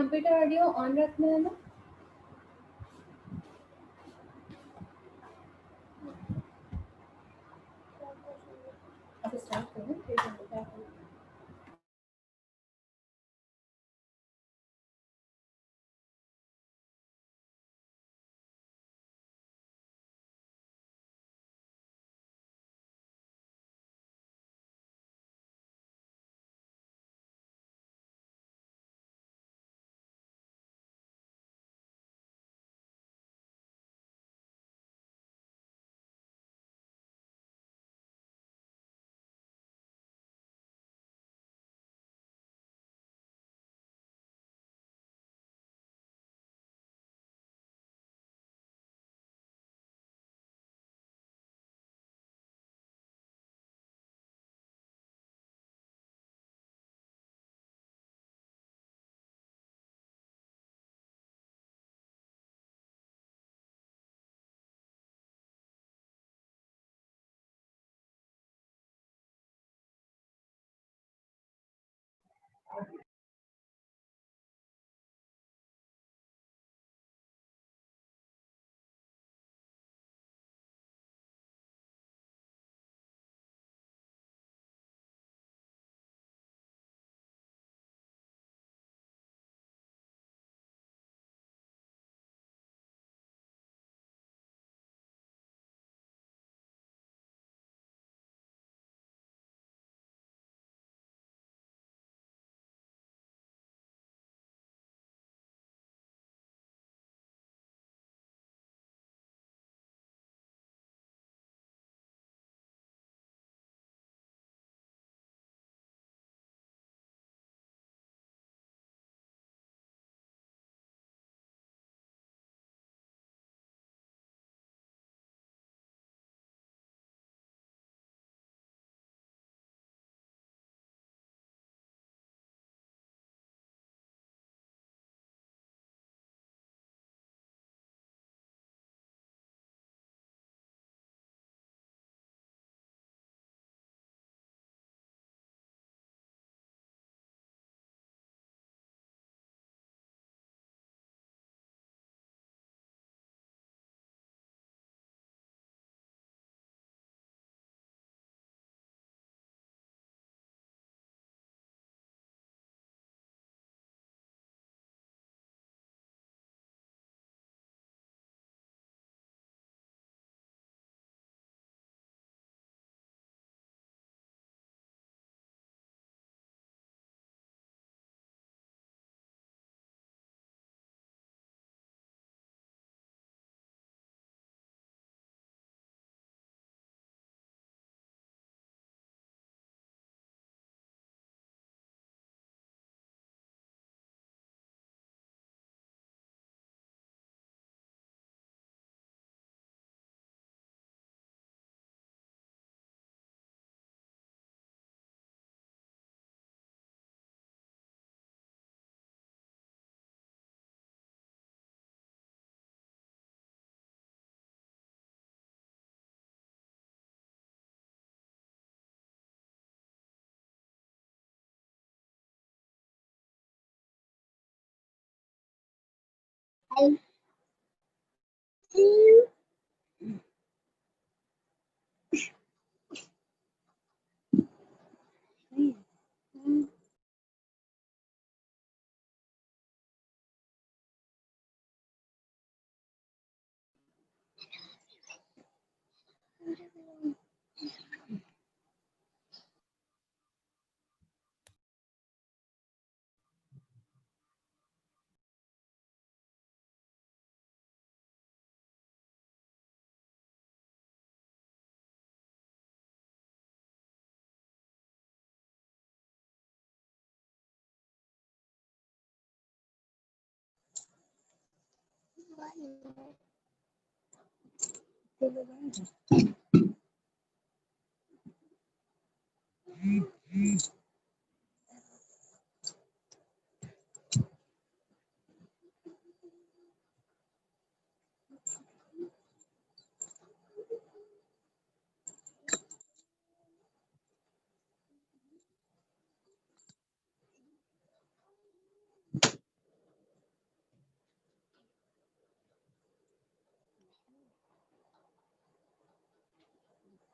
Computer audio on रखना है ना? अब स्टार्ट करो फिर कंप्यूटर ऑडियो।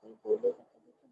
बोलेगा तभी तो।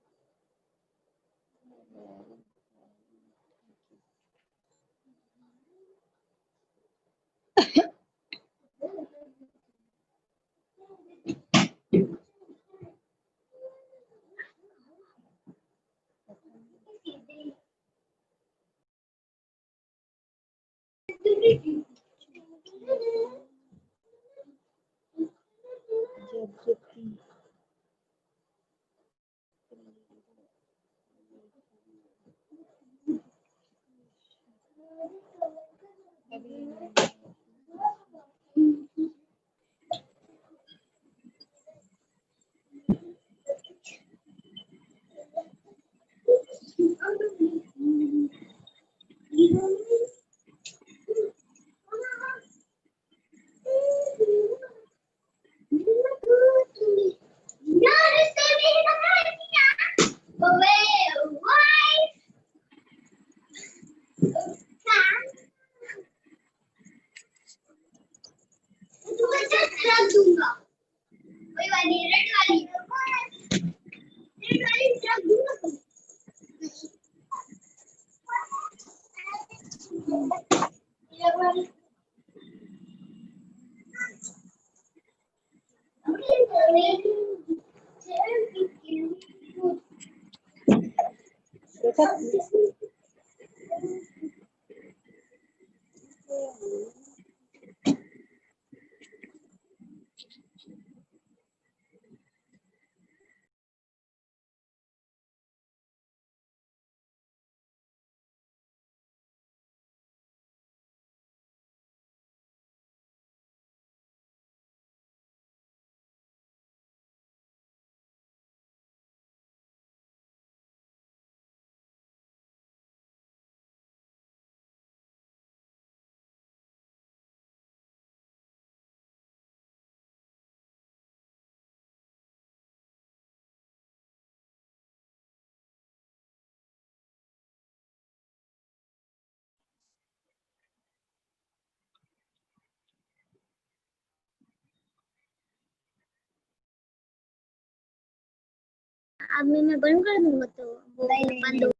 अब मैं बंद कर दूंगा तो वो बंद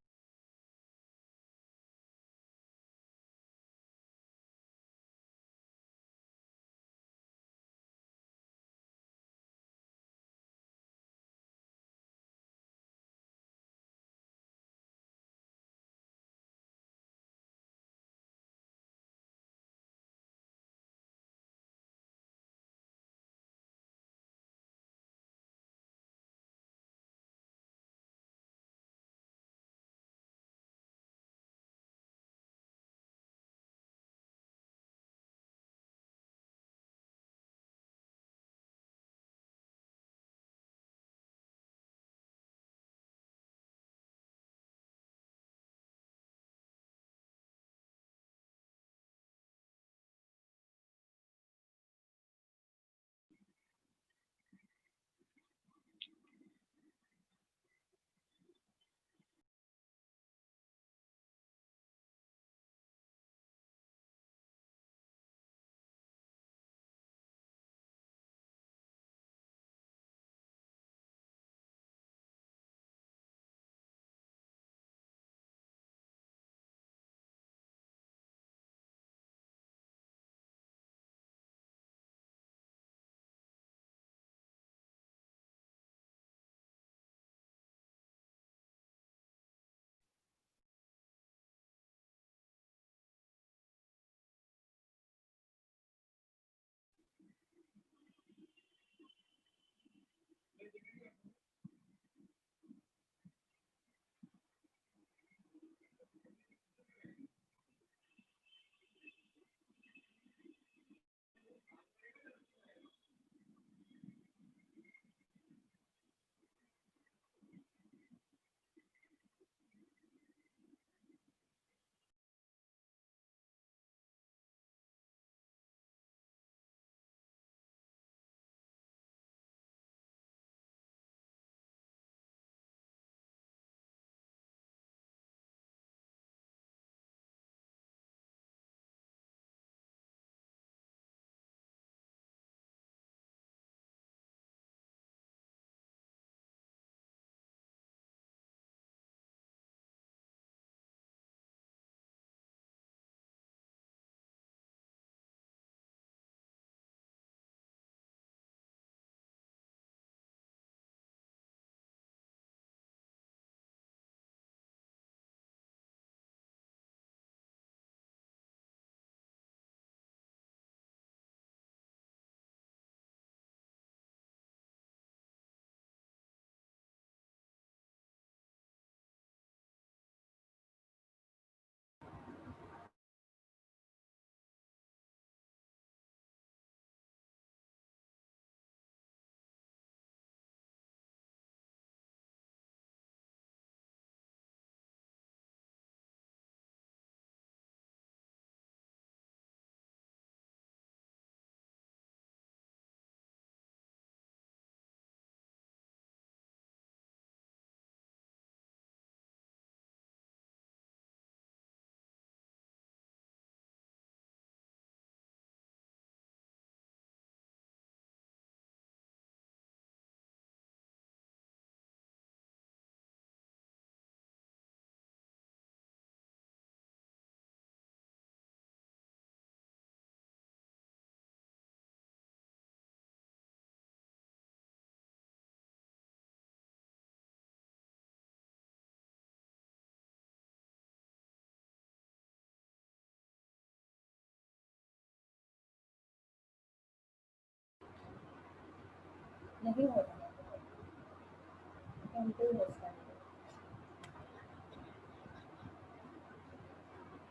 नहीं हो रहा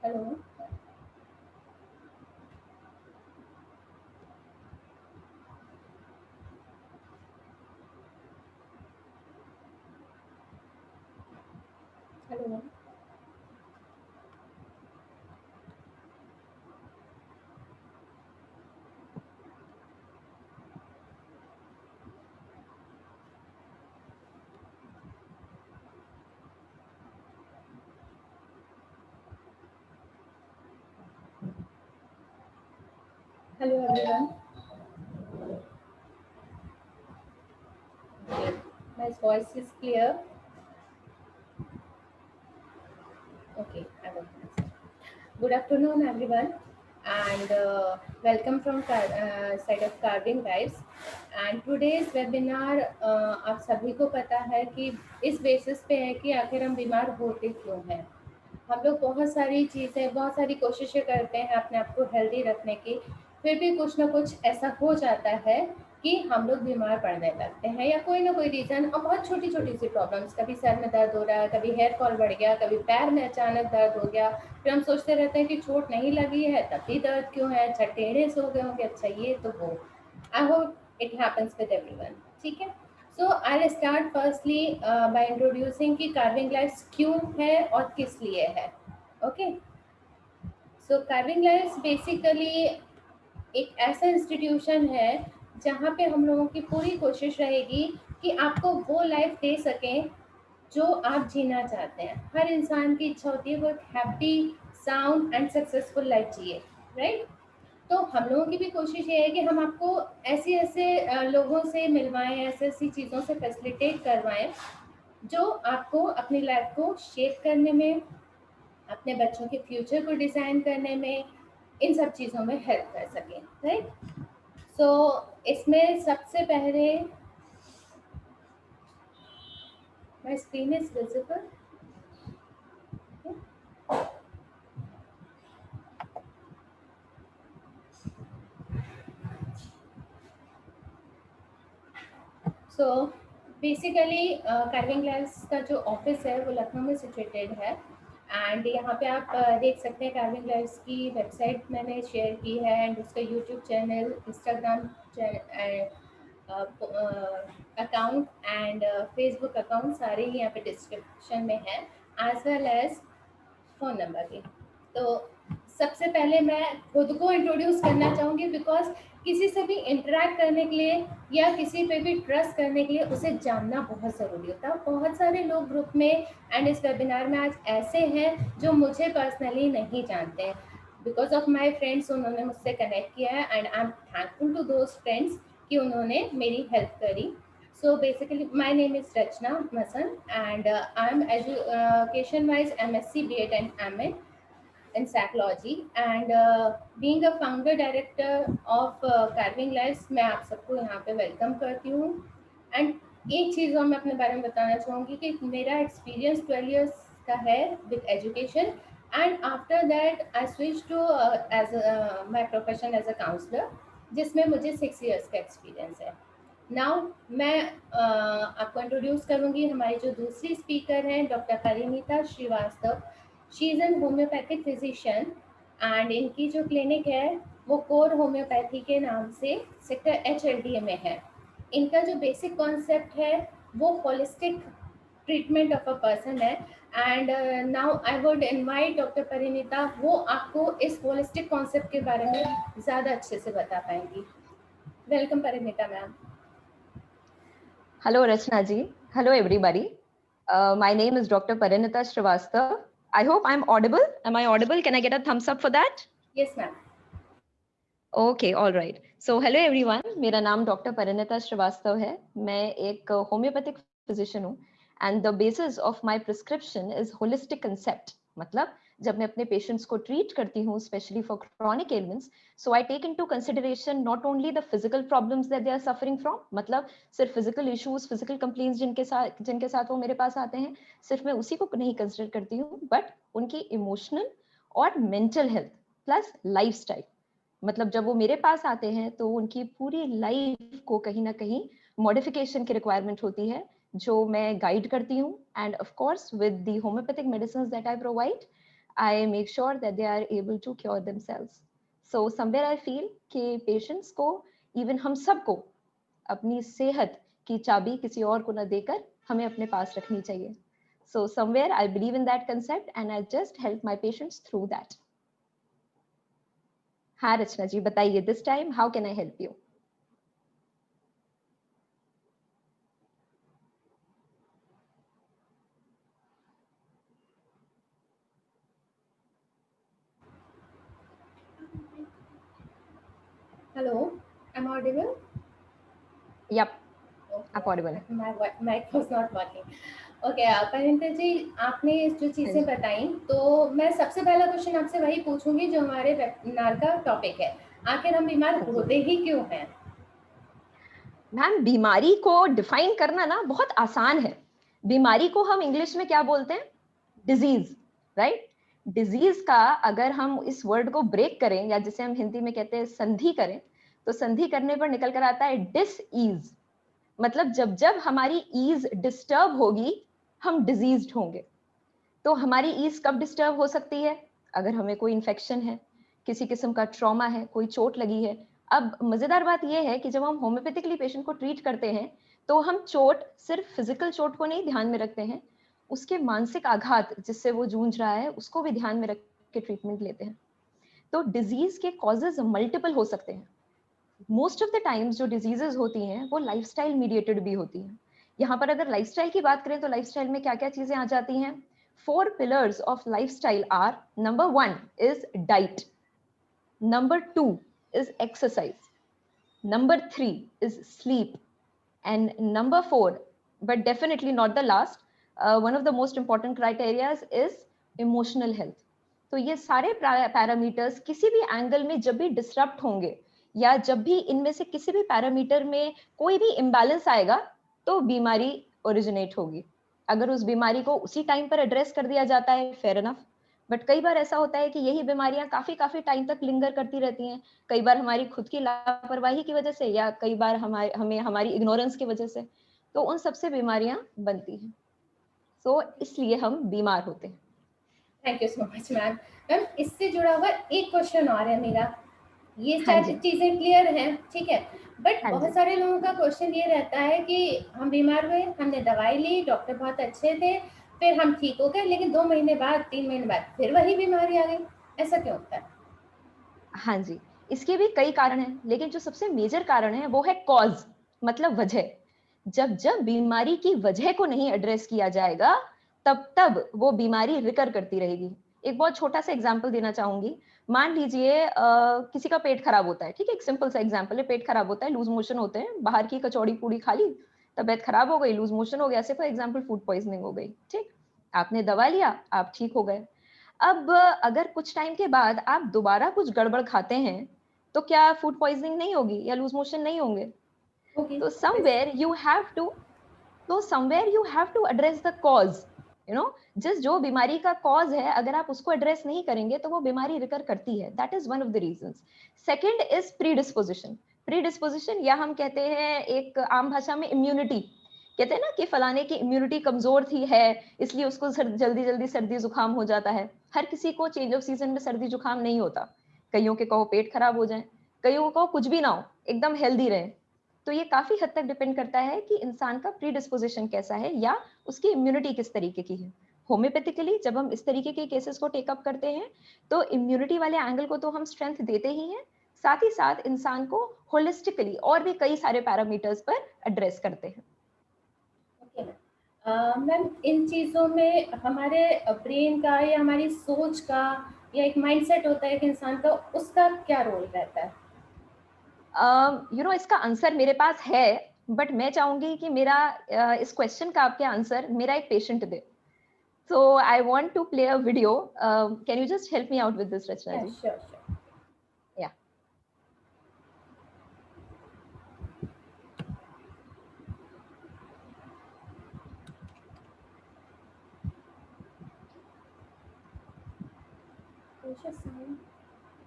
hello hello hello everyone my voice is clear okay I will good afternoon everyone and welcome from side of carving lives and today's webinar आप सभी को पता है कि इस बेसिस पे है कि आखिर हम बीमार होते क्यों हैं। हम लोग बहुत सारी चीज़ें बहुत सारी कोशिशें करते हैं अपने आप को हेल्दी रखने की, फिर भी कुछ ना कुछ ऐसा हो जाता है कि हम लोग बीमार पड़ने लगते हैं या कोई ना कोई रीज़न, और बहुत छोटी छोटी सी प्रॉब्लम्स, कभी सर में दर्द हो रहा है, कभी हेयर फॉल बढ़ गया, कभी पैर में अचानक दर्द हो गया, फिर हम सोचते रहते हैं कि चोट नहीं लगी है तब भी दर्द क्यों है, अच्छा टेढ़े से हो गए होंगे, अच्छा ये तो वो। I hope it happens with everyone. ठीक है, so I start firstly by introducing कि कार्विंग लाइफ्स क्यों है और किस लिए है। Okay, so Carving Lifes basically एक ऐसा इंस्टीट्यूशन है जहाँ पे हम लोगों की पूरी कोशिश रहेगी कि आपको वो लाइफ दे सकें जो आप जीना चाहते हैं। हर इंसान की इच्छा होती है वो एक happy, sound and successful life जिए, राइट। तो हम लोगों की भी कोशिश ये है कि हम आपको ऐसे ऐसे लोगों से मिलवाएं, ऐसी ऐसी चीज़ों से फैसिलिटेट करवाएं जो आपको अपनी लाइफ को शेप करने में, अपने बच्चों के फ्यूचर को डिज़ाइन करने में, इन सब चीज़ों में हेल्प कर सकें, राइट। सो इसमें सबसे पहले my screen is visible. So basically Carving Lifes का जो ऑफिस है वो लखनऊ में सिचुएटेड है एंड यहाँ पे आप देख सकते हैं कार्विंग लाइफ्स की वेबसाइट मैंने शेयर की है एंड उसका YouTube channel, Instagram account and Facebook account सारे ही यहाँ पे डिस्क्रिप्शन में है, as well as phone number भी। तो सबसे पहले मैं खुद को इंट्रोड्यूस करना चाहूँगी बिकॉज किसी से भी इंटरेक्ट करने के लिए या किसी पे भी ट्रस्ट करने के लिए उसे जानना बहुत ज़रूरी होता है। बहुत सारे लोग ग्रुप में एंड इस वेबिनार में आज ऐसे हैं जो मुझे पर्सनली नहीं जानते हैं, बिकॉज ऑफ माई फ्रेंड्स उन्होंने मुझसे कनेक्ट किया है and I am thankful to those friends कि उन्होंने मेरी हेल्प करी। So basically, my name is Rachna Masan, and I'm education-wise MSc, B.Ed, and MA in psychology. And being a founder director of Carving Lives, मैं आप सबको यहाँ पे welcome करती हूँ। एंड एक चीज़ और मैं अपने बारे में बताना चाहूँगी कि मेरा एक्सपीरियंस 12 years का है with education and after that I switch to as my profession as a counsellor, जिसमें मुझे 6 years का एक्सपीरियंस है। नाउ मैं आपको इंट्रोड्यूस करूंगी हमारी जो दूसरी स्पीकर हैं, doctor Parineeta Shrivastava. She is an homeopathic physician and इनकी जो क्लिनिक है वो कोर होम्योपैथी के नाम से सेक्टर HLDA में है। इनका जो बेसिक कॉन्सेप्ट है वो holistic treatment of a person है and now I would invite doctor Parinita, वो आपको इस होलिस्टिक कॉन्सेप्ट के बारे में ज़्यादा अच्छे से बता पाएंगी। Welcome Parineeta ma'am. Hello, Rachna ji. Hello, everybody. My name is Dr. Parinita Srivastav. I hope I'm audible. Am I audible? Can I get a thumbs up for that? Yes, ma'am. Okay, all right. So, hello everyone. मेरा नाम Dr. Parinita Srivastav है. मैं एक homeopathic physician हूँ. And the basis of my prescription is holistic concept. मतलब जब मैं अपने पेशेंट्स को ट्रीट करती हूँ, specially for chronic elements, so I take into consideration not only the physical problems that they are suffering from, मतलब सिर्फ फिजिकल इश्यूज, फिजिकल कंप्लेंट्स जिनके साथ वो मेरे पास आते हैं, सिर्फ मैं उसी को नहीं कंसिडर करती हूँ, बट उनकी इमोशनल और मेंटल हेल्थ प्लस लाइफस्टाइल। मतलब जब वो मेरे पास आते हैं तो उनकी पूरी लाइफ को कहीं ना कहीं मॉडिफिकेशन की रिक्वायरमेंट होती है जो मैं गाइड करती हूँ, and of course with the homeopathic medicine that I provide I make sure that they are able to cure themselves. So somewhere I feel कि पेशेंट्स को, इवन हम सबको, अपनी सेहत की चाबी किसी और को न देकर हमें अपने पास रखनी चाहिए। So somewhere I believe in that concept and I just help my patients through that. हाँ रचना जी बताइए, this time how can I help you? Hello, am I audible? Yep, Okay, आप audible हैं। my mic was not working. Okay, Parineeta जी, आपने जो चीजें बताई, तो मैं सबसे पहला क्वेश्चन आपसे वही पूछूंगी जो हमारे वेबिनार का टॉपिक है, आखिर हम बीमार होते ही क्यों हैं? मैम बीमारी को डिफाइन करना ना बहुत आसान है। बीमारी को हम इंग्लिश में क्या बोलते हैं? Disease, right? डिजीज का अगर हम इस वर्ड को ब्रेक करें, या जिसे हम हिंदी में कहते हैं संधि करें, तो संधि करने पर निकल कर आता है डिस ईज। मतलब जब जब हमारी ईज डिस्टर्ब होगी हम डिजीज्ड होंगे। तो हमारी ईज कब डिस्टर्ब हो सकती है? अगर हमें कोई इन्फेक्शन है, किसी किस्म का ट्रॉमा है, कोई चोट लगी है। अब मजेदार बात यह है कि जब हम होम्योपैथिकली पेशेंट को ट्रीट करते हैं तो हम चोट, सिर्फ फिजिकल चोट को नहीं ध्यान में रखते हैं, उसके मानसिक आघात जिससे वो जूझ रहा है उसको भी ध्यान में रख के ट्रीटमेंट लेते हैं। तो डिजीज के कॉजेज मल्टीपल हो सकते हैं। मोस्ट ऑफ द टाइम्स जो डिजीजेस होती हैं वो लाइफस्टाइल मीडिएटेड भी होती हैं। यहाँ पर अगर लाइफस्टाइल की बात करें तो लाइफस्टाइल में क्या क्या चीजें आ जाती हैं? 4 pillars of lifestyle are: number 1 is diet, number 2 is exercise, number 3 is sleep, and number 4, but definitely not the last, one of the most important criteria is emotional health. तो ये सारे पैरामीटर्स किसी भी एंगल में जब भी disrupt होंगे या जब भी इनमें से किसी भी पैरामीटर में कोई भी इम्बैलेंस आएगा तो बीमारी ओरिजिनेट होगी। अगर उस बीमारी को उसी टाइम पर एड्रेस कर दिया जाता है, फेयर इनफ, बट कई बार ऐसा होता है कि यही बीमारियां काफी काफी टाइम तक लिंगर करती रहती हैं, कई बार हमारी खुद की लापरवाही की वजह से या कई बार हमारी इग्नोरेंस की वजह से, तो उन सबसे बीमारियां बनती हैं। तो इसलिए हम बीमार होते हैं। Thank you so much ma'am. Ma'am इससे जुड़ा हुआ एक क्वेश्चन और है मेरा, ये हाँ शायद जी, चीजें क्लियर हैं, ठीक है, बट हाँ जी, बहुत सारे लोगों का क्वेश्चन ये रहता है कि हम बीमार हुए, हमने दवाई ली, डॉक्टर बहुत अच्छे थे, फिर हम ठीक हो गए, लेकिन 2 महीने बाद 3 महीने बाद फिर वही बीमारी आ गई, ऐसा क्यों होता है? हाँ जी। इसके भी कई कारण हैं, लेकिन जो सबसे मेजर कारण है वो है कॉज, मतलब वजह। जब जब बीमारी की वजह को नहीं एड्रेस किया जाएगा तब तब वो बीमारी रिकर करती रहेगी। एक बहुत छोटा सा एग्जांपल देना चाहूंगी। मान लीजिए किसी का पेट खराब होता है, ठीक है, एक सिंपल सा एग्जांपल है, पेट खराब होता है, लूज मोशन होते हैं, बाहर की कचौड़ी पूड़ी खा ली, तबीयत खराब हो गई, लूज मोशन हो गया, सिर्फ एग्जांपल फूड पॉइजनिंग हो गई, ठीक, आपने दवा लिया, आप ठीक हो गए। अब अगर कुछ टाइम के बाद आप दोबारा कुछ गड़बड़ खाते हैं तो क्या फूड पॉइजनिंग नहीं होगी या लूज मोशन नहीं होंगे? ओके, तो somewhere you have to address the cause, you know, जिस जो बीमारी का कॉज है अगर आप उसको एड्रेस नहीं करेंगे तो वो बीमारी रिकर करती है। That is one of the reasons. Second is predisposition. Predisposition या हम कहते हैं एक आम भाषा में इम्यूनिटी, कहते हैं ना कि फलाने की इम्यूनिटी कमजोर थी है इसलिए उसको जल्दी जल्दी सर्दी जुकाम हो जाता है। हर किसी को चेंज ऑफ सीजन में सर्दी जुकाम नहीं होता। कईयों के कहो पेट खराब हो जाए, कईयों को कुछ भी ना हो, एकदम हेल्दी रहे। तो ये काफी हद तक डिपेंड करता है कि इंसान का प्रीडिस्पोजिशन कैसा है या उसकी इम्यूनिटी किस तरीके की है। होम्योपैथिकली जब हम इस तरीके के केसेस को टेकअप करते हैं तो इम्यूनिटी वाले एंगल को तो हम स्ट्रेंथ देते ही हैं, साथ ही साथ इंसान को होलिस्टिकली और भी कई सारे पैरामीटर्स पर एड्रेस करते हैं। ओके मैम, इन चीज़ों में हमारे ब्रेन का या हमारी सोच का या एक माइंडसेट होता है कि इंसान का, उसका क्या रोल रहता है? इसका आंसर मेरे पास है, बट मैं चाहूंगी कि मेरा इस क्वेश्चन का आपके आंसर मेरा एक patient they. So I want to play a video. Can you just help me out with this, Rachna ji? Sure sure. Yeah.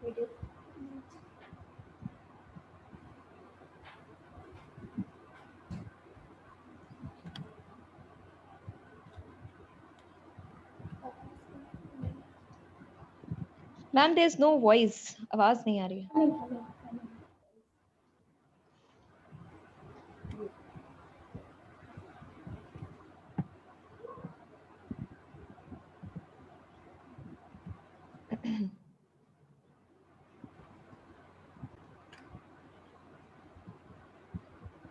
Video ma'am there is no voice, आवाज नहीं आ रही है।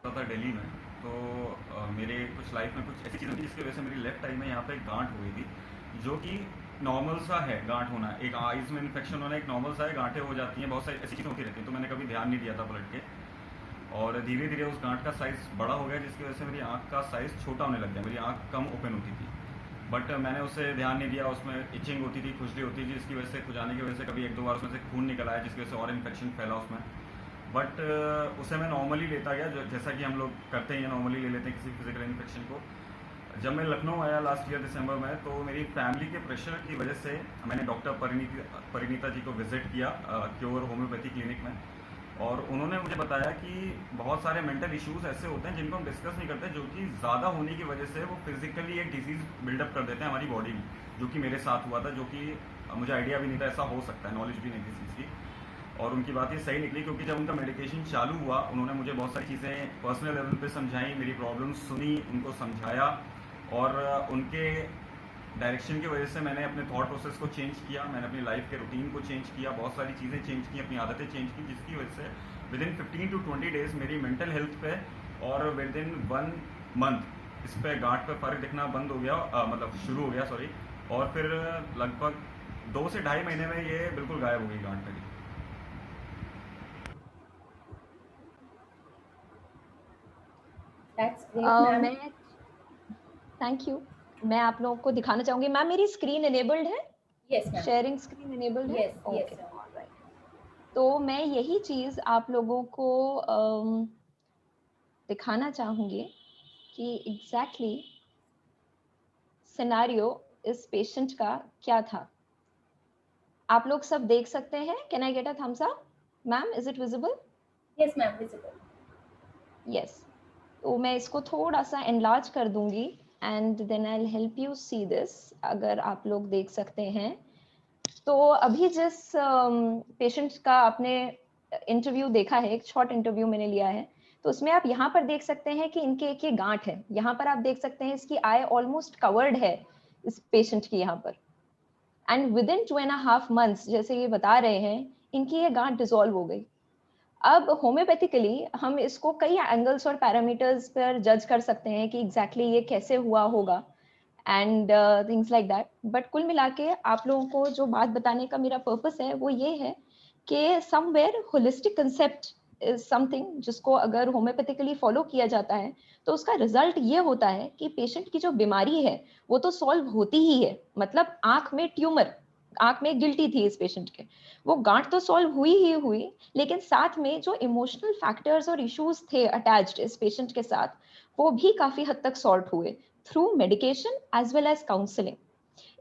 था दिल्ली में, तो मेरे कुछ लाइफ में कुछ ऐसी चीज़ें थी जिसकी वजह से मेरी लेफ्ट आई में यहाँ पे एक गांठ हो गई थी, जो कि नॉर्मल सा है गांठ होना, एक आइज में इन्फेक्शन होना एक नॉर्मल सा है, गांठें हो जाती हैं, बहुत सारी ऐसी चीज़ें होती रहती हैं। तो मैंने कभी ध्यान नहीं दिया था पलट के, और धीरे धीरे उस गांठ का साइज़ बड़ा हो गया, जिसकी वजह से मेरी आँख का साइज़ छोटा होने लग गया, मेरी आँख कम ओपन होती थी। बट मैंने उससे ध्यान नहीं दिया, उसमें इचिंग होती थी, खुजली होती थी, जिसकी वजह से खुजाने की वजह से कभी 1-2 बार उसमें से खून निकल आया, जिसकी वजह से और इन्फेक्शन फैला उसमें। बट उसे मैं नॉर्मली लेता गया, जैसा कि हम लोग करते हैं, नॉर्मली ले लेते हैं किसी फिजिकल इन्फेक्शन को। जब मैं लखनऊ आया लास्ट ईयर दिसंबर में, तो मेरी फैमिली के प्रेशर की वजह से मैंने डॉक्टर परिणीता जी को विजिट किया क्योर होम्योपैथी क्लिनिक में, और उन्होंने मुझे बताया कि बहुत सारे मेंटल इश्यूज ऐसे होते हैं जिनको हम डिस्कस नहीं करते, जो कि ज़्यादा होने की वजह से वो फिजिकली एक डिजीज़ बिल्डअप कर देते हैं हमारी बॉडी में, जो कि मेरे साथ हुआ था, जो कि मुझे आइडिया भी नहीं था ऐसा हो सकता है, नॉलेज भी नहीं थी इस चीज़ की। और उनकी बात ये सही निकली, क्योंकि जब उनका मेडिकेशन चालू हुआ, उन्होंने मुझे बहुत सारी चीज़ें पर्सनल लेवल पे समझाई, मेरी प्रॉब्लम्स सुनी, उनको समझाया, और उनके डायरेक्शन की वजह से मैंने अपने थॉट प्रोसेस को चेंज किया, मैंने अपनी लाइफ के रूटीन को चेंज किया, बहुत सारी चीज़ें चेंज की, अपनी आदतें चेंज की, जिसकी वजह से विद इन 15 to 20 डेज मेरी मेंटल हेल्थ पे और विद इन 1 मंथ इस पे गांठ पे फर्क दिखना बंद हो गया, मतलब शुरू हो गया, सॉरी। और फिर लगभग 2 से ढाई महीने में ये बिल्कुल गायब हो गई गांठ मेरी। That's great, ma'am. मैं थैंक यू। मैं आप लोगों को दिखाना चाहूंगी, मैम मेरी स्क्रीन एनेबल्ड है? Yes, ma'am. Sharing screen enabled है? Yes, yes, Okay, ma'am. all right. तो मैं यही चीज आप लोगों को दिखाना चाहूंगी कि एग्जैक्टली सिनेरियो इस पेशेंट का क्या था। आप लोग सब देख सकते हैं? Can I get a thumbs up? Ma'am is it visible? Yes, ma'am, visible. Yes. तो मैं इसको थोड़ा सा एनलार्ज कर दूंगी and then I will help you see this. अगर आप लोग देख सकते हैं तो अभी जिस पेशेंट का आपने इंटरव्यू देखा है, एक शॉर्ट इंटरव्यू मैंने लिया है, तो उसमें आप यहाँ पर देख सकते हैं कि इनके एक ये गांठ है। यहाँ पर आप देख सकते हैं इसकी आई ऑलमोस्ट कवर्ड है इस पेशेंट की यहाँ पर, एंड विद इन 2.5 months जैसे ये बता रहे हैं इनकी ये गांठ डिसॉल्व हो गई। अब होम्योपैथिकली हम इसको कई एंगल्स और पैरामीटर्स पर जज कर सकते हैं कि एग्जैक्टली ये कैसे हुआ होगा and things like that, but कुल मिला के आप लोगों को जो बात बताने का मेरा पर्पस है वो ये है कि somewhere holistic concept is something जिसको अगर होम्योपैथिकली फॉलो किया जाता है तो उसका रिजल्ट ये होता है कि पेशेंट की जो बीमारी है वो तो सॉल्व होती ही है। मतलब आंख में ट्यूमर, आंख में गिल्टी थी इस पेशेंट के, वो गांठ तो सॉल्व हुई ही हुई, लेकिन साथ में जो इमोशनल फैक्टर्स और इश्यूज थे अटैच्ड इस पेशेंट के साथ वो भी काफी हद तक सॉर्ट हुए through medication as well as counselling.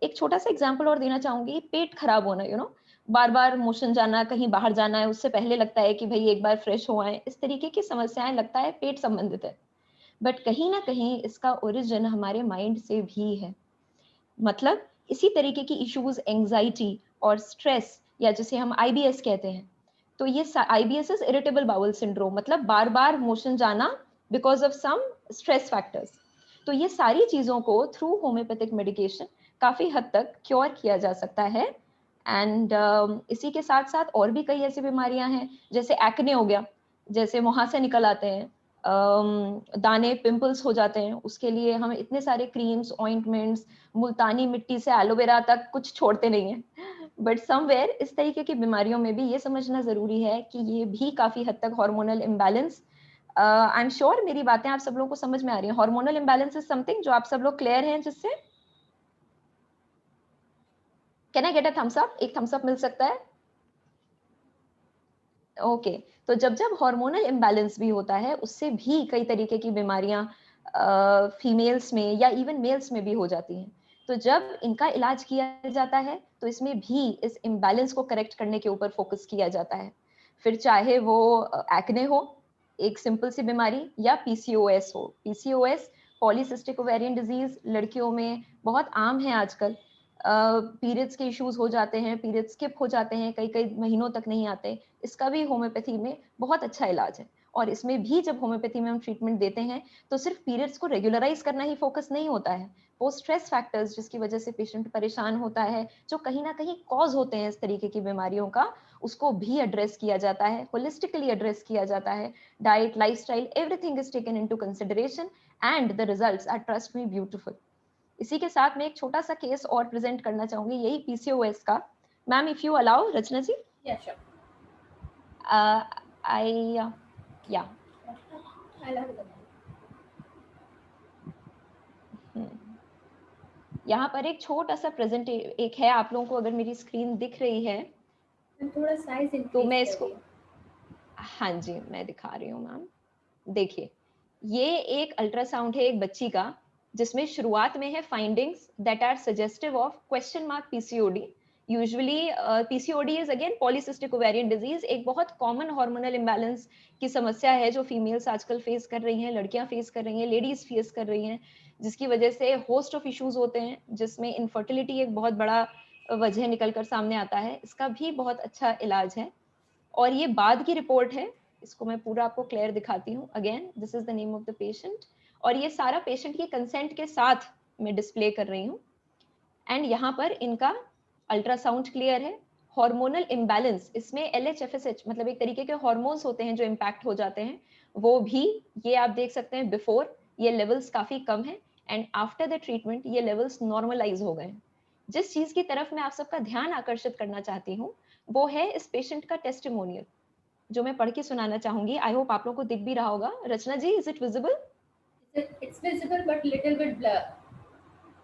एक छोटा सा एग्जांपल और देना चाहूंगी, पेट खराब होना, बार बार मोशन जाना, कहीं बाहर जाना है, उससे पहले लगता है कि भाई एक बार फ्रेश हो आए, इस तरीके की समस्याएं लगता है पेट संबंधित है, बट कहीं ना कहीं इसका ओरिजिन हमारे माइंड से भी है। मतलब इसी तरीके की इश्यूज एंजाइटी और स्ट्रेस, या जिसे हम आईबीएस कहते हैं, तो ये IBS is irritable bowel syndrome, मतलब बार बार मोशन जाना because of some stress factors. तो ये सारी चीजों को थ्रू होम्योपैथिक मेडिकेशन काफी हद तक क्योर किया जा सकता है। एंड इसी के साथ साथ और भी कई ऐसी बीमारियां हैं, जैसे एक्ने हो गया, जैसे वहां से निकल आते हैं दाने, पिंपल्स हो जाते हैं, उसके लिए हम इतने सारे क्रीम्स, ऑइंटमेंट्स, मुल्तानी मिट्टी से एलोवेरा तक कुछ छोड़ते नहीं हैं। बट समवेयर इस तरीके की बीमारियों में भी ये समझना जरूरी है कि ये भी काफी हद तक hormonal imbalance, I am sure मेरी बातें आप सब लोगों को समझ में आ रही हैं। हार्मोनल इम्बैलेंस इज समथिंग जो आप सब लोग क्लियर हैं जिससे? Can I get a thumbs up? एक थम्स अप मिल सकता है? ओके। तो जब जब हार्मोनल इम्बैलेंस भी होता है उससे भी कई तरीके की बीमारियां फीमेल्स में या इवन मेल्स में भी हो जाती हैं। तो जब इनका इलाज किया जाता है तो इसमें भी इस इम्बैलेंस को करेक्ट करने के ऊपर फोकस किया जाता है, फिर चाहे वो एक्ने हो, एक सिंपल सी बीमारी, या पीसीओएस हो। पीसीओएस पॉलीसिस्टिक ओवेरियन डिजीज लड़कियों में बहुत आम है आजकल। पीरियड्स के इश्यूज हो जाते हैं, पीरियड स्किप हो जाते हैं, कई कई महीनों तक नहीं आते, इसका भी होम्योपैथी में बहुत अच्छा इलाज है। और इसमें भी जब होम्योपैथी में हम ट्रीटमेंट देते हैं तो सिर्फ पीरियड्स को रेगुलराइज करना ही फोकस नहीं होता है, वो स्ट्रेस फैक्टर्स जिसकी वजह से पेशेंट परेशान होता है, जो कहीं ना कहीं कॉज होते हैं इस तरीके की बीमारियों का, उसको भी एड्रेस किया जाता है, होलिस्टिकली एड्रेस किया जाता है। Diet, lifestyle, everything is taken into consideration and the results are, trust me, beautiful. इसी के साथ मैं एक छोटा सा केस और प्रेजेंट करना चाहूंगी, यही पीसीओएस का। मैम, इफ यू अलाउ, रचना जी। या श्योर, आई या यहाँ पर एक छोटा सा प्रेजेंट एक है, आप लोगों को अगर मेरी स्क्रीन दिख रही है थोड़ा साइज तो इंक्रीज मैं इसको, करिए। हाँ जी मैं दिखा रही हूँ मैम। देखिए, ये एक अल्ट्रासाउंड है एक बच्ची का, जिसमें शुरुआत में है findings that are suggestive of question mark PCOD. Usually PCOD is again polycystic ovarian disease, एक बहुत कॉमन हार्मोनल इम्बैलेंस की समस्या है जो फीमेल्स आजकल फेस कर रही हैं, लड़कियां फेस कर रही हैं, लेडीज फेस कर रही हैं, जिसकी वजह से होस्ट ऑफ इश्यूज होते हैं, जिसमें इनफर्टिलिटी एक बहुत बड़ा वजह निकल कर सामने आता है। इसका भी बहुत अच्छा इलाज है। और ये बाद की रिपोर्ट है, इसको मैं पूरा आपको क्लियर दिखाती हूँ। Again this is the name of the patient, और ये सारा पेशेंट की कंसेंट के साथ मैं डिस्प्ले कर रही हूँ। एंड यहाँ पर इनका अल्ट्रासाउंड क्लियर है। हार्मोनल इम्बैलेंस, इसमें LHFSH मतलब एक तरीके के हार्मोन्स होते हैं जो इम्पैक्ट हो जाते हैं, वो भी ये आप देख सकते हैं। बिफोर ये लेवल्स काफी कम है एंड आफ्टर द ट्रीटमेंट ये लेवल्स नॉर्मलाइज हो गए हैं। जिस चीज की तरफ मैं आप सबका ध्यान आकर्षित करना चाहती हूँ वो है इस पेशेंट का टेस्टिमोनियल, जो मैं पढ़ के सुनाना चाहूंगी। आई होप आप लोगों को दिख भी रहा होगा। Rachna ji, is it visible? It's visible but little bit blur.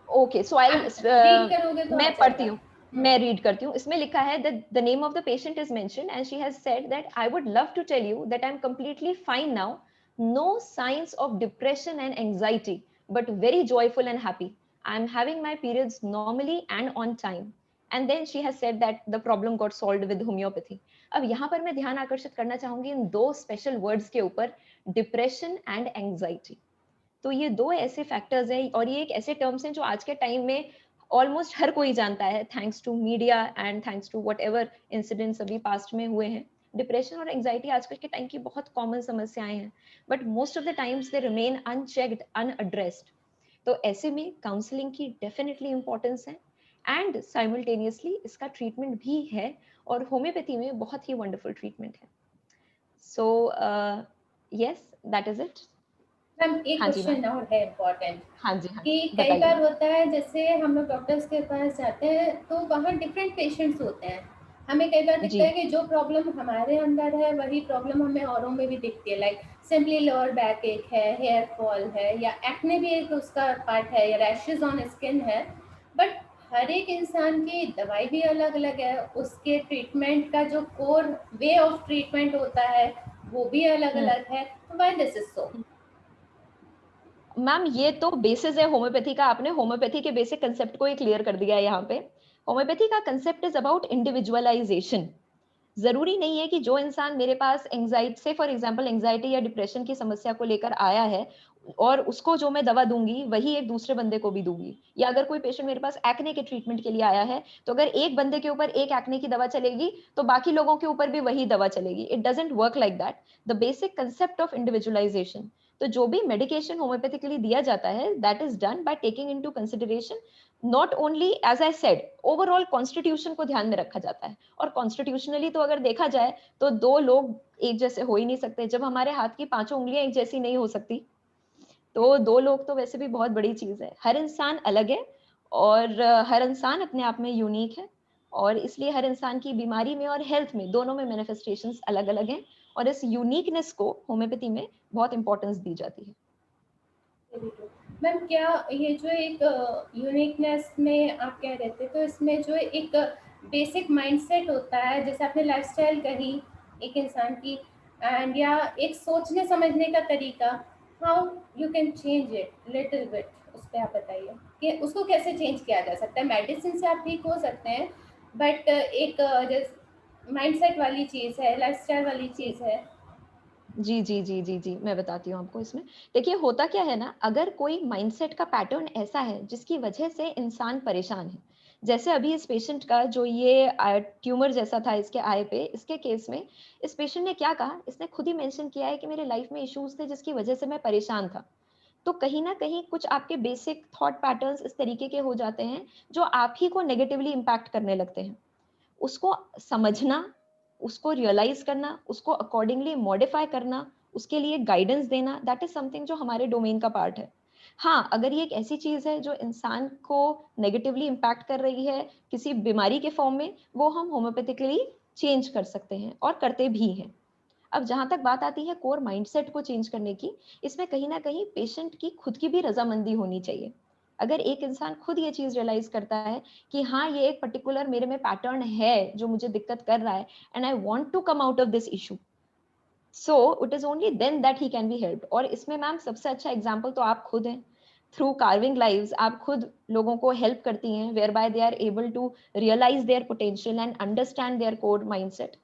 Okay, so I read करोगे तो मैं आ पढ़ती जाएगा। हूँ, मैं रीड करती हूँ। इसमें लिखा है that the name of the patient is mentioned and she has said that I would love to tell you that I'm completely fine now, no signs of depression and anxiety, but very joyful and happy. I'm having my periods normally and on time. And then she has said that the problem got solved with homeopathy. अब यहाँ पर मैं ध्यान आकर्षित करना चाहूंगी इन दो special words के ऊपर, डिप्रेशन एंड एंजाइटी। तो ये दो ऐसे फैक्टर्स हैं और ये एक ऐसे टर्म्स हैं जो आज के टाइम में ऑलमोस्ट हर कोई जानता है, thanks to media and thanks to whatever incidents अभी पास्ट में हुए हैं। डिप्रेशन और एंजाइटी आजकल के टाइम की बहुत कॉमन समस्याएं हैं, but most of the times they remain unchecked, unaddressed. तो ऐसे में काउंसलिंग की डेफिनेटली इंपॉर्टेंस है एंड साइमल्टेनियसली इसका ट्रीटमेंट भी है, और होम्योपैथी में बहुत ही वंडरफुल ट्रीटमेंट है। So yes, that is it. Ma'am एक हाँ जी क्वेश्चन मैम, और है इम्पोर्टेंट हाँ जी, हाँ कि जी, कई बताइए बार मैम। होता है जैसे हम लोग डॉक्टर्स के पास जाते हैं तो वहाँ डिफरेंट पेशेंट्स होते हैं। हमें कई बार दिखता जी है कि जो प्रॉब्लम हमारे अंदर है वही प्रॉब्लम हमें औरों में भी दिखती है, लाइक सिंपली लोअर बैक एक है, हेयर फॉल है, या एक्ने भी एक उसका पार्ट है, या रैशेज ऑन स्किन है। बट हर एक इंसान की दवाई भी अलग अलग है, उसके ट्रीटमेंट का जो कोर वे ऑफ ट्रीटमेंट होता है वो भी अलग अलग है। Why this is so? Ma'am, ये तो बेसिस है होम्योपैथी का, आपने होम्योपैथी के बेसिक कंसेप्ट को ही क्लियर कर दिया है यहाँ पे। होम्योपैथी का कंसेप्ट इज अबाउट इंडिविजुअलाइजेशन। जरूरी नहीं है कि जो इंसान मेरे पास एंजाइटी से, फॉर एग्जांपल एंजाइटी या डिप्रेशन की समस्या को लेकर आया है, और उसको जो मैं दवा दूंगी वही एक दूसरे बंदे को भी दूंगी। या अगर कोई पेशेंट मेरे पास एक्ने के ट्रीटमेंट के लिए आया है, तो अगर एक बंदे के ऊपर एक एक्ने की दवा चलेगी तो बाकी लोगों के ऊपर भी वही दवा चलेगी। It doesn't work like that. The basic concept of individualisation. तो जो भी मेडिकेशन होम्योपैथिकली दिया जाता है, that is done by taking into consideration not only, as I said, overall constitution को ध्यान में रखा जाता है। और कॉन्स्टिट्यूशनली तो अगर देखा जाए तो दो लोग एक जैसे हो ही नहीं सकते। जब हमारे हाथ की पांचों उंगलियां एक जैसी नहीं हो सकती, तो दो लोग तो वैसे भी बहुत बड़ी चीज है। हर इंसान अलग है और हर इंसान अपने आप में यूनिक है, और इसलिए हर इंसान की बीमारी में और हेल्थ में, दोनों में मैनिफेस्टेशंस अलग अलग हैं, और इस यूनिकनेस को होम्योपैथी में बहुत इंपॉर्टेंस दी जाती है। मैम क्या ये जो एक यूनिकनेस में आप कह रहे थे, तो इसमें जो एक बेसिक माइंडसेट होता है, जैसे आपने लाइफस्टाइल कही एक इंसान की, एंड या एक सोचने समझने का तरीका, how you can change it little bit, उस पर आप बताइए कि उसको कैसे चेंज किया जा सकता है। मेडिसिन से आप ठीक हो सकते हैं, बट एक जैसे माइंडसेट वाली चीज़ है, लाइफस्टाइल वाली चीज़ है। जी जी जी जी जी, मैं बताती हूँ आपको। इसमें देखिए होता क्या है ना, अगर कोई माइंडसेट का पैटर्न ऐसा है जिसकी वजह से इंसान परेशान है, जैसे अभी इस पेशेंट का जो ये ट्यूमर जैसा था इसके आई पे, इसके केस में इस पेशेंट ने क्या कहा, इसने खुद ही मेंशन किया है कि मेरे लाइफ में इश्यूज थे जिसकी वजह से मैं परेशान था। तो कहीं ना कहीं कुछ आपके बेसिक थॉट पैटर्न्स इस तरीके के हो जाते हैं जो आप ही को नेगेटिवली इम्पैक्ट करने लगते हैं। उसको समझना, उसको रियलाइज करना, उसको अकॉर्डिंगली मॉडिफाई करना, उसके लिए गाइडेंस देना, दैट इज समथिंग जो हमारे डोमेन का पार्ट है। हाँ, अगर ये एक ऐसी चीज है जो इंसान को नेगेटिवली इम्पैक्ट कर रही है किसी बीमारी के फॉर्म में, वो हम होम्योपैथिकली चेंज कर सकते हैं और करते भी हैं। अब जहां तक बात आती है कोर माइंडसेट को चेंज करने की, इसमें कहीं ना कहीं पेशेंट की खुद की भी रजामंदी होनी चाहिए। अगर एक इंसान खुद ये चीज रियलाइज करता है कि हाँ, ये एक पर्टिकुलर मेरे में पैटर्न है जो मुझे दिक्कत कर रहा है and I want to come out of this issue, so it is only then that he can be helped. और इसमें मैम सबसे अच्छा एग्जांपल तो आप खुद हैं। थ्रू कार्विंग लाइव्स आप खुद लोगों को हेल्प करती हैं, whereby they are able to realise their potential and understand their core mindset.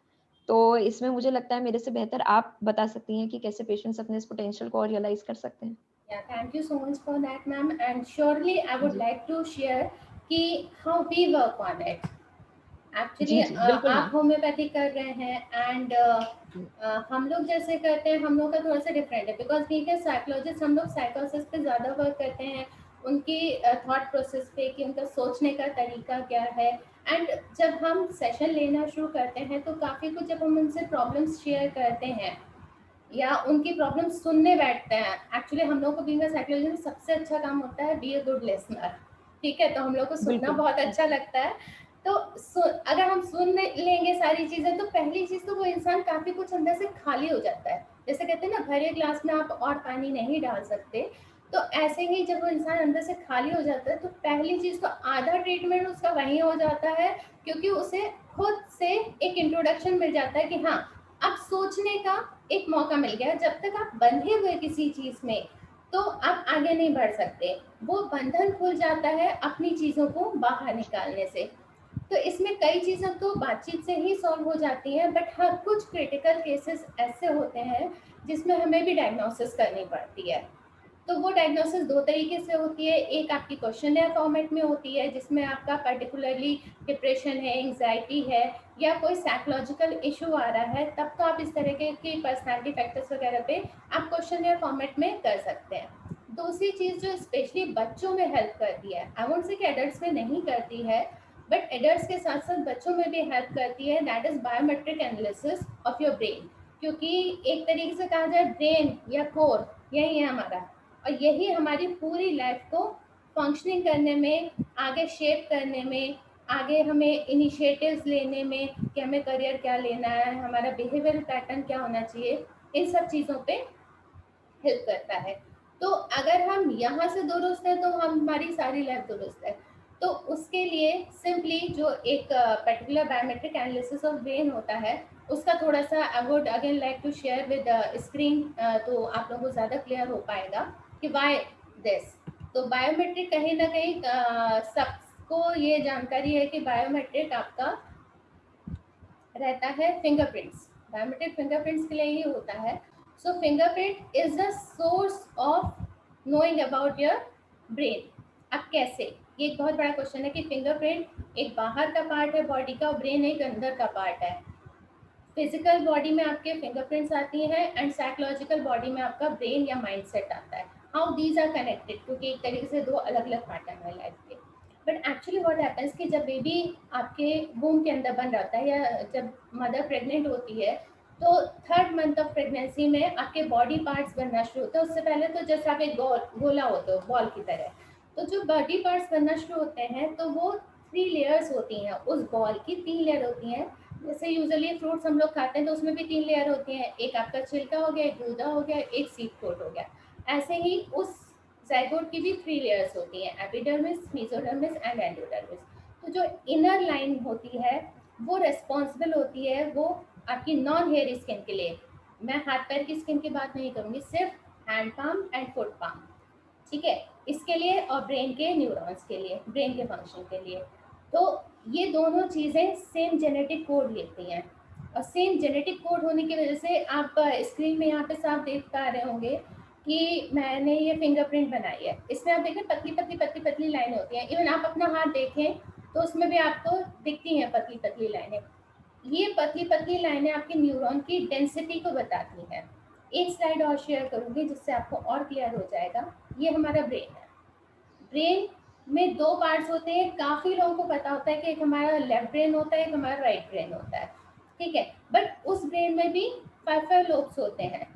तो इसमें मुझे लगता है मेरे से बेहतर आप बता सकती हैं कि कैसे पेशेंट्स अपने इस पोटेंशियल को रियलाइज कर सकते हैं। Yeah, thank you so much for that, ma'am. And surely I would like to share कि how we work on it. Actually, जी बिल्कुल आप मैम। होम्योपैथी कर रहे हैं एंड हम लोग जैसे करते हैं, हम लोग का थोड़ा सा डिफरेंट है बिकॉज बीइंग ए साइकोलॉजिस्ट हम लोग साइकोसिस पे ज़्यादा वर्क करते हैं, उनकी थॉट प्रोसेस पे कि उनका सोचने का तरीका क्या है। एंड जब हम सेशन लेना शुरू करते हैं तो काफ़ी कुछ जब हम उनसे प्रॉब्लम्स शेयर करते हैं या उनकी प्रॉब्लम सुनने बैठते हैं, एक्चुअली हम लोग को बीइंग अ साइकोलॉजिस्ट में सबसे अच्छा काम होता है बी अ गुड लिसनर। ठीक है, तो हम लोग को सुनना बिल्कुल। बहुत अच्छा लगता है। तो अगर हम सुन लेंगे सारी चीज़ें तो पहली चीज़ तो वो इंसान काफ़ी कुछ अंदर से खाली हो जाता है। जैसे कहते हैं ना, भरे ग्लास में आप और पानी नहीं डाल सकते, तो ऐसे ही जब वो इंसान अंदर से खाली हो जाता है तो पहली चीज़ तो आधा ट्रीटमेंट उसका वहीं हो जाता है, क्योंकि उसे खुद से एक इंट्रोडक्शन मिल जाता है कि हाँ, अब सोचने का एक मौका मिल गया। जब तक आप बंधे हुए किसी चीज़ में तो आप आगे नहीं बढ़ सकते। वो बंधन खुल जाता है अपनी चीज़ों को बाहर निकालने से। तो इसमें कई चीज़ें तो बातचीत से ही सॉल्व हो जाती हैं, बट हाँ, कुछ क्रिटिकल केसेस ऐसे होते हैं जिसमें हमें भी डायग्नोसिस करनी पड़ती है। तो वो डायग्नोसिस दो तरीके से होती है। एक आपकी क्वेश्चनर फॉर्मेट में होती है जिसमें आपका पर्टिकुलरली डिप्रेशन है, एंग्जाइटी है या कोई साइकोलॉजिकल इशू आ रहा है, तब तो आप इस तरह के पर्सनालिटी फैक्टर्स वगैरह पे आप क्वेश्चनर फॉर्मेट में कर सकते हैं। दूसरी चीज़ जो स्पेशली बच्चों में हेल्प करती है, आई वोंट से कि एडल्ट्स में नहीं करती है, बट एडल्ट्स के साथ साथ बच्चों में भी हेल्प करती है, that is biometric analysis of your brain. क्योंकि एक तरीके से कहा जाए ब्रेन या कोर यही है हमारा, और यही हमारी पूरी लाइफ को फंक्शनिंग करने में, आगे शेप करने में, आगे हमें इनिशिएटिव्स लेने में कि हमें करियर क्या लेना है, हमारा बिहेवियर पैटर्न क्या होना चाहिए, इन सब चीज़ों पे हेल्प करता है। तो अगर हम यहाँ से दुरुस्त हैं तो हमारी सारी लाइफ दुरुस्त है। तो उसके लिए सिंपली जो एक particular biometric analysis of brain होता है, उसका थोड़ा सा I would again like to share with screen, तो आप लोगों को ज़्यादा क्लियर हो पाएगा कि वाई दिस। तो बायोमेट्रिक कहीं ना कहीं सबको ये जानकारी है कि बायोमेट्रिक आपका रहता है फिंगरप्रिंट्स। बायोमेट्रिक फिंगरप्रिंट्स के लिए ही होता है। So fingerprint is the source of knowing about your brain. अब कैसे, ये एक बहुत बड़ा क्वेश्चन है कि फिंगरप्रिंट एक बाहर का पार्ट है बॉडी का और ब्रेन एक अंदर का पार्ट है। फिजिकल बॉडी में आपके फिंगरप्रिंट्स आती हैं एंड साइकोलॉजिकल बॉडी में आपका ब्रेन या माइंडसेट आता है। हाउ दीज आर कनेक्टेड, क्योंकि एक तरीके से दो अलग अलग पार्ट है हमारी लाइफ के। बट एक्चुअली व्हाट हैपेंस कि जब बेबी आपके वूम के अंदर बन जाता है या जब मदर प्रेग्नेंट होती है, तो 3rd मंथ ऑफ प्रेगनेंसी में आपके बॉडी पार्ट्स बनना शुरू होते हैं। उससे पहले तो जैसे आप एक गोला होते हो बॉल की तरह, तो जो बॉडी पार्ट्स बनना शुरू होते हैं तो वो 3 लेयर्स होती हैं। उस बॉल की 3 लेयर होती हैं। जैसे यूजुअली फ्रूट्स हम लोग खाते हैं तो उसमें भी 3 लेयर होती हैं, एक आपका छिलका हो गया, एक गूदा हो गया, एक सीड कोट हो गया। ऐसे ही उस ज़ाइगोट की भी 3 लेयर्स होती हैं, एपिडर्मिस, मेसोडर्मिस एंड एंडोडर्मिस। तो जो इनर लाइन होती है वो रिस्पॉन्सिबल होती है वो आपकी नॉन हेयर स्किन के लिए। मैं हाथ पैर की स्किन की बात नहीं करूँगी, सिर्फ hand palm and foot palm, ठीक है, इसके लिए, और ब्रेन के न्यूरॉन्स के लिए, ब्रेन के फंक्शन के लिए। तो ये दोनों चीज़ें सेम जेनेटिक कोड लेती हैं, और सेम जेनेटिक कोड होने की वजह से आप स्क्रीन में यहाँ पे साफ देख पा रहे होंगे कि मैंने ये फिंगरप्रिंट बनाई है। इसमें आप देखें पतली पतली पतली पतली लाइन होती हैं। इवन आप अपना हाथ देखें तो उसमें भी आपको दिखती हैं पतली पतली लाइनें। ये पतली पतली लाइनें आपके न्यूरॉन की डेंसिटी को बताती हैं। एक स्लाइड और शेयर करूंगी जिससे आपको और क्लियर हो जाएगा। ये हमारा ब्रेन है। ब्रेन में दो पार्ट्स होते हैं। काफी लोगों को पता होता है कि एक हमारा लेफ्ट ब्रेन होता है, एक हमारा राइट ब्रेन होता है, ठीक है। बट उस ब्रेन में भी 5 लोब्स होते हैं,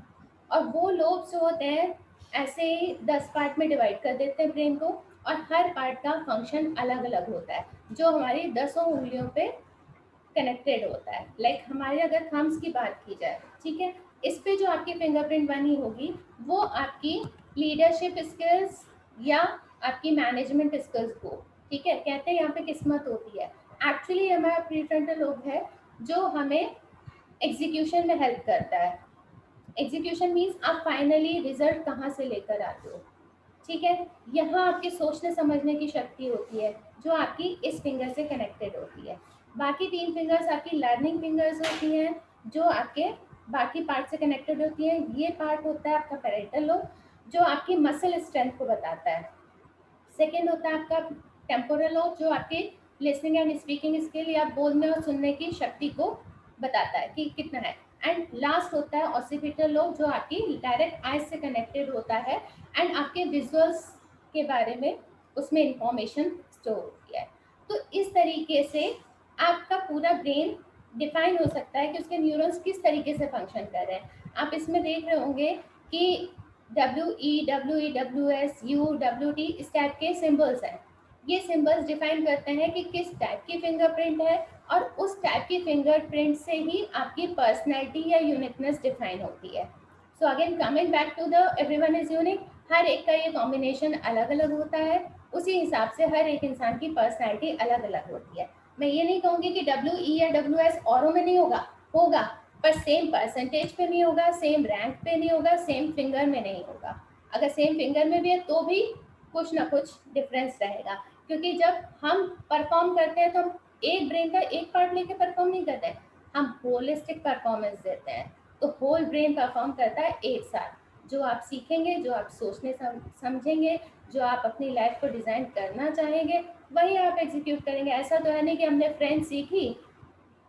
और वो लोब्स जो होते हैं ऐसे ही 10 पार्ट में डिवाइड कर देते हैं ब्रेन को, और हर पार्ट का फंक्शन अलग अलग होता है जो हमारी 10 उंगलियों पे कनेक्टेड होता है। लाइक हमारे अगर थम्स की बात की जाए, ठीक है, इस पे जो आपकी फिंगरप्रिंट बनी होगी वो आपकी लीडरशिप स्किल्स या आपकी मैनेजमेंट स्किल्स को, ठीक है, कहते हैं यहाँ पे किस्मत होती है। एक्चुअली हमारा प्रीफ्रंटल लोब है जो हमें एग्जीक्यूशन में हेल्प करता है। एग्जीक्यूशन मीन्स आप फाइनली रिजल्ट कहाँ से लेकर आते हो, ठीक है। यहाँ आपके सोचने समझने की शक्ति होती है जो आपकी इस फिंगर से कनेक्टेड होती है। बाकी 3 फिंगर्स आपकी लर्निंग फिंगर्स होती हैं जो आपके बाकी पार्ट से कनेक्टेड होती है। ये पार्ट होता है आपका पैरेंटल लोब जो आपकी मसल स्ट्रेंथ को बताता है। सेकेंड होता है आपका टेम्पोरल लोब जो आपकी लिसनिंग एंड स्पीकिंग स्किल या बोलने और सुनने की शक्ति को बताता है कि कितना है। एंड लास्ट होता है ऑसिपिटल लोब जो आपकी डायरेक्ट आइज से कनेक्टेड होता है एंड आपके विजुअल्स के बारे में उसमें इंफॉर्मेशन स्टोर होती है। तो इस तरीके से आपका पूरा ब्रेन डिफाइन हो सकता है कि उसके न्यूरॉन्स किस तरीके से फंक्शन कर रहे हैं। आप इसमें देख रहे होंगे कि WE, WE, WS, U, WT इस टाइप के सिंबल्स हैं। ये सिंबल्स डिफाइन करते हैं कि किस टाइप की फिंगरप्रिंट है, और उस टाइप की फिंगरप्रिंट से ही आपकी पर्सनैलिटी या यूनिकनेस डिफाइन होती है। So again coming back to the everyone is unique, हर एक का ये कॉम्बिनेशन अलग अलग होता है, उसी हिसाब से हर एक इंसान की पर्सनैलिटी अलग अलग होती है। मैं ये नहीं कहूँगी कि WE या WS औरों में नहीं होगा, होगा, पर सेम परसेंटेज पे नहीं होगा, सेम रैंक पे नहीं होगा, सेम फिंगर में नहीं होगा। अगर सेम फिंगर में भी है तो भी कुछ ना कुछ डिफरेंस रहेगा, क्योंकि जब हम परफॉर्म करते हैं तो हम एक ब्रेन का एक पार्ट लेके परफॉर्म नहीं करते, हम होलिस्टिक परफॉर्मेंस देते हैं। तो होल ब्रेन परफॉर्म करता है एक साथ। जो आप सीखेंगे, जो आप सोचने समझेंगे, जो आप अपनी लाइफ को डिज़ाइन करना चाहेंगे, वही आप एग्जीक्यूट करेंगे। ऐसा तो है नहीं कि हमने फ्रेंच सीखी,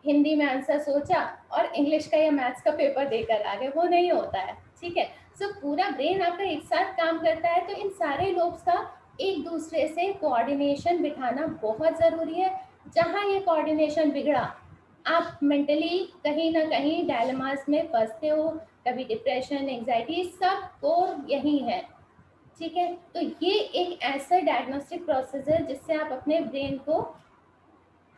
हिंदी में आंसर सोचा और इंग्लिश का या मैथ्स का पेपर देकर आ गए, वो नहीं होता है, ठीक है। सो पूरा ब्रेन आपका एक साथ काम करता है, तो इन सारे लोब्स का एक दूसरे से कोऑर्डिनेशन बिठाना बहुत ज़रूरी है। जहाँ ये कोऑर्डिनेशन बिगड़ा, आप मेंटली कहीं ना कहीं डायलेमास में फंसते हो, कभी डिप्रेशन, एंग्जाइटी, सब कोर यही है, ठीक है। तो ये एक ऐसा डायग्नोस्टिक प्रोसेस है जिससे आप अपने ब्रेन को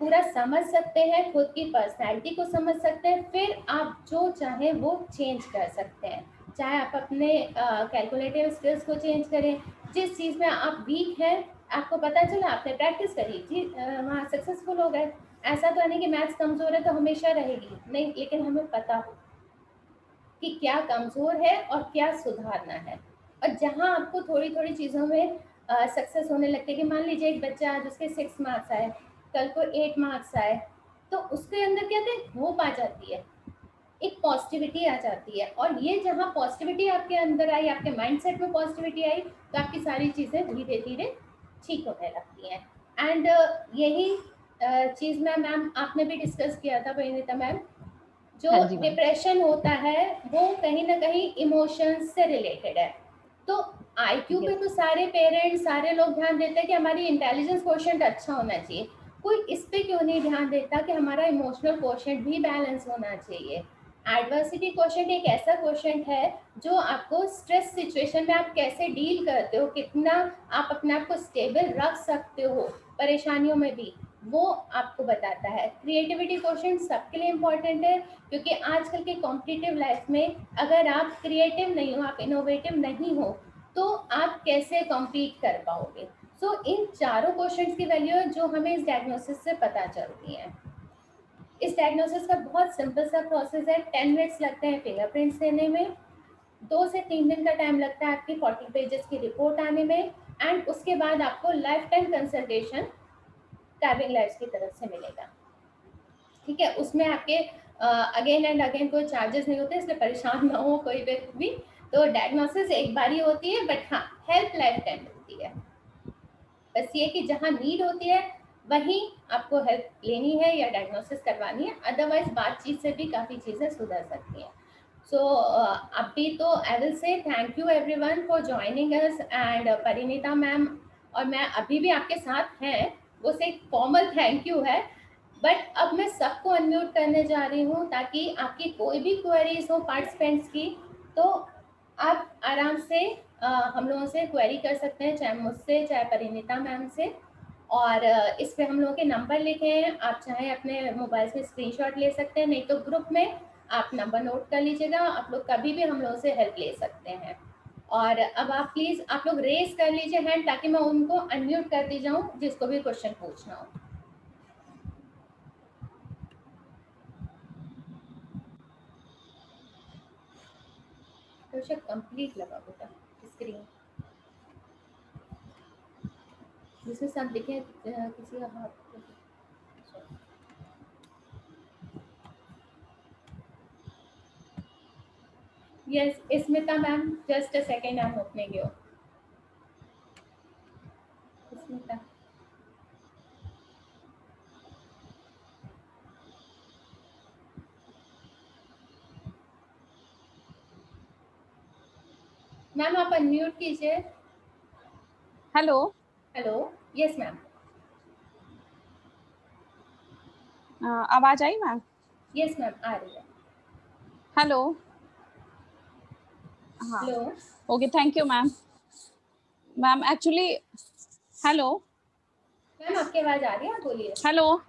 पूरा समझ सकते हैं, खुद की पर्सनैलिटी को समझ सकते हैं, फिर आप जो चाहें वो चेंज कर सकते हैं। चाहे आप अपने कैलकुलेटिव स्किल्स को चेंज करें, जिस चीज़ में आप वीक हैं, आपको पता चला, आपने प्रैक्टिस करी जी, वहाँ सक्सेसफुल हो गए। ऐसा तो नहीं कि मैथ्स कमज़ोर है तो हमेशा रहेगी, नहीं, लेकिन हमें पता हो कि क्या कमज़ोर है और क्या सुधारना है। और जहाँ आपको थोड़ी थोड़ी चीज़ों में सक्सेस होने लगती है, कि मान लीजिए एक बच्चा आज उसके 6 मार्क्स आए, कल को 8 मार्क्स आए, तो उसके अंदर क्या होता है, होप आ जाती है, एक पॉजिटिविटी आ जाती है। और ये जहाँ पॉजिटिविटी आपके अंदर आई, आपके माइंडसेट में पॉजिटिविटी आई, तो आपकी सारी चीज़ें धीरे धीरे ठीक होने लगती हैं। एंड यही चीज़ मैम आपने भी डिस्कस किया था परिणीता मैम, जो हाँ जी मैम। डिप्रेशन होता है वो कहीं ना कहीं इमोशंस से रिलेटेड है। तो आईक्यू पे तो सारे पेरेंट्स, सारे लोग ध्यान देते हैं कि हमारी इंटेलिजेंस क्वोशिएंट अच्छा होना चाहिए, कोई इस पे क्यों नहीं ध्यान देता कि हमारा इमोशनल क्वोशिएंट भी बैलेंस होना चाहिए। एडवर्सिटी क्वोशिएंट एक ऐसा क्वोशिएंट है जो आपको स्ट्रेस सिचुएशन में आप कैसे डील करते हो, कितना आप अपने आप को स्टेबल रख सकते हो परेशानियों में भी, वो आपको बताता है। क्रिएटिविटी क्वोशिएंट सबके लिए इम्पॉर्टेंट है, क्योंकि आजकल के कॉम्पिटिटिव लाइफ में अगर आप क्रिएटिव नहीं हो, आप इनोवेटिव नहीं हो, तो आप कैसे कॉम्पीट कर पाओगे। सो इन चारों क्वेश्चंस की वैल्यू है जो हमें इस डायग्नोसिस से पता चलती है। इस डायग्नोसिस का बहुत सिंपल सा प्रोसेस है। 10 मिनट्स लगते हैं फिंगरप्रिंट्स लेने में, 2 से 3 दिन का टाइम लगता है आपकी 40 पेजेस की रिपोर्ट आने में, एंड उसके बाद आपको lifetime consultation carving lives की तरफ से मिलेगा, ठीक है। उसमें आपके अगेन एंड अगेन कोई चार्जेस नहीं होते, इसलिए परेशान ना हो कोई व्यक्ति भी। तो डायग्नोसिस एक बार ही होती है, बट हाँ, हेल्प लाइफ टाइम मिलती है। बस ये कि जहाँ नीड होती है वहीं आपको हेल्प लेनी है या डायग्नोसिस करवानी है, अदरवाइज बातचीत से भी काफ़ी चीज़ें सुधर सकती हैं। सो अभी तो I will say thank you everyone for joining us and Parineeta ma'am और मैं अभी भी आपके साथ हैं, वो से एक फॉर्मल थैंक यू है, बट अब मैं सबको अनम्यूट करने जा रही हूँ ताकि आपकी कोई भी क्वेरीज हो पार्टिसिपेंट्स की तो आप आराम से हम लोगों से क्वेरी कर सकते हैं, चाहे मुझसे चाहे परिणीता मैम से। और इस पे हम लोगों के नंबर लिखे हैं, आप चाहे अपने मोबाइल से स्क्रीनशॉट ले सकते हैं, नहीं तो ग्रुप में आप नंबर नोट कर लीजिएगा, आप लोग कभी भी हम लोगों से हेल्प ले सकते हैं। और अब आप प्लीज़ आप लोग रेस कर लीजिए हैंड ताकि मैं उनको अनम्यूट करती जाऊँ जिसको भी क्वेश्चन पूछना हो। तो शायद कंप्लीट लगा बेटा स्क्रीन जिसमें सब लिखे किसी का हाथ yes Smita ma'am just a second I am opening you Smita ma'am आप अनम्यूट कीजिए। Hello hello yes ma'am. आवाज आई मैम? यस मैम आ रही है। हेलो। हाँ hello okay thank you ma'am. Ma'am actually hello ma'am आपकी आवाज आ रही है, आप बोलिए। Hello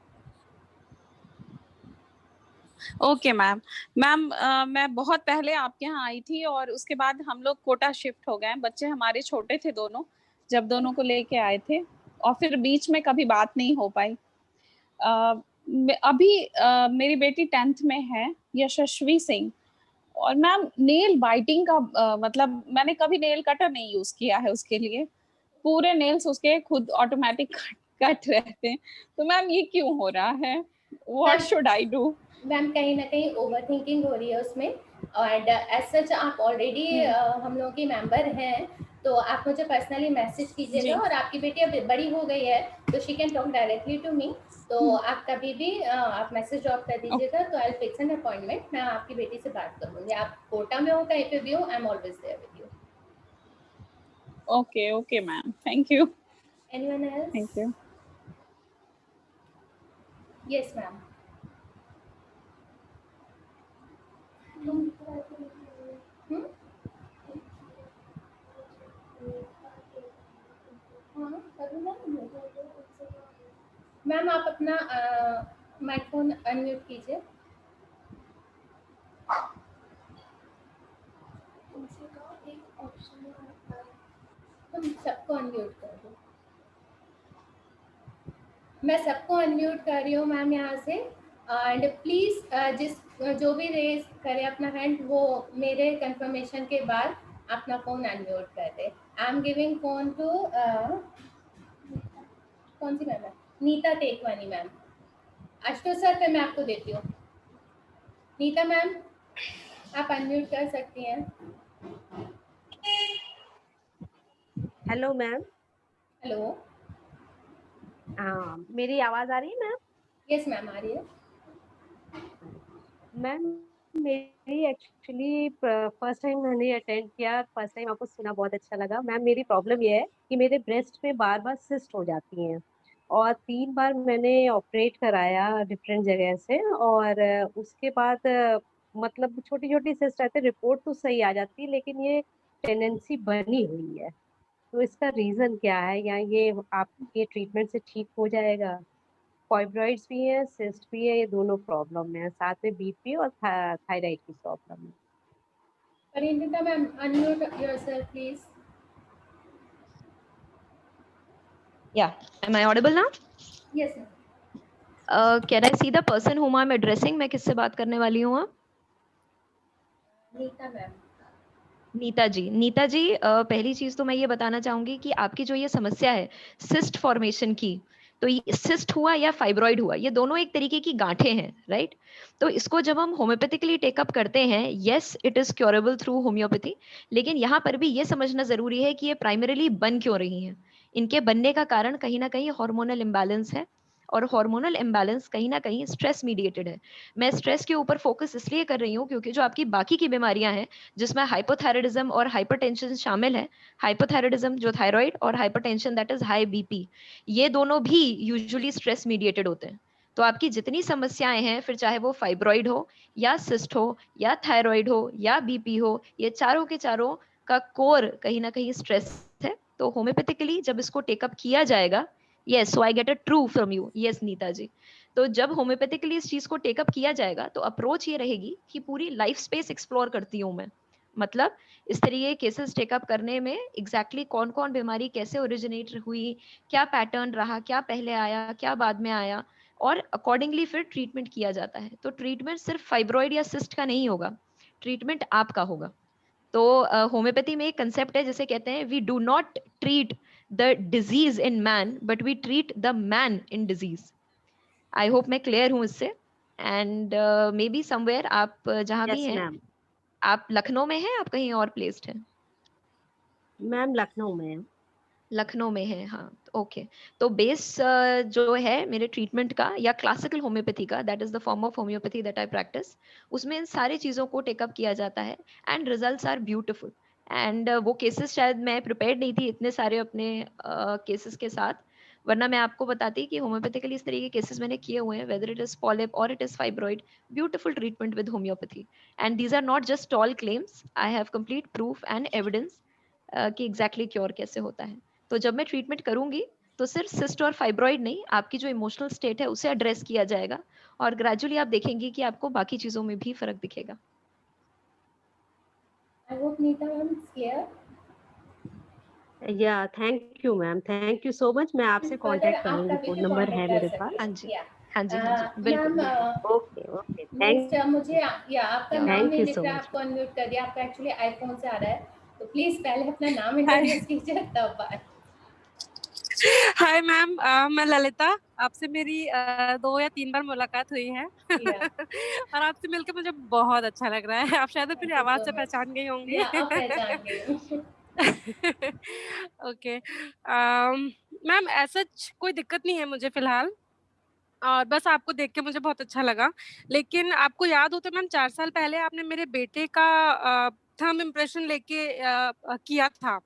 okay ma'am. मैम मैं बहुत पहले आपके यहाँ आई थी और उसके बाद हम लोग कोटा शिफ्ट हो गए। बच्चे हमारे छोटे थे दोनों, जब दोनों को लेके आए थे और फिर बीच में कभी बात नहीं हो पाई। अभी मेरी बेटी 10th में है, यशस्वी सिंह। और मैम नेल बाइटिंग का मतलब मैंने कभी नेल कटर नहीं यूज किया है उसके लिए, पूरे नेल्स उसके खुद ऑटोमेटिक कट रहते हैं। तो मैम ये क्यों हो रहा है? What should I do? Ma'am कहीं ना कहीं ओवर थिंकिंग हो रही है उसमें, और एज सच आप ऑलरेडी हम लोगों की मेंबर हैं, तो आप मुझे पर्सनली मैसेज कीजिएगा। और आपकी बेटी अब बड़ी हो गई है तो she can talk directly to me, तो आप कभी भी आप मैसेज ड्रॉप कर दीजिएगा तो I will fix an appointment. मैं आपकी बेटी से बात कर लूँगी, आप कोटा में हो कहीं पे भी हो, I am always there with you. Okay okay ma'am, thank you. Anyone else? Thank you. Yes ma'am. Ma'am आप अपना माइक्रोफोन अनम्यूट कीजिए। तुम सबको अनम्यूट कर दो। मैं सबको अनम्यूट कर रही हूँ मैम यहाँ से। एंड प्लीज़ जिस जो भी रेज करे अपना हैंड वो मेरे कंफर्मेशन के बाद अपना फ़ोन अनम्यूट कर दे। I am giving phone to कौन सी मैम है? नीता टेकवानी मैम। आशुतोष सर पे मैं आपको देती हूँ। नीता मैम आप अनम्यूट कर सकती हैं। Hello ma'am. हेलो हाँ मेरी आवाज आ रही है मैम? यस मैम आ रही है। मैम मेरी एक्चुअली फर्स्ट टाइम मैंने अटेंड किया, फर्स्ट टाइम आपको सुना, बहुत अच्छा लगा। मैम मेरी प्रॉब्लम ये है कि मेरे ब्रेस्ट में बार बार सिस्ट हो जाती हैं और 3 बार मैंने ऑपरेट कराया डिफरेंट जगह से, और उसके बाद मतलब छोटी छोटी सिस्ट आते, रिपोर्ट तो सही आ जाती है लेकिन ये टेंडेंसी बनी हुई है। तो इसका रीजन क्या है, या ये आपके ट्रीटमेंट से ठीक हो जाएगा? फाइब्रॉइड्स भी है, सिस्ट भी है, ये दोनों प्रॉब्लम है, साथ में बीपी और थायराइड की प्रॉब्लम है। Parineeta ma'am unmute yourself please. Yeah, am I audible now? Yes ma'am. Can I see the person whom I'm addressing? मैं किससे बात करने वाली हूँ? नीता मैम। नीता जी। नीता जी, पहली चीज तो मैं ये बताना चाहूंगी कि आपकी जो ये समस्या है सिस्ट फॉर्मेशन की, तो सिस्ट हुआ या फाइब्रॉइड हुआ, ये दोनों एक तरीके की गांठें हैं, राइट? तो इसको जब हम होम्योपैथिकली टेकअप करते हैं, yes it is curable through homeopathy, लेकिन यहाँ पर भी ये समझना जरूरी है कि ये प्राइमरीली बन क्यों रही हैं। इनके बनने का कारण कहीं ना कहीं हार्मोनल इम्बैलेंस है, और हार्मोनल इम्बैलेंस कहीं ना कहीं स्ट्रेस मीडिएटेड है। मैं स्ट्रेस के ऊपर फोकस इसलिए कर रही हूँ क्योंकि जो आपकी बाकी की बीमारियां हैं जिसमें हाइपोथायराइडिज्म और हाइपरटेंशन शामिल है, हाइपोथायराइडिज्म जो थायराइड और hypertension that is high BP, ये दोनों भी यूजुअली स्ट्रेस मीडिएटेड होते हैं। तो आपकी जितनी समस्याएं हैं, फिर चाहे वो फाइब्रॉइड हो या सिस्ट हो या थायराइड हो या बीपी हो, ये चारों के चारों का कोर कहीं ना कहीं स्ट्रेस है। तो होम्योपैथिकली जब इसको टेकअप किया जाएगा, yes, so I get a true from you, yes Neeta ji, तो जब होम्योपैथिकली इस चीज को टेकअप किया जाएगा तो अप्रोच ये रहेगी कि पूरी लाइफ स्पेस एक्सप्लोर करती हूँ मैं। मतलब इस तरीके के केसेस टेकअप करने में एग्जैक्टली कौन कौन बीमारी कैसे ओरिजिनेट हुई, क्या पैटर्न रहा, क्या पहले आया क्या बाद में आया, और अकॉर्डिंगली फिर ट्रीटमेंट किया जाता है। तो ट्रीटमेंट सिर्फ फाइब्रॉइड या सिस्ट का नहीं होगा, ट्रीटमेंट आपका होगा। तो होम्योपैथी में एक कंसेप्ट है जिसे कहते हैं we do not treat the disease in man but we treat the man in disease. I hope मैं क्लियर हूँ इससे। एंड मे बी समवेयर आप जहाँ भी यस हैं, मैम। आप लखनऊ में हैं, आप कहीं और प्लेस्ड हैं? मैम लखनऊ में है। लखनऊ में है, हाँ, ओके। तो बेस जो है मेरे ट्रीटमेंट का या क्लासिकल होम्योपैथी का, that is the form of homeopathy that I practise, उसमें इन सारी चीज़ों को टेकअप किया जाता है and results are beautiful. And वो केसेस शायद मैं प्रिपेयर्ड नहीं थी इतने सारे अपने केसेस के साथ, वरना मैं आपको बताती कि होम्योपैथिकली इस तरीके के केसेस मैंने किए हुए हैं, वेदर इट इज पॉलिप और it is fibroid, beautiful treatment with homeopathy. And these are not just all claims, I have complete proof and evidence कि एग्जैक्टली क्योर कैसे होता है। तो जब मैं ट्रीटमेंट करूंगी तो सिर्फ सिस्ट और फाइब्रॉइड नहीं, आपकी जो इमोशनल स्टेट है उसे एड्रेस किया जाएगा, और ग्रेजुअली आप देखेंगे कि आपको बाकी चीजों में भी फर्क दिखेगा। I hope Neeta ma'am is clear. या thank you ma'am, thank you so much. मैं आपसे फर्दर कांटेक्ट आप करूंगी, कभी फोन भी नंबर है कांटेक्ट कर मेरे पास। सकते हाँ हैं। जी, या हाँ जी, हाँ जी, बिल्कुल मैम, बिल्कुल। ओके ओके, नेक्स्ट थैंक मुझे या आपका नाम थैंक नहीं यू दिख सो रहा, मच। आपको अनम्यूट कर दिया, आपका एक्चुअली आईफोन से आ रहा है, तो प्लीज पहले अपना नाम हाय इंट्रोड्यूस कीजिए तब बात। हाय मैम, मैं ललिता। आपसे मेरी 2 या 3 बार मुलाकात हुई है या और आपसे मिलकर मुझे बहुत अच्छा लग रहा है। आप शायद थैंक मेरी यू आवाज सो से मच। पहचान गई होंगी। या अब पहचान गई हूँ। ओके मैम, ऐसा कोई दिक्कत नहीं है मुझे फिलहाल, और बस आपको देख के मुझे बहुत अच्छा लगा। लेकिन आपको याद हो तो मैम, 4 साल पहले आपने मेरे बेटे का थंब इम्प्रेशन लेके किया था।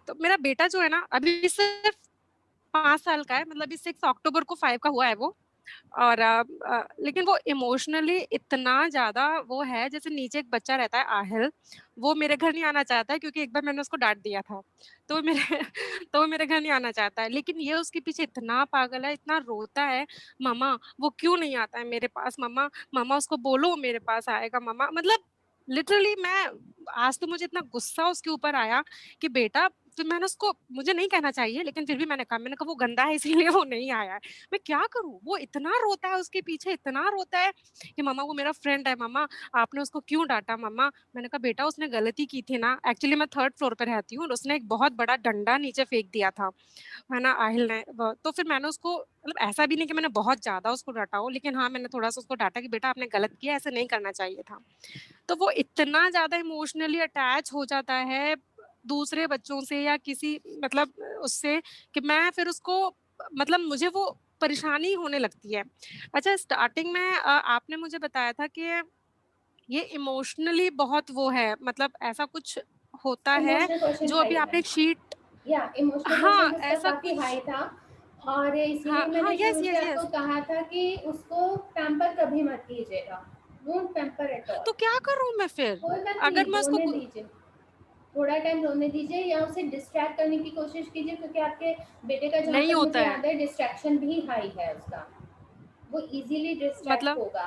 तो मेरा बेटा जो है ना, अभी सिर्फ 5 साल का है, मतलब इस 6 अक्टूबर को 5 का हुआ है वो। और लेकिन वो इमोशनली इतना ज्यादा वो है, जैसे नीचे एक बच्चा रहता है आहिल, वो मेरे घर नहीं आना चाहता है क्योंकि एक बार मैंने उसको डांट दिया था, तो वो मेरे तो वो मेरे घर नहीं आना चाहता है। लेकिन ये उसके पीछे इतना पागल है, इतना रोता है, मम्मा वो क्यों नहीं आता है मेरे पास, मम्मा मम्मा उसको बोलो वो मेरे पास आएगा मम्मा। मतलब लिटरली मैं, आज तो मुझे इतना गुस्सा उसके ऊपर आया कि बेटा, फिर मैंने उसको, मुझे नहीं कहना चाहिए लेकिन फिर भी मैंने कहा वो गंदा है इसीलिए वो नहीं आया है। मैं क्या करूं, वो इतना रोता है, उसके पीछे इतना रोता है कि मम्मा वो मेरा फ्रेंड है, मम्मा आपने उसको क्यों डांटा मम्मा। मैंने कहा बेटा उसने गलती की थी ना, एक्चुअली मैं 3rd फ्लोर पर रहती हूँ और उसने एक बहुत बड़ा डंडा नीचे फेंक दिया था, है ना, आहिल ने। तो फिर मैंने उसको, मतलब ऐसा भी नहीं कि मैंने बहुत ज्यादा उसको डांटा हो, लेकिन हाँ मैंने थोड़ा सा उसको डांटा कि बेटा आपने गलत किया, ऐसे नहीं करना चाहिए था। तो वो इतना ज्यादा इमोशनली अटैच हो जाता है दूसरे बच्चों से या किसी, मतलब उससे, कि मैं फिर उसको, मतलब मुझे वो परेशानी होने लगती है। अच्छा, स्टार्टिंग में आपने मुझे बताया था कि ये इमोशनली बहुत वो है, मतलब ऐसा कुछ होता है, इमोशनल क्वेश्चन जो हाई अभी है। आपने एक शीट, या इमोशनल हाँ क्वेश्चन उसका ऐसा काफी कुछ, हाई था, और इसीलिए हाँ हाँ, मैंने यस शुरू से यस आपको यस। कहा था कि उसको पैम्पर कभी मत कीजिएगा, डोंट पैम्पर एट ऑल। तो क्या करूं मैं फिर, कोई बात अगर नहीं, मैं उसको रोने दीजिए, थोड़ा टाइम रोने दीजिए, या उसे डिस्ट्रैक्ट करने की कोशिश कीजिए, क्योंकि आपके बेटे का जहाँ नहीं तक होता मुझे है, याद है डिस्ट्रैक्शन भी हाई है उसका, वो इजीली डिस्ट्रैक्ट मतलब, होगा।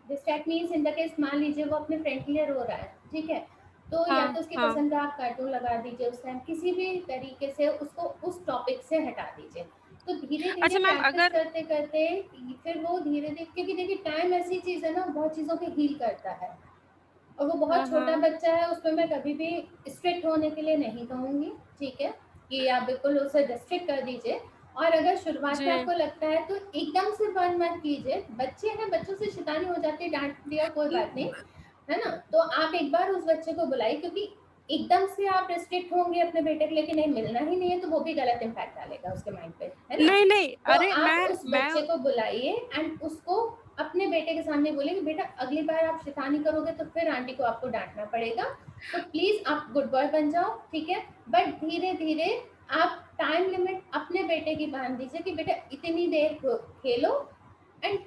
Distract means in the case, मान लीजिए वो अपने फ्रेंड के लिए रो रहा है, ठीक है, तो या हाँ तो उसकी हाँ, पसंद का आप कार्टून लगा दीजिए, उस टाइम किसी भी तरीके से उसको उस टॉपिक से हटा दीजिए। तो धीरे धीरे अच्छा मैम, प्रैक्टिस अगर, करते करते फिर वो धीरे धीरे, क्योंकि देखिए टाइम ऐसी चीज़ है ना, बहुत चीज़ों पे हील करता है, और वो बहुत हाँ छोटा हाँ, बच्चा है, उसमें मैं कभी भी स्ट्रिक्ट होने के लिए नहीं कहूँगी, ठीक है, कि आप बिल्कुल उसे रिस्ट्रिक्ट कर दीजिए। और अगर शुरुआत में जी, आपको लगता है तो एकदम से बंद मत कीजिए, बच्चे हैं, बच्चों से शैतानी हो जाती है, डांट दिया कोई बात नहीं, है ना, तो आप एक बार उस बच्चे को बुलाइए, क्योंकि एकदम से आप रिस्ट्रिक्ट होंगे अपने बेटे के लिए कि नहीं मिलना ही नहीं है, तो वो भी गलत इम्पैक्ट डालेगा उसके माइंड पे, है ना? नहीं नहीं, तो अरे आप उस मैं बच्चे को बुलाइए एंड उसको अपने बेटे के सामने बोलिए कि बेटा अगली बार आप शैतानी करोगे तो फिर आंटी को आपको डांटना पड़ेगा, तो प्लीज आप गुड बॉय बन जाओ, ठीक है? बट धीरे धीरे आप टाइम लिमिट अपने बेटे की बांध दीजिए कि बेटा इतनी देर खेलो एंड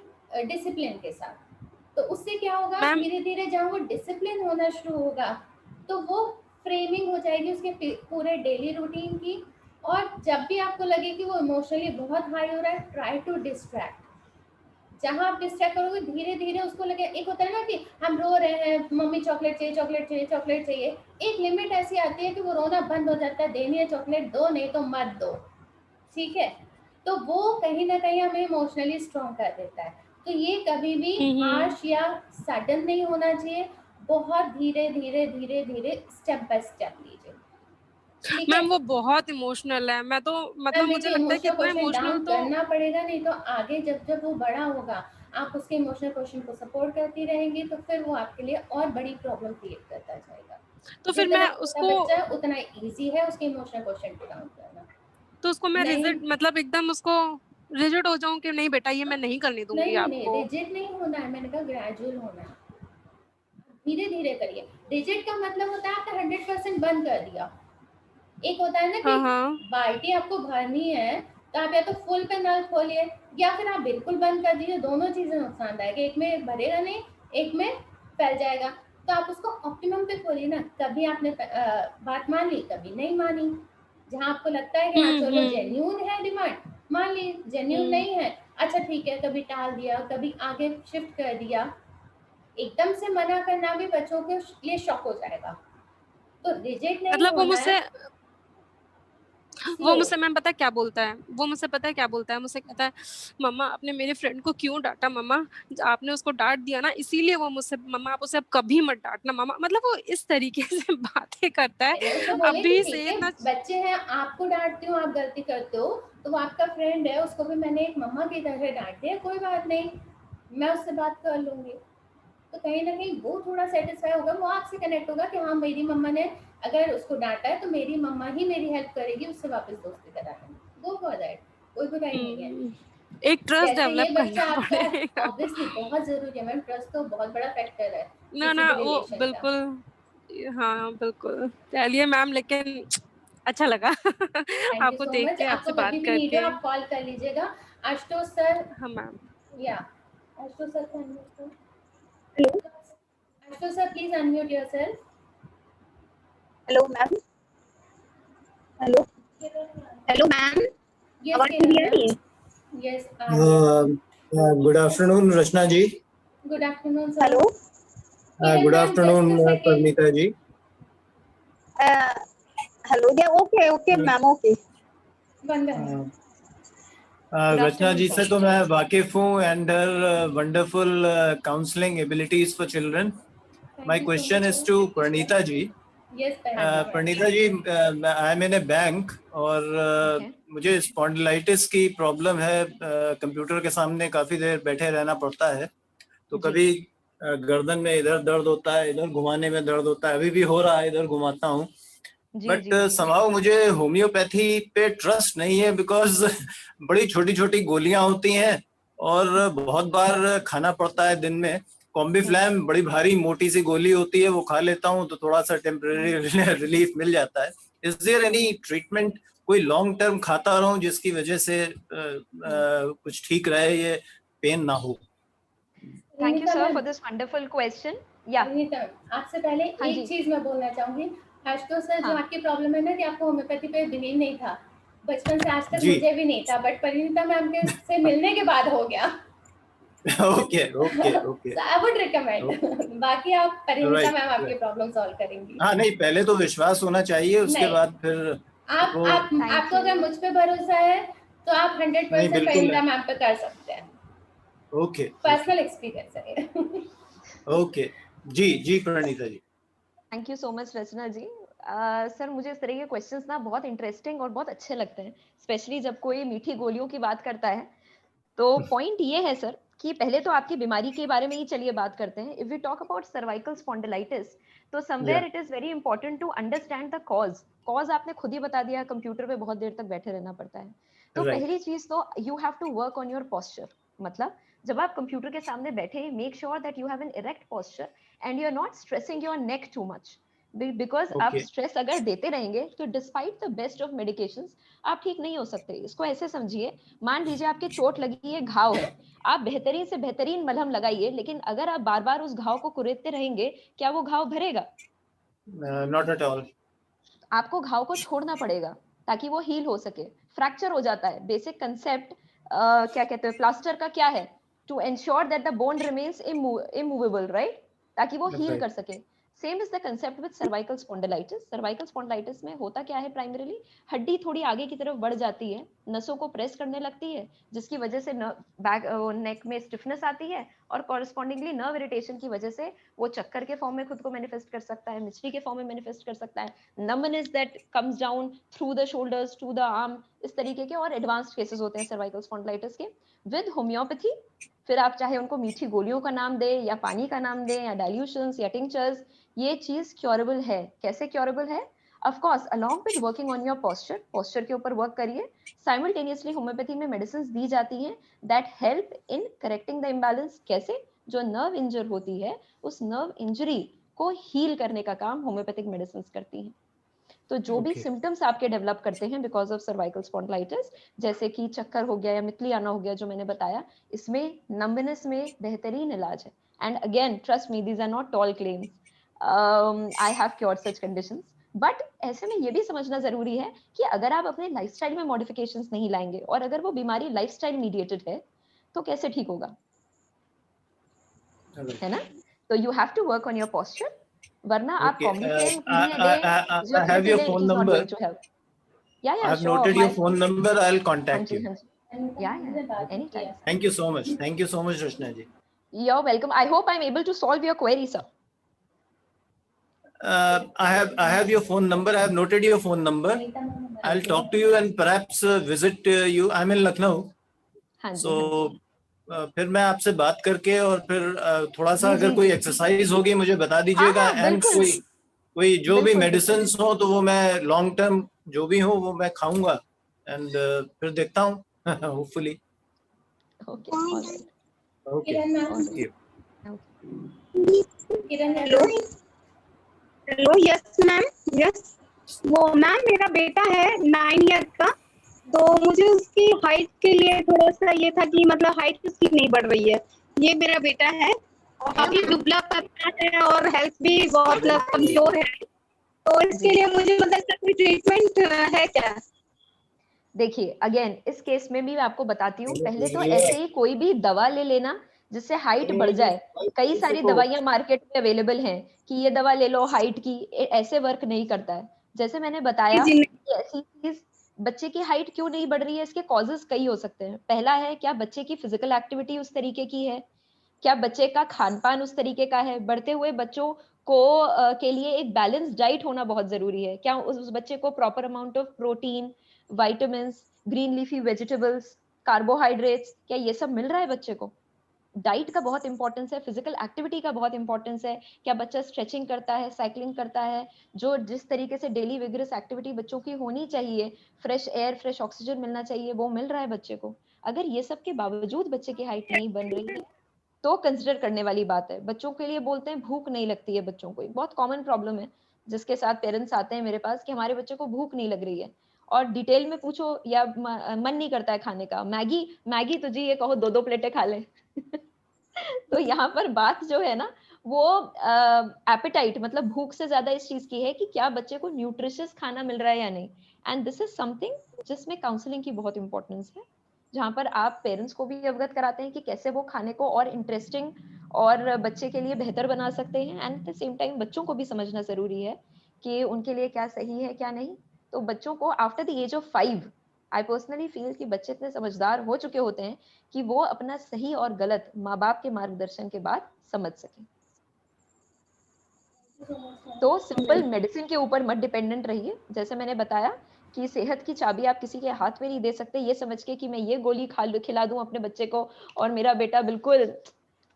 डिसिप्लिन के साथ। तो उससे क्या होगा, मैम धीरे धीरे जहाँ वो डिसिप्लिन होना शुरू होगा तो वो फ्रेमिंग हो जाएगी उसके पूरे डेली रूटीन की। और जब भी आपको लगे कि वो इमोशनली बहुत हाई हो रहा है, ट्राई टू डिस्ट्रैक्ट। जहां आप डिस्ट्रैक्ट करोगे धीरे धीरे उसको लगे, एक होता है ना कि हम रो रहे हैं, मम्मी चॉकलेट चाहिए चॉकलेट चाहिए चॉकलेट चाहिए, एक लिमिट ऐसी आती है कि वो रोना बंद हो जाता है, देनी है चॉकलेट दो, नहीं तो मत दो, ठीक है? तो वो कहीं ना कहीं हमें इमोशनली स्ट्रॉन्ग कर देता है। तो ये कभी भी हार्श या सडन नहीं होना चाहिए, बहुत धीरे धीरे धीरे धीरे स्टेप बाय स्टेप लीजिए, ठीक है? मैम वो बहुत इमोशनल है, मैं तो मतलब मुझे लगता है कि इतना इमोशनल इमोशनल डाउन तो करना पड़ेगा, नहीं तो आगे जब जब वो बड़ा होगा आप उसके इमोशनल क्वेश्चन को सपोर्ट करती रहेंगी तो फिर वो आपके लिए और बड़ी प्रॉब्लम क्रिएट करता जाएगा। तो फिर जितना मैं छोटा उसको बच्चा है उतना इजी है उसके इमोशनल क्वेश्चन को डाउन करना। तो उसको मैं नहीं रिजिड मतलब एकदम उसको रिजिड हो जाऊं कि नहीं बेटा ये मैं नहीं करने दूंगी नहीं नहीं, आपको। रिजिड नहीं होना है, मैंने कहा ग्रेजुअल होना है, धीरे धीरे करिए। रिजिड का मतलब होता है आपने 100% बंद कर दिया। एक होता है ना कि हाँ हाँ बाल्टी आपको भरनी है तो आप या तो फुल पे नल खोलिए या फिर आप बिल्कुल बंद कर दीजिए, दोनों चीजें नुकसानदायक है, एक में भरेगा नहीं एक में फैल जाएगा। तो आप उसको ऑप्टिमम पे खोलिए ना, कभी आपने बात मान ली कभी नहीं मानी, जहाँ आपको लगता है कि हाँ चलो जेन्यून है डिमांड मान ली, जेन्यून नहीं है अच्छा ठीक है, कभी टाल दिया कभी आगे शिफ्ट कर दिया। एकदम से मना करना भी बच्चों के लिए शॉक हो जाएगा, तो रिजिड नहीं मतलब होना है, वो स्लो। मुझसे मैम पता है क्या बोलता है, वो मुझसे पता है क्या बोलता है, मुझसे कहता है मम्मा आपने मेरे फ्रेंड को क्यों डांटा मम्मा, आपने उसको डांट दिया ना इसीलिए वो मुझसे, मम्मा आप उसे अब कभी मत डांटना मम्मा, मतलब वो इस तरीके से बातें करता है पहले उसे बोले कि अभी ठीक से है इतना। बच्चे हैं, आपको डांटती हूँ आप गलती करते हो तो वो आपका फ्रेंड है, उसको भी मैंने एक मम्मा की तरह डांट दिया, कोई बात नहीं मैं उससे बात कर लूंगी। तो कहीं ना कहीं वो थोड़ा सेटिस्फाई होगा, वो आपसे कनेक्ट होगा कि हाँ मेरी मम्मा ने अगर उसको डांटा है तो मेरी मम्मा ही मेरी हेल्प करेगी उससे वापस दोस्ती कराने में, गो फॉर दैट, कोई बुराई नहीं है। एक ट्रस्ट जैसे ये डेवलप बच्चा करना आपका पड़ेगा। ऑब्वियसली बहुत जरूरी है मैम, ट्रस्ट तो बहुत बड़ा फैक्टर है ना किसी ना भी वो रिलेशन का। बिल्कुल, हाँ बिल्कुल, चलिए मैम लेकिन अच्छा लगा थैंक यू आपको सो देख मच, के, आपको आपसे कभी बात भी नीड हो करके। आप कॉल कर लीजिएगा। आशुतोष सर, हाँ मैम। या Ashutosh sir can you sir? Hello, Ashutosh sir please unmute yourself. hello, ma'am. Hello, hello, ma'am. Yes आवाज किरण नहीं आ रही मैम, है? यस आ रही है। Good afternoon Rachna ji. Good afternoon sir. Hello, Kiran good ma'am just afternoon a second, Parnita ji. Hello, yeah, okay, ma'am, okay. One minute. Good Rachna afternoon ji से sir. तो मैं वाकिफ हूँ and wonderful counselling abilities for children. My thank you so question much is to Parnita ji. Yes हाँ ji Parnita ji, I am in a bank और Okay. मुझे spondylitis की problem है। कंप्यूटर के सामने काफी देर बैठे रहना पड़ता है, तो जी। कभी गर्दन में इधर दर्द होता है, इधर घुमाने में दर्द होता है, अभी भी हो रहा है, इधर घुमाता हूँ। जी बट जी जी somehow मुझे होम्योपैथी पे ट्रस्ट नहीं है, बिकॉज बड़ी छोटी छोटी गोलियां होती हैं और बहुत बार खाना पड़ता है दिन में। कॉम्बीफ्लैम बड़ी भारी मोटी सी गोली होती है, वो खा लेता हूँ तो थोड़ा सा टेम्परेरी रिलीफ मिल जाता है। इज देयर एनी ट्रीटमेंट, कोई लॉन्ग टर्म खाता रहूं जिसकी वजह से कुछ ठीक रहे, ये पेन ना हो? Thank you Rinita sir ma'am, for this wonderful question. Yeah. Rinita आपसे पहले हाँ एक जी। चीज मैं बोलना चाहूंगी। आशुतोष सर जो हाँ आपकी प्रॉब्लम है ना कि आपको होम्योपैथी पे बिलीव नहीं था, बचपन से आज तक जी। मुझे भी नहीं था, बट परिणीता मैम के से मिलने के बाद हो गया। Okay okay okay, So I would recommend बाकी आप परिणीता राइट मैम आपकी राइट। प्रॉब्लम सॉल्व करेंगी। हाँ नहीं, पहले तो विश्वास होना चाहिए, उसके नहीं, बाद फिर वो Thank आपको अगर you. मुझ पे भरोसा है तो आप नहीं 100% बिल्कुल है। परिणीता मैम पे कर सकते हैं, ओके ओके पर्सनल एक्सपीरियंस है ये। ओके। जी जी Praneeta ji. Thank you so much Rachna ji. Sir मुझे इस तरह के क्वेश्चंस ना बहुत इंटरेस्टिंग और बहुत अच्छे लगते हैं, स्पेशली जब कोई मीठी गोलियों की बात करता है। तो पॉइंट ये है सर कि पहले तो आपकी बीमारी के बारे में ही चलिए बात करते हैं. If we talk about cervical spondylitis, तो somewhere it is very important to understand the cause आपने खुद ही बता दिया, कंप्यूटर पे बहुत देर तक बैठे रहना पड़ता है. तो पहली चीज तो you have to work on your posture. मतलब जब आप कंप्यूटर के सामने बैठे, make sure that you have an erect posture and you are not stressing your neck too much, because आप स्ट्रेस अगर देते रहेंगे तो despite the best of medications आप ठीक नहीं हो सकते. इसको ऐसे समझिए, मान लीजिए आपके चोट लगी है, घाव है, आप बेहतरीन से बेहतरीन मलहम लगाइए, लेकिन अगर आप बार बार उस घाव को कुरेदते रहेंगे, क्या वो घाव भरेगा? Not at all. आपको घाव को छोड़ना पड़ेगा ताकि वो हील हो सके. फ्रैक्चर हो जाता है, बेसिक कंसेप्ट क्या कहते हैं प्लास्टर का क्या है? To ensure that the bone remains immovable, right, ताकि वो हील कर सके. Same is the concept with cervical spondylitis. Cervical spondylitis में होता क्या है, प्राइमरीली हड्डी थोड़ी आगे की तरफ बढ़ जाती है, नसों को प्रेस करने लगती है, जिसकी वजह से बैक नेक में स्टिफनेस आती है, और कॉरस्पॉन्डिंगली नर्व इरिटेशन की वजह से वो चक्कर के फॉर्म में खुद को मैनिफेस्ट कर सकता है, मिचली के फॉर्म में मैनिफेस्ट कर सकता है, numbness that comes down through the shoulders to the arm, इस तरीके के और एडवांस्ड केसेस होते हैं सर्वाइकल स्पॉन्डिलाइटिस के. विद होम्योपैथी, फिर आप चाहे उनको मीठी गोलियों का नाम दे या पानी का नाम दे या डाइल्यूशंस या टिंचर्स, ये चीज क्योरेबल है. कैसे क्योरेबल है? Of course along with working on your posture के ऊपर वर्क करिए. साइमल्टेनियसली होम्योपैथी में मेडिसिन दी जाती हैं that help in correcting the imbalance. कैसे? जो नर्व इंजर होती है, उस नर्व इंजरी को हील करने का काम होम्योपैथिक मेडिसिन करती हैं. तो जो भी सिम्टम्स आपके डेवलप करते हैं बिकॉज ऑफ सर्वाइकल स्पॉन्डिलाइटिस, जैसे कि चक्कर हो गया या मितली आना हो गया जो मैंने बताया, इसमें नंबनेस में बेहतरीन इलाज है. And again trust me, these are not tall claims. I have cured such conditions. But ऐसे में ये भी समझना जरूरी है कि अगर आप अपने लाइफस्टाइल में मॉडिफिकेशंस नहीं लाएंगे, और अगर वो बीमारी लाइफस्टाइल मीडिएटेड है, तो कैसे ठीक होगा, है ना? तो you have to work on your posture, वरना आप Combiflam I have your phone number. Yeah, I have sure. noted your phone number. I'll contact you. Yeah, anytime. Thank you so much. Thank you so much, Rachna ji. You're welcome. I hope I'm able to solve your query, sir. I have your phone number. I have noted your phone number. I'll talk to you and perhaps visit you. I'm in Lucknow. So फिर मैं आपसे बात करके और फिर थोड़ा सा अगर कोई एक्सरसाइज होगी मुझे बता दीजिएगा. एंड कोई जो भी मेडिसिन हो तो वो मैं लॉन्ग टर्म जो भी हो वो मैं खाऊंगा. एंड फिर देखता हूँ hopefully. Hello. Yes ma'am. Yes, वो मैम मेरा बेटा है 9 ईयर का, तो मुझे उसकी हाइट के लिए थोड़ा सा ये था कि मतलब हाइट उसकी नहीं बढ़ रही है. ये मेरा बेटा है, काफी दुबला पतला है और हेल्थ भी बहुत कमजोर है, तो इसके लिए मुझे मतलब कोई ट्रीटमेंट है क्या? देखिए अगेन इस केस में भी मैं आपको बताती हूँ. पहले तो ऐसे ही कोई भी दवा ले लेना जिससे हाइट बढ़ जाए. कई सारी दवाइयां मार्केट में अवेलेबल हैं कि ये दवा ले लो हाइट की, ऐसे वर्क नहीं करता है. जैसे मैंने बताया ऐसी चीज, बच्चे की हाइट क्यों नहीं बढ़ रही है, इसके कॉजेस कई हो सकते हैं. पहला है, क्या बच्चे की फिजिकल एक्टिविटी उस तरीके की है, क्या बच्चे का खान पान उस तरीके का है. बढ़ते हुए बच्चों को के लिए एक बैलेंस डाइट होना बहुत जरूरी है. क्या उस बच्चे को proper amount of protein, vitamins, green leafy vegetables, carbohydrates, क्या ये सब मिल रहा है बच्चे को? डाइट का बहुत इंपॉर्टेंस है, फिजिकल एक्टिविटी का बहुत इंपॉर्टेंस है. क्या बच्चा स्ट्रेचिंग करता है, साइकिलिंग करता है, जो जिस तरीके से डेली विगरस एक्टिविटी बच्चों की होनी चाहिए, फ्रेश एयर, फ्रेश ऑक्सीजन मिलना चाहिए, वो मिल रहा है बच्चे को? अगर ये सब के बावजूद बच्चे की हाइट नहीं बन रही है तो कंसिडर करने वाली बात है. बच्चों के लिए बोलते हैं भूख नहीं लगती है बच्चों को, बहुत कॉमन प्रॉब्लम है जिसके साथ पेरेंट्स आते हैं मेरे पास कि हमारे बच्चे को भूख नहीं लग रही है, और डिटेल में पूछो या मन नहीं करता है खाने का. मैगी तो जी ये कहो 2-2 प्लेटें खा ले. तो यहाँ पर बात जो है ना वो एपेटाइट मतलब भूख से ज्यादा इस चीज की है कि क्या बच्चे को न्यूट्रिशियस खाना मिल रहा है या नहीं. एंड दिस इज समथिंग जिसमें काउंसलिंग की बहुत इंपॉर्टेंस है, जहाँ पर आप पेरेंट्स को भी अवगत कराते हैं कि कैसे वो खाने को और इंटरेस्टिंग और बच्चे के लिए बेहतर बना सकते हैं. And at the same time बच्चों को भी समझना जरूरी है कि उनके लिए क्या सही है क्या नहीं. तो बच्चों को after the age of 5 I personally feel कि बच्चे इतने समझदार हो चुके होते हैं कि वो अपना सही और गलत माँ बाप के मार्गदर्शन के बाद समझ सकें. तो सिंपल मेडिसिन के ऊपर मत डिपेंडेंट रहिए. जैसे मैंने बताया कि सेहत की चाबी आप किसी के हाथ में नहीं दे सकते ये समझ के कि मैं ये गोली खिला दूं अपने बच्चे को और मेरा बेटा बिल्कुल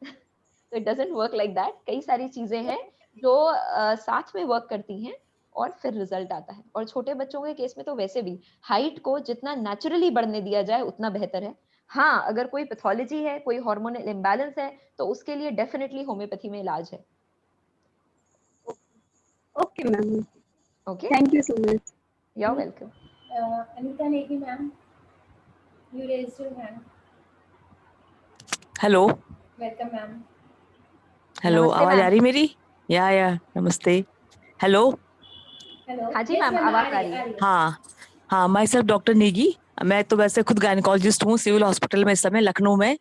तो it doesn't work like that. कई सारी चीजें हैं जो साथ में वर्क करती हैं और फिर रिजल्ट आता है। और छोटे बच्चों के केस में तो वैसे भी हाइट को जितना नेचुरली बढ़ने दिया जाए उतना बेहतर है। हाँ, अगर कोई पैथोलॉजी है, कोई हार्मोनल इम्बैलेंस है, तो उसके लिए डेफिनेटली होम्योपैथी में इलाज है। Okay ma'am, okay, thank you so much. You are welcome. Anita Negi ma'am, you raised your hand. Hello welcome ma'am. Hello, नमस्ते आवाज आ मैम। रही मेरी? या नमस्ते। हेलो। हेलो, हाँ जी यस मैम, मैम, आवाज आ रही है। हाँ हाँ, माई सेल्फ डॉक्टर नेगी। मैं तो वैसे खुद गायनिकोलॉजिस्ट हूँ सिविल हॉस्पिटल में इस समय लखनऊ में।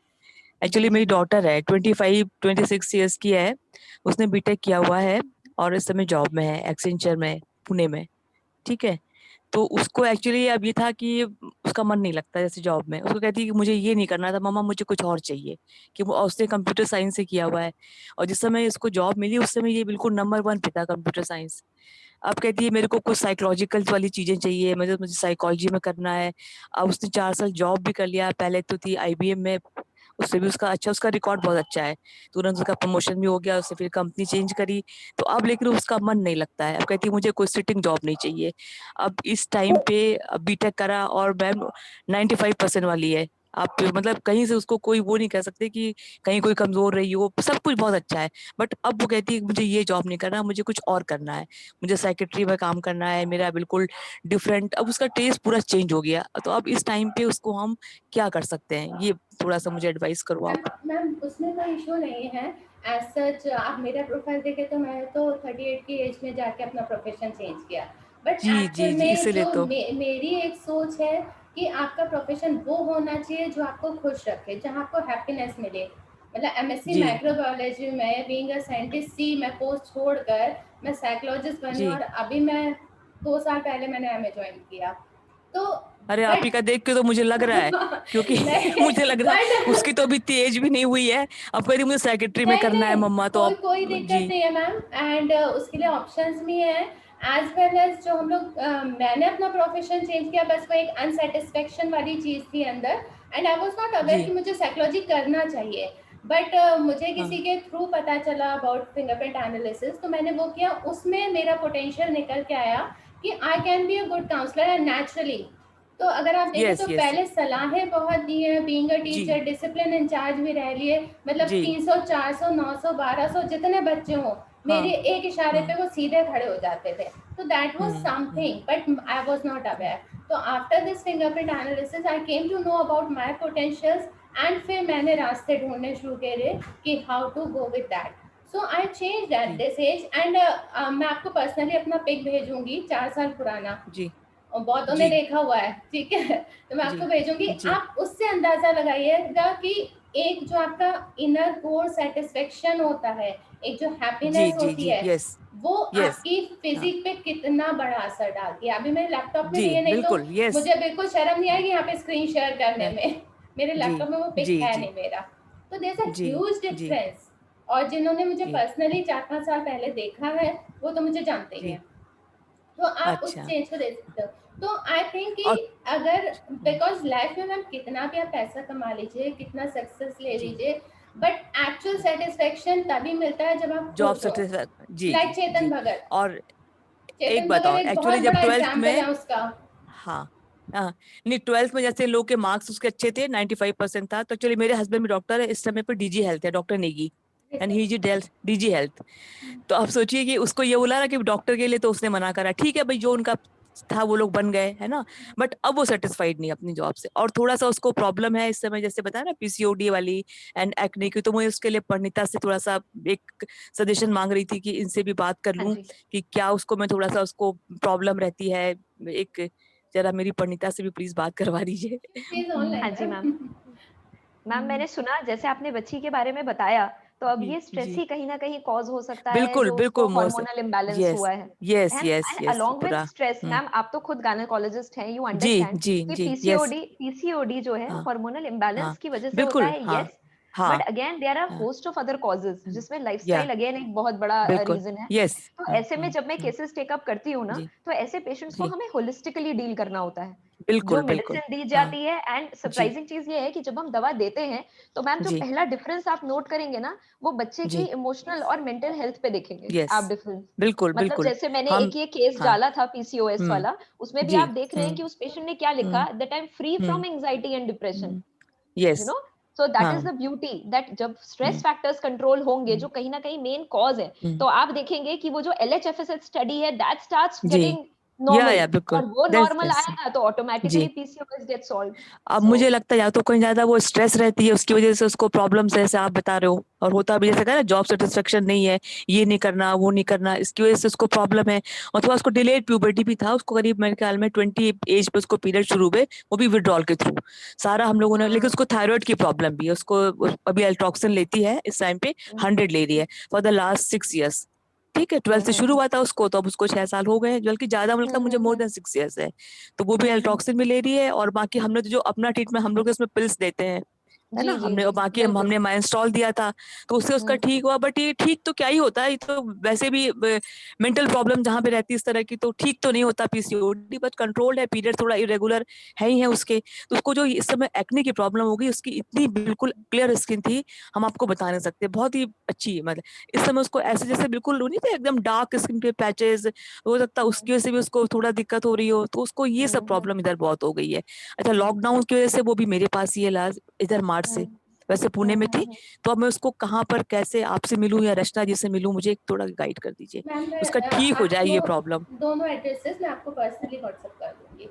एक्चुअली मेरी डॉटर है 26 ईयर्स की है, उसने बीटेक किया हुआ है और इस समय जॉब में है एक्सेंचर में पुणे में। ठीक है, तो उसको एक्चुअली अब ये था कि उसका मन नहीं लगता जैसे जॉब में। उसको कहती है कि मुझे ये नहीं करना था मम्मा, मुझे कुछ और चाहिए। कि वो उसने कंप्यूटर साइंस से किया हुआ है और जिस समय इसको जॉब मिली उस समय ये बिल्कुल नंबर 1 पे था कंप्यूटर साइंस। अब कहती है मेरे को कुछ साइकोलॉजिकल वाली चीजें चाहिए, मुझे साइकोलॉजी में करना है। अब उसने 4 साल जॉब भी कर लिया, पहले तो थी IBM में, उससे भी उसका रिकॉर्ड बहुत अच्छा है। तुरंत उसका प्रमोशन भी हो गया, उससे फिर कंपनी चेंज करी। तो अब लेकिन उसका मन नहीं लगता है। अब कहती है मुझे कोई सिटिंग जॉब नहीं चाहिए। अब इस टाइम पे बीटेक करा और मैम 95% वाली है। आप मतलब कहीं से उसको कोई वो नहीं कह सकते कि कहीं कोई कमजोर रही हो, सब कुछ बहुत अच्छा है। बट अब वो कहती है मुझे ये जॉब नहीं करना, मुझे कुछ और करना है, मुझे सेक्रेटरी में काम करना है, मेरा बिल्कुल डिफरेंट। अब उसका टेस्ट पूरा चेंज हो गया। तो अब इस टाइम पे उसको हम क्या कर सकते हैं, ये थोड़ा सा मुझे एडवाइस करो आप। मैम उसमें कोई इशू नहीं है एज सच। आप मेरा प्रोफाइल देखें तो मैं तो 38 की एज में जाके अपना प्रोफेशन चेंज किया। बट जी एक्चुअल जी जी, में इसीलिए जो तो। मेरी एक सोच है कि आपका प्रोफेशन वो होना चाहिए जो आपको खुश रखे, जहाँ आपको हैप्पीनेस मिले। मतलब MSc जी माइक्रोबायोलॉजी में बीइंग अ साइंटिस्ट सी मैं पोस्ट छोड़कर मैं साइकोलॉजिस्ट बनी जी। और अभी मैं 2 साल पहले मैंने MA ज्वाइन किया। तो अरे आप ही बट का देख के तो मुझे लग रहा है, क्योंकि नहीं, मुझे लग रहा है बट उसकी तो अभी इतनी एज भी नहीं हुई है। अब कह रही मुझे सेक्रेटरी में नहीं करना है नहीं, मम्मा, तो कोई अब कोई दिक्कत जी नहीं है मैम। एंड उसके लिए ऑप्शंस भी हैं एज वेल एज जो हम लोग मैंने अपना प्रोफेशन चेंज किया, बस वो एक अनसेटिस्फेक्शन वाली चीज़ थी अंदर। And I was not aware जी कि मुझे साइकोलॉजी करना चाहिए। बट मुझे हाँ किसी के थ्रू पता चला अबाउट फिंगरप्रिंट एनालिसिस, तो मैंने वो किया। उसमें मेरा पोटेंशियल निकल के आया कि I can be a good counsellor and naturally. तो अगर आप देखें तो यस यस पहले सलाहें बहुत दी हैं, बीइंग अ जी टीचर डिसिप्लिन इंचार्ज भी रह लिए। मतलब जी 300 400 900 1200 जितने बच्चे हों, हाँ मेरे एक इशारे हाँ पे वो सीधे खड़े हो जाते थे। तो that was hmm. Something, but I was not aware. तो after this fingerprint analysis I came to know about my potentials. And फिर मैंने रास्ते ढूंढने शुरू करे कि how to go with that. So I change at जी दिस एज। एंड मैं आपको पर्सनली अपना पिक भेजूंगी 4 साल पुराना, जी और बहुतों ने जी देखा हुआ है, ठीक है। तो मैं जी आपको भेजूंगी, जी आप उससे अंदाजा लगाइएगा कि एक जो आपका इनर कोर सेटिस्फेक्शन होता है, एक जो जी हैप्पीनेस जी होती जी है, यस वो यस आपकी हाँ फिजिक पे कितना बड़ा असर डालती है। अभी मेरे लैपटॉप में जी भी है, नहीं तो बिल्कुल यस मुझे बिल्कुल शर्म नहीं आएगी यहाँ पे स्क्रीन शेयर करने हाँ में। मेरे जी लैपटॉप में वो पिक जी है जी नहीं मेरा। तो देयर इज अ जी ह्यूज जी डिफरेंस। और जिन्होंने मुझे जी पर्सनली 4-5 साल पहले देखा है वो तो मुझे जानते ही जी हैं। तो आप उस अच्छा चेंज को देख सकते हो। तो आई थिंक कि और अगर बिकॉज लाइफ में मैम कितना भी आप पैसा कमा लीजिए, कितना सक्सेस ले जी लीजिए, बट एक्चुअल सेटिस्फेक्शन तभी मिलता है जब आप जॉब खुश हो। सर्टिफिकेट जी लाइक जी चेतन जी। भगत। और एक चेतन बात भगत और, एक एक्चुअली बहुत जब बड़ा 12th एग्जाम्पल में है उसका। हाँ हाँ नहीं 12th में जैसे लोग के मार्क्स उसके अच्छे थे 95% था, तो एक्चुअली मेरे हस्बैंड भी डॉक्टर है इस समय पर DG हेल्थ है, डॉक्टर नेगी एंड ही जी DG हेल्थ। तो आप सोचिए कि उसको ये बोला ना कि डॉक्टर के लिए, तो उसने मना करा। ठीक है भाई, जो उनका था वो लोग बन गए है ना, बट अब वो सेटिस्फाइड नहीं अपनी जॉब से। और थोड़ा सा उसको प्रॉब्लम है इस समय, जैसे बताया ना PCOD वाली एंड एक्ने की। तो मैं उसके लिए परिणीता से थोड़ा सा एक सजेशन मांग रही थी कि इनसे भी बात कर हाँ लूं जी। कि क्या उसको मैं थोड़ा सा उसको प्रॉब्लम रहती है। एक जरा मेरी परिणीता से भी प्लीज बात करवा दीजिए। प्लीज ऑनलाइन हाँ जी मैम। मैम मैंने सुना जैसे आपने बच्ची के बारे में बताया, तो अब जी ये स्ट्रेस जी ही कहीं ना कहीं कॉज हो सकता है बिल्कुल जो उसको बिल्कुल मोस्ट। हार्मोनल इम्बैलेंस यस हुआ है। Yes and yes and yes along with पूरा स्ट्रेस, मैम आप तो खुद गायनेकोलॉजिस्ट हैं, यू जी अंडरस्टैंड जी कि जी यस पीसीओडी जो है हाँ हार्मोनल हाँ इम्बैलेंस की वजह से होता बिल्कुल है। हाँ यस, हाँ बट अगेन देयर आर हाँ होस्ट ऑफ अदर कॉजेज हम्म, जिसमें या लाइफस्टाइल अगेन एक बहुत बड़ा बिल्कुल रीजन है। यस तो ऐसे में जब मैं केसेस टेकअप करती हूँ ना, जी तो ऐसे पेशेंट्स को जी हमें होलिस्टिकली डील करना होता है। जो बिल्कुल बिल्कुल मेडिसिन दी हाँ जाती है, एंड जी सरप्राइजिंग चीज ये है कि जब हम दवा देते हैं तो मैम जो जी पहला डिफरेंस आप नोट करेंगे ना, वो बच्चे की जी इमोशनल और मेंटल हेल्थ पे देखेंगे यस आप डिफरेंस। बिल्कुल मतलब बिल्कुल जैसे मैंने हम एक ये केस हाँ डाला था पीसीओएस हम्म वाला, उसमें भी जी आप देख रहे हैं कि उस पेशेंट ने क्या लिखा, that I am free from anxiety and depression, you yes no. So that हाँ इज द ब्यूटी, दैट जब स्ट्रेस हम्म, फैक्टर्स कंट्रोल होंगे, हम्म, जो कहीं ना कहीं मेन कॉज है, हम्म, तो आप देखेंगे कि वो जो एलएचएफएसएच स्टडी है दैट स्टार्ट्स जी गेटिंग नॉर्मल, या बिल्कुल और वो दैट्स नॉर्मल दैट्स आएगा तो ऑटोमेटिकली जी। PCOS get solve. अब सो मुझे लगता है या तो कहीं ज्यादा वो स्ट्रेस रहती है उसकी वजह से उसको प्रॉब्लम्स जैसे आप बता रहे हो, और होता भी जैसे कहा ना जॉब सेटिस्फेक्शन नहीं है, ये नहीं करना वो नहीं करना, इसकी वजह से उसको प्रॉब्लम है। और थोड़ा उसको डिलेड प्यूबर्टी भी था, उसको करीब मेरे ख्याल में 20 एज पे उसको पीरियड शुरू हुए, वो भी विड्रॉल के थ्रू सारा हम लोगों ने। लेकिन उसको थायराइड की प्रॉब्लम भी है, उसको अभी एल्ट्रॉक्सिन लेती है इस टाइम पे, 100 ले रही है फॉर द लास्ट 6 years। ठीक है, 12 से शुरू हुआ था उसको, तो अब उसको 6 साल हो गए, बल्कि ज्यादा मतलब मुझे मोर देन 6 years है। तो वो भी एल्ट्रॉक्सिन भी ले रही है, और बाकी हमने तो जो अपना ट्रीटमेंट हम लोग इसमें पिल्स देते हैं, है ना, जी जी हमने, जी और बाकी बिल्कुल। हमने माइंस्टॉल दिया था, तो उससे उसका ठीक हुआ। बट ये ठीक तो क्या ही होता है, ये तो वैसे भी मेंटल प्रॉब्लम जहाँ पे रहती है इस तरह की, तो ठीक तो नहीं होता पीसीओडी, बट कंट्रोल्ड है, पीरियड थोड़ा इरेगुलर है ही है उसके। तो उसको जो इस समय एक्ने की प्रॉब्लम होगी, उसकी इतनी बिल्कुल क्लियर स्किन थी, हम आपको बता नहीं सकते, बहुत ही अच्छी, मतलब इस समय उसको ऐसे जैसे बिल्कुल नहीं थे एकदम डार्क स्किन पे पैचेस, हो सकता है उसकी वजह से भी उसको थोड़ा दिक्कत हो रही हो, तो उसको ये सब प्रॉब्लम इधर बहुत हो गई है। अच्छा, लॉकडाउन की वजह से वो भी मेरे पास ही है इलाज इधर मार्च से, वैसे पुणे में थी। तो अब मैं उसको कहाँ पर कैसे आपसे मिलूं या रचना जी से मिलूं, मुझे थोड़ा गाइड कर दीजिए, मैम मैं उसका ठीक हो जाए ये आपको प्रॉब्लम। दोनों एड्रेसेस मैं आपको पर्सनली व्हाट्सएप कर दूंगी,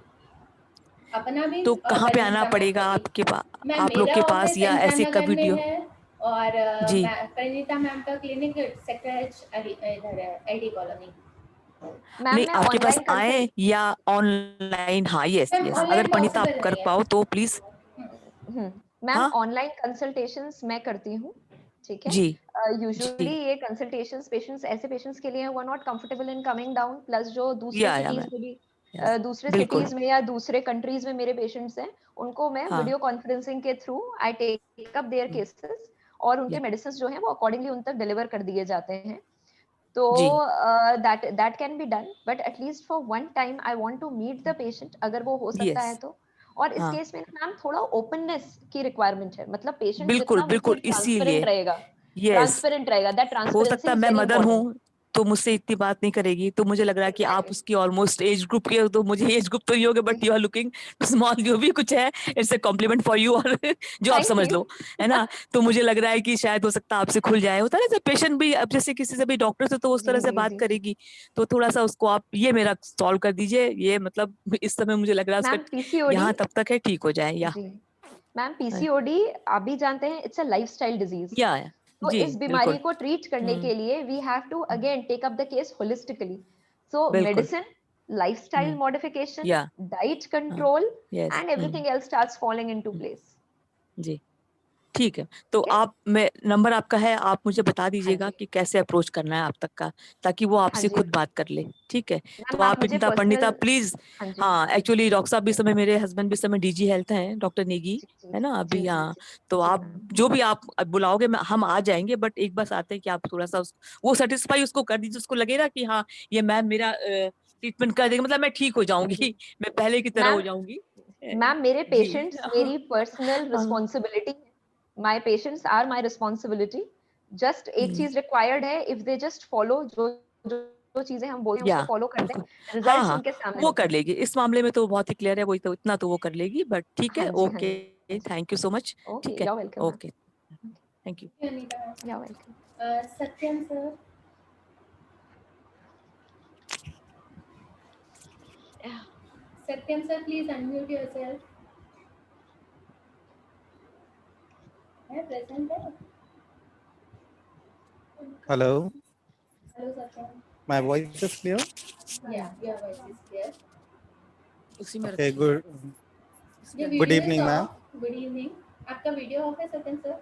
अपना भी तो और कहाँ पे आना परिणीता मैम पड़ेगा का भी। आपके पास, मैम आप लोग मेरा के पास, ऑफिस या इंदिरा ऐसे का नगर में वीडियो? है, और जी परिणीता मैम का क्लिनिक सेक्टर एच इधर है, आईडी कॉलोनी। मैम नहीं, मैं आपके पास ऑनलाइन आए कंसल्ट या ऑनलाइन? हाँ यस मैम यस, अगर ऑनलाइन पंडिता आप पॉसिबल कर नहीं है। पाओ तो प्लीज। मैम हाँ ऑनलाइन कंसल्टेशंस मैं करती हूँ, ठीक है। जी यूजुअली जी ये कंसल्टेशंस पेशेंट्स, ऐसे पेशेंट्स के लिए वो not comfortable in coming down, plus जो दूसरे या सिटीज मैम में भी यस दूसरे बिल्कुल सिटीज में या दूसरे कंट्रीज में मेरे पेशेंट्स हैं, उनको मैं हाँ वीडियो कॉन्फ्रेंसिंग के through I take up their cases, और उनके या मेडिसिन जो हैं वो अकॉर्डिंगली उन तक डिलीवर कर दिए जाते हैं। तो जी that can be done, but at least for one time I want to meet the patient, अगर वो हो सकता यस है तो। और इस हाँ केस में मैम थोड़ा ओपननेस की रिक्वायरमेंट है, मतलब पेशेंट बिल्कुल जितना मुझसे बिल्कुल इसीलिए यस। ट्रांसपेरेंट रहेगा, दैट हो ट्रांसपेरेंसी सकता है इज मैं वेरी मदर इंपॉर्टेंट। हूँ तो मुझसे इतनी बात नहीं करेगी, तो मुझे लग रहा है कि आप एग्जैक्टली उसकी ऑलमोस्ट एज ग्रुप के हो, तो मुझे एज ग्रुप तो नहीं होगे, जी, but you are looking small, जो भी कुछ है it's a compliment for you, और जो आप थैंक समझ यू। लो, है ना। तो मुझे लग रहा है कि शायद हो सकता है आपसे खुल जाए, होता है ना, जब पेशेंट भी अब जैसे किसी से भी डॉक्टर से तो उस तरह जी से जी बात जी करेगी, तो थोड़ा सा उसको आप ये मेरा सॉल्व कर दीजिए, ये मतलब इस समय मुझे लग रहा है उसका मैम पीसीओडी, यहाँ तब तक है ठीक हो जाए, जी मैम पीसीओडी आप भी जानते हैं इट्स अ लाइफस्टाइल डिजीज। या तो जी इस बीमारी बिल्कुल को ट्रीट करने हम्म के लिए we have to again take up the case holistically. So बिल्कुल मेडिसिन, लाइफस्टाइल मॉडिफिकेशन, या डाइट हाँ control, yes and everything else starts falling into place. जी ठीक है। तो ठीक है, आप, मैं नंबर आपका है, आप मुझे बता हाँ दीजिएगा जी, कि कैसे अप्रोच करना है आप तक का, ताकि वो हाँ आपसे जी खुद बात कर ले, ठीक है। तो मैम, आप आप मुझे इतना पंडिता पर्सनल, प्लीज। हाँ जी हाँ एक्चुअली डॉक्टर साहब भी इस समय, मेरे हस्बैंड भी इस समय डीजी हेल्थ हैं, डॉक्टर नेगी, जी जी है ना जी अभी, जी हाँ। जी तो जी आप जो भी आप बुलाओगे हम आ जाएंगे, बट एक बात आते हैं कि आप थोड़ा सा वो सेटिस्फाई उसको कर दीजिए, उसको लगेगा कि हाँ ये मैम मेरा ट्रीटमेंट कर देगी, मतलब मैं ठीक हो जी जाऊंगी, मैं पहले की तरह हो मैम, जाऊंगी। मैम मेरे जी पेशेंट्स मेरी पर्सनल हाँ, रिस्पॉन्सिबिलिटी है, my patients are my responsibility. Just एक हम्म, चीज रिक्वायर्ड है, इफ दे जस्ट फॉलो जो जो जो चीजें हम बोलते हैं या उसको फॉलो कर लें, बिल्कुल हाँ रिजल्ट्स हाँ, उनके सामने वो होते कर हैं। लेगी, इस मामले में तो बहुत ही क्लियर है, वही तो इतना तो वो कर लेगी, बट ठीक हाँ है, जी हाँ ओके। जी, thank you so much. Okay, ठीक है, you are welcome ma'am, okay, thank you. Anita you are welcome. Satyam sir, Satyam sir please unmute yourself, है प्रेजेंट है। Hello, hello Satyam, my voice is clear. या योर वॉइस इज क्लियर, उसी में Okay, रखिए, good. Your इसमें Good video is evening, ma'am. Off, good evening. आपका video off है Satyam sir?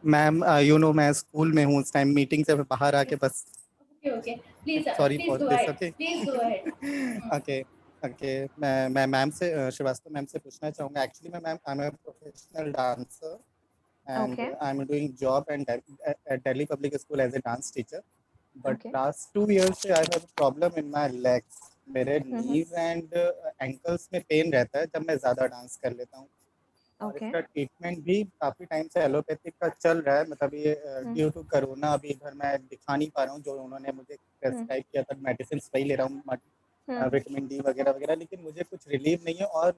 Ma'am you know मैं स्कूल में हूँ, इस टाइम मीटिंग से मैं बाहर आके बस okay okay, please sorry please for go this. Ahead, okay please go ahead. Okay okay, मैं मैम से श्रीवास्तव मैम से पूछना चाहूँगा। एक्चुअली मैं ma'am I am a professional dancer and Okay. I'm doing job at Delhi Public School as a dance teacher. But Okay. last 2 years से I have a problem in my legs. मेरे knees and ankles में pen रहता है जब मैं ज़्यादा dance कर लेता हूँ। और Okay. इसका ट्रीटमेंट भी काफ़ी टाइम से एलोपैथिक का चल रहा है, मतलब ये ड्यू टू कोरोना अभी इधर मैं दिखा नहीं पा रहा हूँ, जो उन्होंने मुझे प्रेस्क्राइब किया था मेडिसिन वही ले रहा हूँ, विटामिन डी वगैरह वगैरह, लेकिन मुझे कुछ रिलीफ नहीं है। और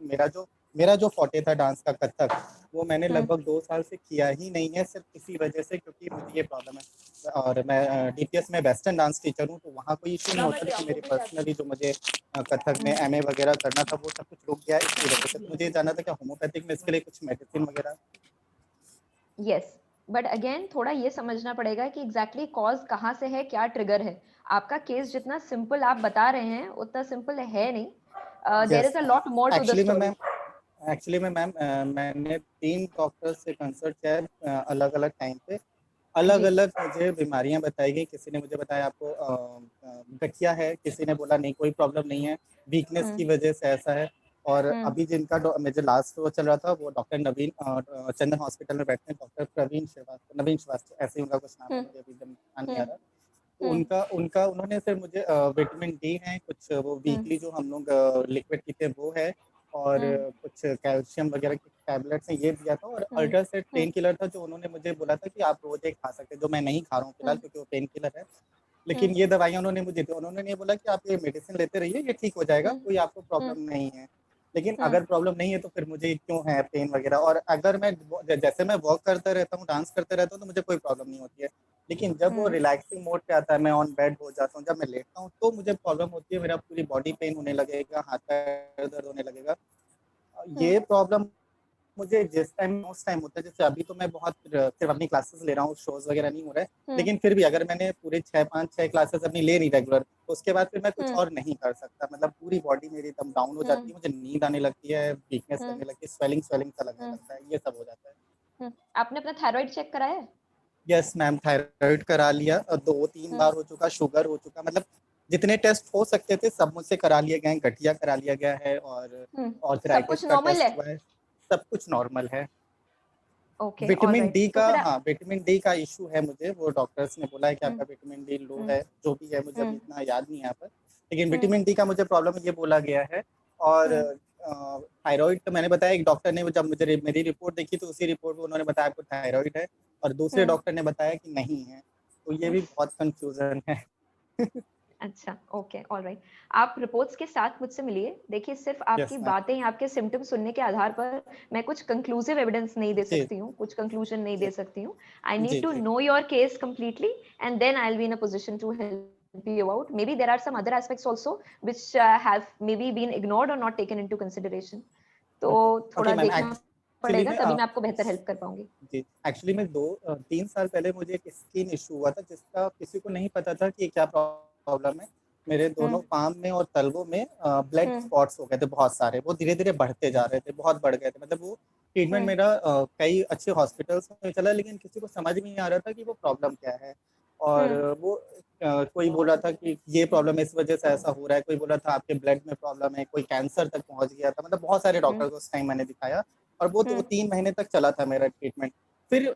मेरा जो फॉर्टे था डांस का, कथक, वो मैंने लगभग 2 साल से किया ही नहीं है, सिर्फ इसी वजह से क्योंकि मुझे ये प्रॉब्लम है। और मैं डीपीएस में वेस्टर्न डांस टीचर हूँ, तो वहाँ कोई इशू नहीं होता, लेकिन मेरी पर्सनली जो मुझे कथक में एमए वगैरह करना था वो सब कुछ रुक गया इसकी वजह से। तो मुझे ये जानना था कि होम्योपैथिक में इसके लिए कुछ मेडिसिन वगैरह। यस, बट अगेन थोड़ा ये समझना पड़ेगा कि एग्जैक्टली कॉज कहाँ से है, क्या ट्रिगर है। आपका केस जितना सिंपल आप बता रहे हैं उतना सिंपल है नहीं। There is a lot more to the story. Actually में मैम मैंने 3 डॉक्टर से कंसल्ट किया है अलग अलग टाइम पे। अलग अलग मुझे बीमारियां बताई गई। किसी ने मुझे बताया आपको गठिया है, किसी ने बोला नहीं कोई प्रॉब्लम नहीं है, वीकनेस की वजह से ऐसा है। और अभी जिनका मुझे लास्ट वो चल रहा था वो डॉक्टर नवीन चंदन हॉस्पिटल में बैठते हैं, डॉक्टर नवीन श्रीवास्तव, ऐसे ही उनका कुछ नाम है, मुझे अभी ध्यान नहीं आ रहा। तो उनका उन्होंने फिर मुझे विटामिन डी है कुछ, वो वीकली जो हम लोग लिक्विड पीते हैं वो है, और कुछ कैल्शियम वगैरह की टैबलेट्स हैं ये दिया था। और अल्ट्रासेट पेन किलर था जो उन्होंने मुझे बोला था कि आप रोज एक खा सकते हैं, जो मैं नहीं खा रहा हूँ फिलहाल क्योंकि वो पेन किलर है। लेकिन ये दवाइयाँ उन्होंने मुझे दी, उन्होंने ये बोला कि आप ये मेडिसिन लेते रहिए, ये ठीक हो जाएगा, कोई आपको प्रॉब्लम नहीं है। लेकिन अगर प्रॉब्लम नहीं है तो फिर मुझे क्यों है पेन वगैरह। और अगर मैं जैसे मैं वॉक करता रहता हूँ, डांस करते रहता हूँ, तो मुझे कोई प्रॉब्लम नहीं होती है। लेकिन जब वो रिलैक्सिंग मोड पे आता है, मैं ऑन बेड हो जाता हूँ, जब मैं लेटता हूँ तो मुझे प्रॉब्लम होती है, मेरा पूरी बॉडी पेन होने लगेगा, हाथ पैर दर्द होने लगेगा। ये प्रॉब्लम मुझे जिस टाइम उस टाइम होता है, जैसे अभी तो मैं बहुत सिर्फ अपनी क्लासेस ले रहा हूँ, शोज वगैरह नहीं हो रहा है, लेकिन फिर भी अगर मैंने पूरे 5-6 क्लासेस अपनी ले नहीं रेगुलर, तो उसके बाद फिर मैं कुछ और नहीं कर सकता। मतलब पूरी बॉडी मेरी एकदम डाउन हो जाती है, मुझे नींद आने लगती है, वीकनेस करने लगती है, स्वेलिंग सा लगने लगता है, ये सब हो जाता है। आपने अपना थायराइड चेक कराया है? यस मैम, थायराइड करा लिया, 2-3 बार हो चुका, शुगर हो चुका, मतलब जितने टेस्ट हो सकते थे सब मुझसे करा लिए गए, गठिया करा लिया गया है, और आर्थराइटिस का टेस्ट हुआ है, सब कुछ नॉर्मल है। Okay, विटामिन डी तो का विटामिन डी का इशू है मुझे, वो डॉक्टर्स ने बोला है कि आपका विटामिन डी लो है, जो भी है, मुझे अभी इतना याद नहीं है यहाँ पर, लेकिन विटामिन डी का मुझे प्रॉब्लम ये बोला गया है। और थायराइड तो मैंने बताया, एक डॉक्टर ने जब मुझे मेरी रिपोर्ट देखी तो उसी रिपोर्ट में उन्होंने बताया आपको थायराइड है, और दूसरे डॉक्टर ने बताया कि नहीं है, तो ये भी बहुत कंफ्यूजन है। अच्छा, ओके, ऑलराइट। आप रिपोर्ट्स के साथ मुझसे मिलिए। देखिए, सिर्फ आपकी बातें, आपके सिम्टम्स सुनने के आधार पर मैं कुछ कंक्लूसिव एविडेंस नहीं दे सकती हूँ, कुछ कंक्लूजन नहीं दे सकती हूँ। I need to know your case completely and then I will be in a position to help you out. Maybe there are some other aspects also which have maybe been ignored or not taken into consideration. तो थोड़ा देखना पड़ेगा, तभी मैं आपको बेहतर help कर पाऊंगी। जी, एक्चुअली मैं 2-3 साल पहले मुझे एक स्किन इशू हुआ था, जिसका किसी को नहीं पता था कि क्या प्रॉब्लम है। मेरे दोनों पाम में और तलवों में ब्लड स्पॉट्स हो गए थे बहुत सारे, वो धीरे धीरे बढ़ते जा रहे थे, बहुत बढ़ गए थे। मतलब वो ट्रीटमेंट मेरा कई अच्छे हॉस्पिटल्स में चला, लेकिन किसी को समझ में नहीं आ रहा था कि वो प्रॉब्लम क्या है। और वो कोई बोल रहा था कि ये प्रॉब्लम इस वजह से ऐसा हो रहा है, कोई बोल रहा था आपके ब्लड में प्रॉब्लम है, कोई कैंसर तक पहुंच गया था। मतलब बहुत सारे डॉक्टर को उस टाइम मैंने दिखाया, और वो 3 महीने तक चला था मेरा ट्रीटमेंट। फिर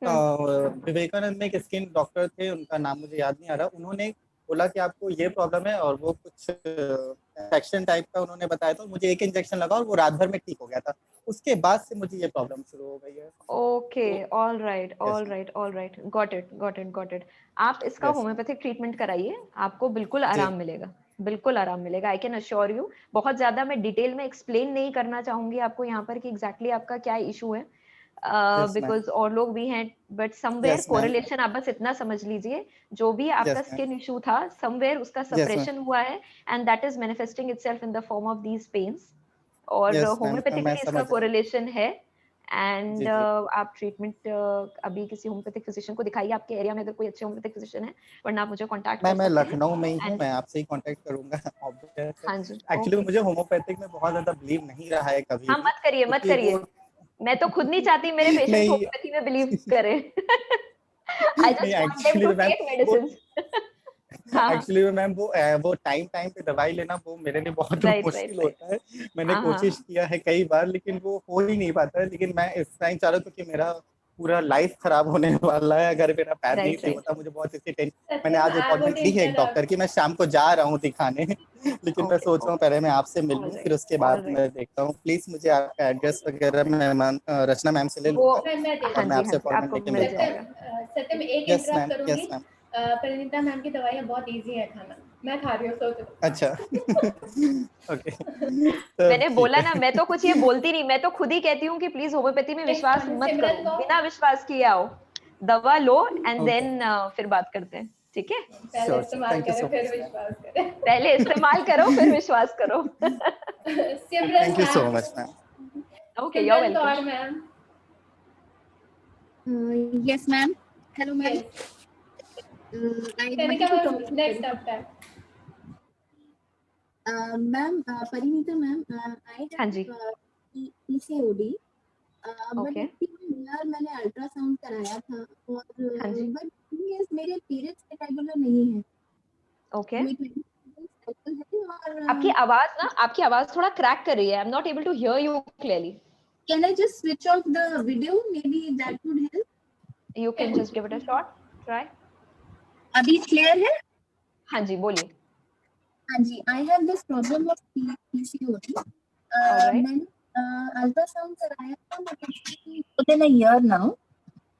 विवेकानंद में एक स्किन डॉक्टर थे, उनका नाम मुझे याद नहीं आ रहा, उन्होंने बोला कि आपको ये प्रॉब्लम है, और वो कुछ इंफेक्शन टाइप का उन्होंने बताया था। मुझे एक इंजेक्शन लगा और वो रात भर में ठीक हो गया था। उसके बाद से मुझे ये प्रॉब्लम शुरू हो गई है। Okay, alright, got it. आप इसका होम्योपैथिक ट्रीटमेंट कराइए, आपको बिल्कुल आराम मिलेगा, बिल्कुल आराम मिलेगा। I can assure you. बहुत ज्यादा मैं डिटेल में एक्सप्लेन नहीं करना चाहूंगी आपको यहाँ पर कि एग्जैक्टली आपका क्या इशू है, बिकॉज और लोग भी हैं, बट समवेयर कोरिलेशन आप बस इतना समझ लीजिए, जो भी आपका स्किन इशू था, समवेयर उसका सप्रेशन हुआ है, and that is manifesting itself in the form of these pains. और होम्योपैथिकली इसका कोरिलेशन है। एंड आप ट्रीटमेंट अभी किसी होम्योपैथिक फिजिशियन को दिखाइए, आपके एरिया में अगर कोई अच्छे होम्योपैथिक फिजिशियन है, वरना आप मुझे कांटेक्ट कर सकते हैं। मैं लखनऊ में ही हूँ, मैं आपसे ही कांटेक्ट करूंगा। हाँ जी, एक्चुअली मुझे होम्योपैथिक में बहुत ज्यादा बिलीव नहीं रहा है कभी। हाँ, मत करिए। मैं तो खुद नहीं चाहती मेरे पेशेंट होम्योपैथी में बिलीव करें। I just want them to take medicines. Actually ma'am वो टाइम पे दवाई लेना वो मेरे लिए बहुत मुश्किल होता है। मैंने कोशिश किया है कई बार, लेकिन वो हो ही नहीं पाता है। लेकिन मैं इस टाइम चाह रहा था कि मेरा पूरा लाइफ खराब होने वाला है अगर मेरा पैर नहीं राइट सही राइट होता। मुझे बहुत इसकी टेंशन, मैंने आज I would अपॉइंटमेंट ली है एक डॉक्टर की, मैं शाम को जा रहा हूँ दिखाने लेकिन मैं ओके सोच रहा हूँ पहले मैं आपसे मिल लूँ, फिर उसके बाद ऑलराइट मैं देखता हूँ। प्लीज मुझे आपका एड्रेस वगैरह मैं रचना मैम से ले वो लूंगा मैं दे और मैं हाँ आपसे जी अपॉइंटमेंट आपको लेके मिल मिलता हूँ। जाएगा। सत्यम एक यस इंटरप्ट मैम, करूंगी। Yes ma'am. परिणीता मैम की दवाइयाँ बहुत इजी है खाना, मैं खा रही हूँ सोच अच्छा ओके तब मैंने ठीक बोला ना, है। मैं तो कुछ ये बोलती नहीं, मैं तो खुद ही कहती हूँ कि प्लीज होम्योपैथी में विश्वास मत करो, सिमरन को बिना विश्वास किए आओ, दवा लो एंड ओके देन फिर बात करते हैं, ठीक है? पहले श्योर, इस्तेमाल थैंक यू करें सो फिर मच मैम। विश्वास करें। पहले इस्तेमाल करो फिर विश्वास करो। Simran thank you so ma'am, much ma'am. Okay you are Simran welcome. Kaur ma'am. Yes, ma'am. Hello, ma'am. Yes I Kanika wanted to ma'am, talk to next up है। ma'am, Parinita ma'am. I हाँ जी have PCOD. But okay actually यार मैंने ultrasound कराया था और हाँ जी बट मेरे पीरियड्स रेगुलर नहीं है। ओके मेरी 20 साइकिल है आपकी और आवाज ना, आपकी आवाज थोड़ा क्रैक कर रही है, I am not able to hear you clearly. can I just switch off the video? Maybe that would help. You can just give it a shot, try. अभी क्लियर है? हाँ जी बोलिए। हाँ जी, I have this problem of PCOD. Alright मैंने ultrasound कराया था मतलब within a year now.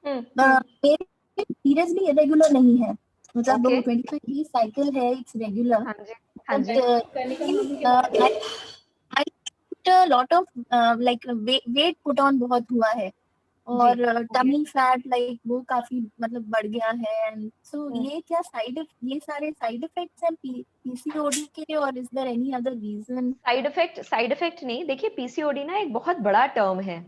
मेरे पीरियड्स भी इरेगुलर नहीं है, मतलब ओके 25 डेज साइकिल है, इट्स रेगुलर हाँ जी हाँ बट जी कनिका मम्मी के बारे में I put a lot of like weight put on बहुत हुआ है जी और टमी फैट लाइक वो काफी मतलब बढ़ गया है एंड सो ये क्या ये सारे साइड इफेक्ट्स हैं पीसीओडी के और is there any other reason? Side effect नहीं, देखिए पीसीओडी ना एक बहुत बड़ा टर्म है।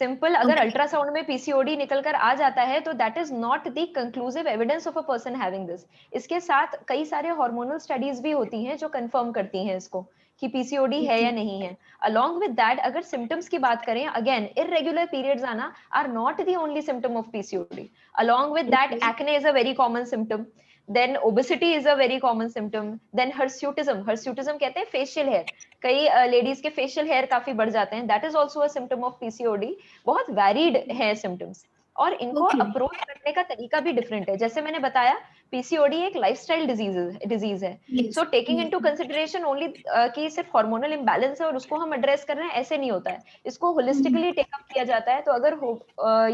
सिंपल अगर ओके अल्ट्रासाउंड में पीसीओडी निकल कर आ जाता है तो that is not the conclusive evidence of a person having this. इसके साथ कई सारे हार्मोनल स्टडीज भी होती हैं जो कंफर्म करती हैं इसको कि पीसीओडी है या नहीं है। अलोंग विद दैट अगर सिम्टम्स की बात करें, अगेन इरेगुलर पीरियड्स आना are not the only symptom of PCOD. Along with that acne is a very common symptom, then obesity is a very common symptom, then hirsutism कहते हैं facial hair, कई ladies के facial hair काफी बढ़ जाते हैं, that is also a symptom of PCOD. बहुत varied है सिम्टम्स और इनको अप्रोच करने का तरीका भी डिफरेंट है। जैसे मैंने बताया पीसीओडी एक लाइफस्टाइल डिजीज है, so taking into consideration only कि सिर्फ हार्मोनल इम्बैलेंस है और उसको हम एड्रेस कर रहे हैं, ऐसे नहीं होता है, इसको होलिस्टिकली टेकअप किया जाता है। तो अगर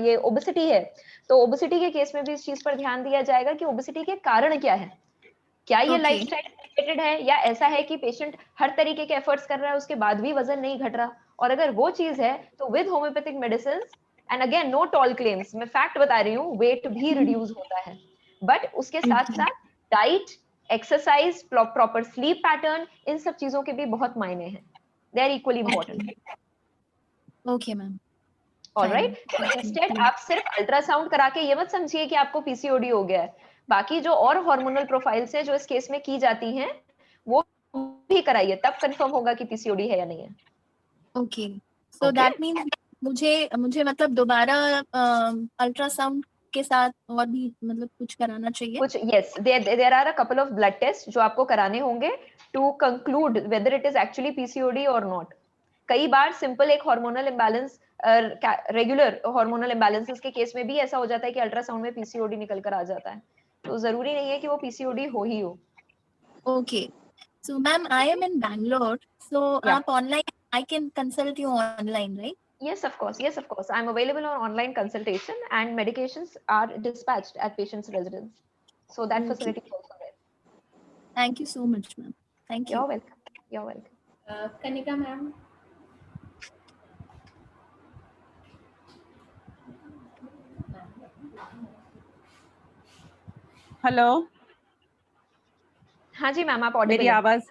ये ओबेसिटी है तो ओबेसिटी के केस में भी इस चीज पर ध्यान दिया जाएगा कि ओबेसिटी के कारण क्या है, क्या ये लाइफस्टाइल रिलेटेड है या ऐसा है कि पेशेंट हर तरीके के एफर्ट्स कर रहा है उसके बाद भी वजन नहीं घट रहा। और अगर वो चीज है तो with homeopathic medicine, and again no tall claims, मैं फैक्ट बता रही हूँ, वेट भी रिड्यूस होता है, बट उसके साथ साथ diet, exercise, proper sleep pattern, इन सब चीजों के भी बहुत मायने हैं, they are equally important. Okay ma'am alright, instead आप सिर्फ अल्ट्रासाउंड करा के ये मत समझिए कि आपको पीसीओडी हो गया है, बाकी जो और हार्मोनल प्रोफाइल्स हैं जो इस केस में की जाती हैं वो भी कराइए, तब कंफर्म होगा कि पीसीओडी है या नहीं है। ओके सो दैट मींस मुझे मतलब दोबारा अल्ट्रासाउंड के साथ और भी मतलब कुछ कराना चाहिए कुछ, yes, there are a couple of blood test जो आपको कराने होंगे to conclude whether it is actually PCOD और नॉट। कई बार सिंपल एक hormonal imbalance, regular hormonal imbalances के केस में भी ऐसा हो जाता है कि अल्ट्रासाउंड में पीसीओडी निकल कर आ जाता है, तो जरूरी नहीं है कि वो पीसीओडी हो ही हो। Okay so ma'am I am in Bangalore, so आप online I can consult you online right? Yes, of course. Yes, of course. I'm available on online consultation and medications are dispatched at patient's residence. So that facility is also there. Thank you so much, ma'am. Thank you. You're welcome. You're welcome. Kanika ma'am. Hello. हाँ जी ma'am, आप Audible मेरी आवाज?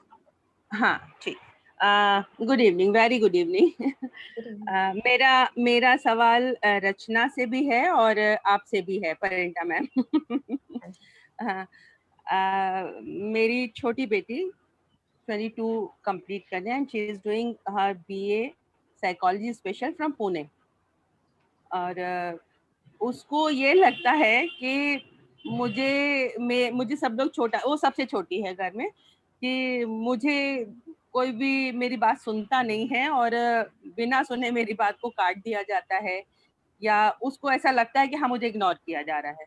हाँ ठीक। Good evening, very good evening. मेरा सवाल रचना से भी है और आपसे भी है, परिणीता मैम। मेरी छोटी बेटी 22 कंप्लीट कर रहे हैं, she is doing her BA psychology special from Pune, और उसको ये लगता है कि मुझे सब लोग छोटा, वो सबसे छोटी है घर में, कि मुझे कोई भी मेरी बात सुनता नहीं है और बिना सुने मेरी बात को काट दिया जाता है, या उसको ऐसा लगता है कि हाँ मुझे इग्नोर किया जा रहा है।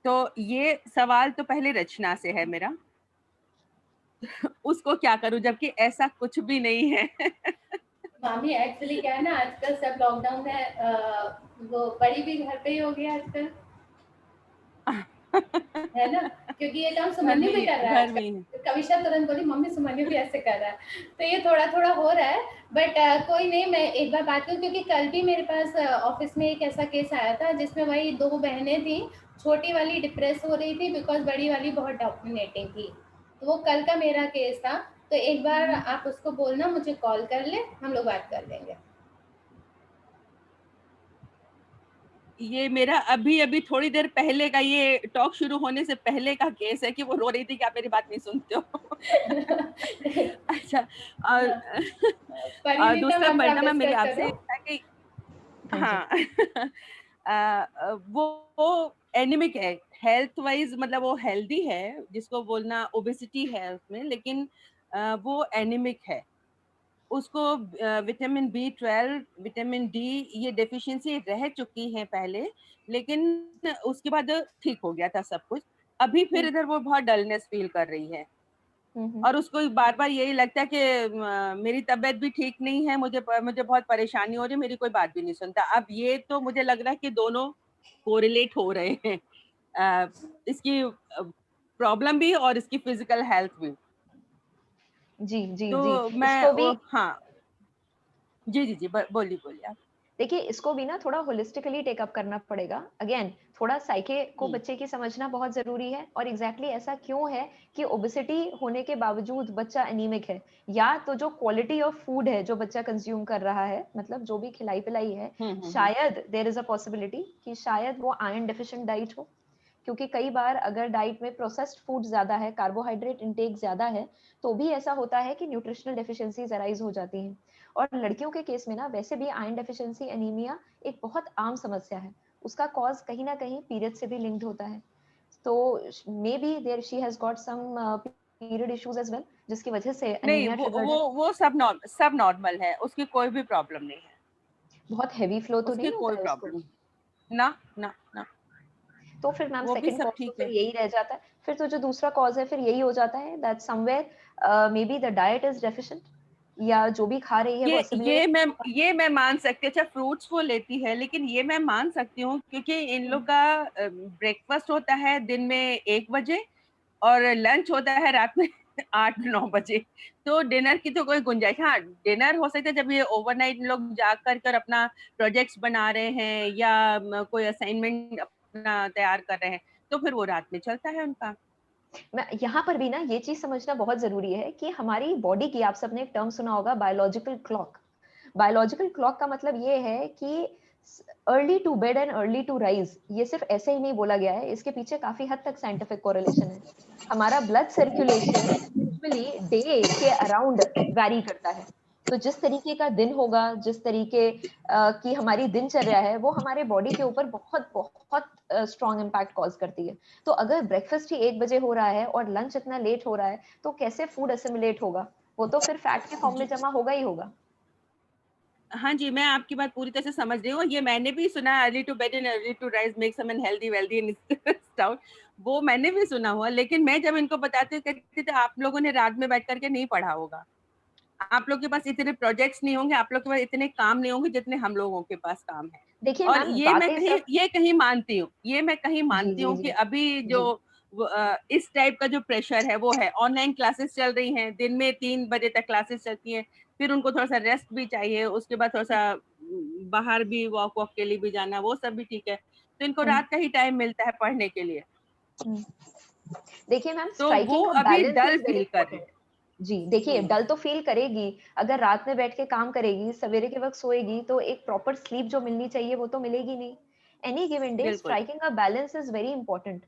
तो ये सवाल तो पहले रचना से है मेरा उसको क्या करूं जबकि ऐसा कुछ भी नहीं है। मामी एक्चुअली क्या है ना, आजकल सब लॉकडाउन में वो बड़ी भी घर पे ही हो गई आजकल, है ना, क्योंकि ये काम सुमन्यु भी कर रहा है आजकल। कविशा तुरंत बोली मम्मी सुमन्यु भी ऐसे कर रहा है, तो ये थोड़ा थोड़ा हो रहा है। बट कोई नहीं, मैं एक बार बात करूँ, क्योंकि कल भी मेरे पास ऑफिस में एक ऐसा केस आया था जिसमें वही 2 बहनें थी, छोटी वाली डिप्रेस हो रही थी बिकॉज बड़ी वाली बहुत डोमिनेटिंग थी। तो वो कल का मेरा केस था, तो एक बार आप उसको बोलना मुझे कॉल कर ले, हम लोग बात कर लेंगे। ये मेरा अभी थोड़ी देर पहले का, ये टॉक शुरू होने से पहले का केस है कि वो रो रही थी कि आप मेरी बात नहीं सुनते हो। अच्छा, और दूसरा परिणाम मेरी आपसे था कि हाँ वो एनीमिक है हेल्थ वाइज, मतलब वो हेल्दी है, जिसको बोलना ओबेसिटी है उसमें, लेकिन वो एनीमिक है। उसको विटामिन B12, विटामिन D ये डेफिशिएंसी रह चुकी है पहले, लेकिन उसके बाद ठीक हो गया था सब कुछ। अभी फिर इधर वो बहुत डलनेस फील कर रही है और उसको बार बार यही लगता है कि मेरी तबीयत भी ठीक नहीं है, मुझे बहुत परेशानी हो रही है, मेरी कोई बात भी नहीं सुनता। अब ये तो मुझे लग रहा है कि दोनों कोरिलेट हो रहे हैं, इसकी प्रॉब्लम भी और इसकी फिजिकल हेल्थ भी। जी जी तो जी, मैं इसको भी हाँ जी बोलिए आप। देखिए, इसको भी ना थोड़ा होलिस्टिकली टेकअप करना पड़ेगा। अगेन थोड़ा साइके को बच्चे की समझना बहुत जरूरी है, और एग्जैक्टली ऐसा क्यों है कि ओबेसिटी होने के बावजूद बच्चा एनीमिक है, या तो जो क्वालिटी ऑफ फूड है जो बच्चा कंज्यूम कर रहा है, मतलब जो भी खिलाई पिलाई है, शायद देयर इज अ पॉसिबिलिटी कि शायद वो आयरन डेफिशिएंट डाइट हो। क्योंकि कई बार अगर डाइट में प्रोसेस्ड फूड ज्यादा है, कार्बोहाइड्रेट इंटेक ज्यादा है, तो भी ऐसा होता है कि न्यूट्रिशनल डेफिशिएंसीज अराइज हो जाती हैं। और लड़कियों के केस में ना वैसे भी आयरन डेफिशिएंसी एनीमिया एक बहुत आम समस्या है, उसका कॉज कहीं ना कहीं पीरियड से भी लिंक्ड होता है। तो maybe there she has got some period issues as well, जिसकी वजह से नहीं, एनीमिया ट्रिगर्ड है। वो सब नॉर्मल है, उसकी कोई भी प्रॉब्लम नहीं है। बहुत हैवी फ्लो तो उसकी नहीं होता कोई है उसको? प्रॉब्लम ना ना ना तो फिर मैम वो भी सेकंड सब कॉज तो ठीक फिर है। यही रह जाता है। फिर तो जो दूसरा कॉज है फिर यही हो जाता है that somewhere may be the diet is deficient, या जो भी खा रही है वो ये assimilate मैं मान सकती हूँ। अच्छा, फ्रूट्स वो लेती है, लेकिन ये मैं मान सकती हूँ क्योंकि इन लोग का ब्रेकफास्ट होता है दिन में 1 बजे और लंच होता है रात में 8-9 बजे। तो डिनर की तो कोई गुंजाइश, हाँ डिनर हो सकता है जब ये ओवरनाइट लोग जाग कर अपना प्रोजेक्ट्स बना रहे हैं या कोई असाइनमेंट अपना तैयार कर रहे हैं, तो फिर वो रात में चलता है उनका। यहाँ पर भी ना ये चीज समझना बहुत जरूरी है कि हमारी बॉडी की, आप सबने एक टर्म सुना होगा बायोलॉजिकल क्लॉक। बायोलॉजिकल क्लॉक का मतलब ये है कि early to bed and early to rise, ये सिर्फ ऐसे ही नहीं बोला गया है, इसके पीछे काफी हद तक साइंटिफिक कोरिलेशन है। हमारा ब्लड सर्कुलेशन यूजुअली डे के अराउंड वैरी करता है। तो जिस तरीके का दिन होगा, जिस तरीके की हमारी दिनचर्या है, वो हमारे बॉडी के ऊपर बहुत बहुत स्ट्रॉन्ग इम्पैक्ट कॉज करती है। तो अगर ब्रेकफास्ट ही 1 बजे हो रहा है और लंच इतना लेट हो रहा है, तो कैसे फूड असिमिलेट होगा? वो तो फिर फैट के फॉर्म में जमा होगा ही होगा। हाँ जी, मैं आपकी बात पूरी तरह से समझ रही हूँ। ये मैंने भी सुना है, early to bed and early to rise makes a man healthy wealthy and stout. वो मैंने भी सुना हुआ, लेकिन मैं जब इनको बताती हूँ कहती थी आप लोगों ने रात में बैठ करके नहीं पढ़ा होगा, आप लोग के पास इतने प्रोजेक्ट्स नहीं होंगे, आप लोग के पास इतने काम नहीं होंगे जितने हम लोगों के पास काम है। देखिए और मैम, ये मैं बातें सब कहीं मानती हूँ, जी जी कि जी अभी जो जी इस टाइप का जो प्रेशर है वो है। ऑनलाइन क्लासेस चल रही हैं, दिन में 3 बजे तक क्लासेस चलती हैं, फिर उनको थोड़ा सा रेस्ट भी चाहिए, उसके बाद थोड़ा सा बाहर भी वॉक के लिए भी जाना, वो सब भी ठीक है। तो इनको रात का ही टाइम मिलता है पढ़ने के लिए। देखिए मैम, तो वो स्ट्राइकिंग अ अभी balance dull is very feel कर रहे इंपॉर्टेंट। जी देखिए, हैं। डल तो फील करेगी, अगर रात में बैठ के काम करेगी, सवेरे के वक्त सोएगी, तो एक प्रॉपर स्लीप जो मिलनी चाहिए वो तो मिलेगी नहीं। एनी गिवन डे बिल्कुल। Striking a balance is very important.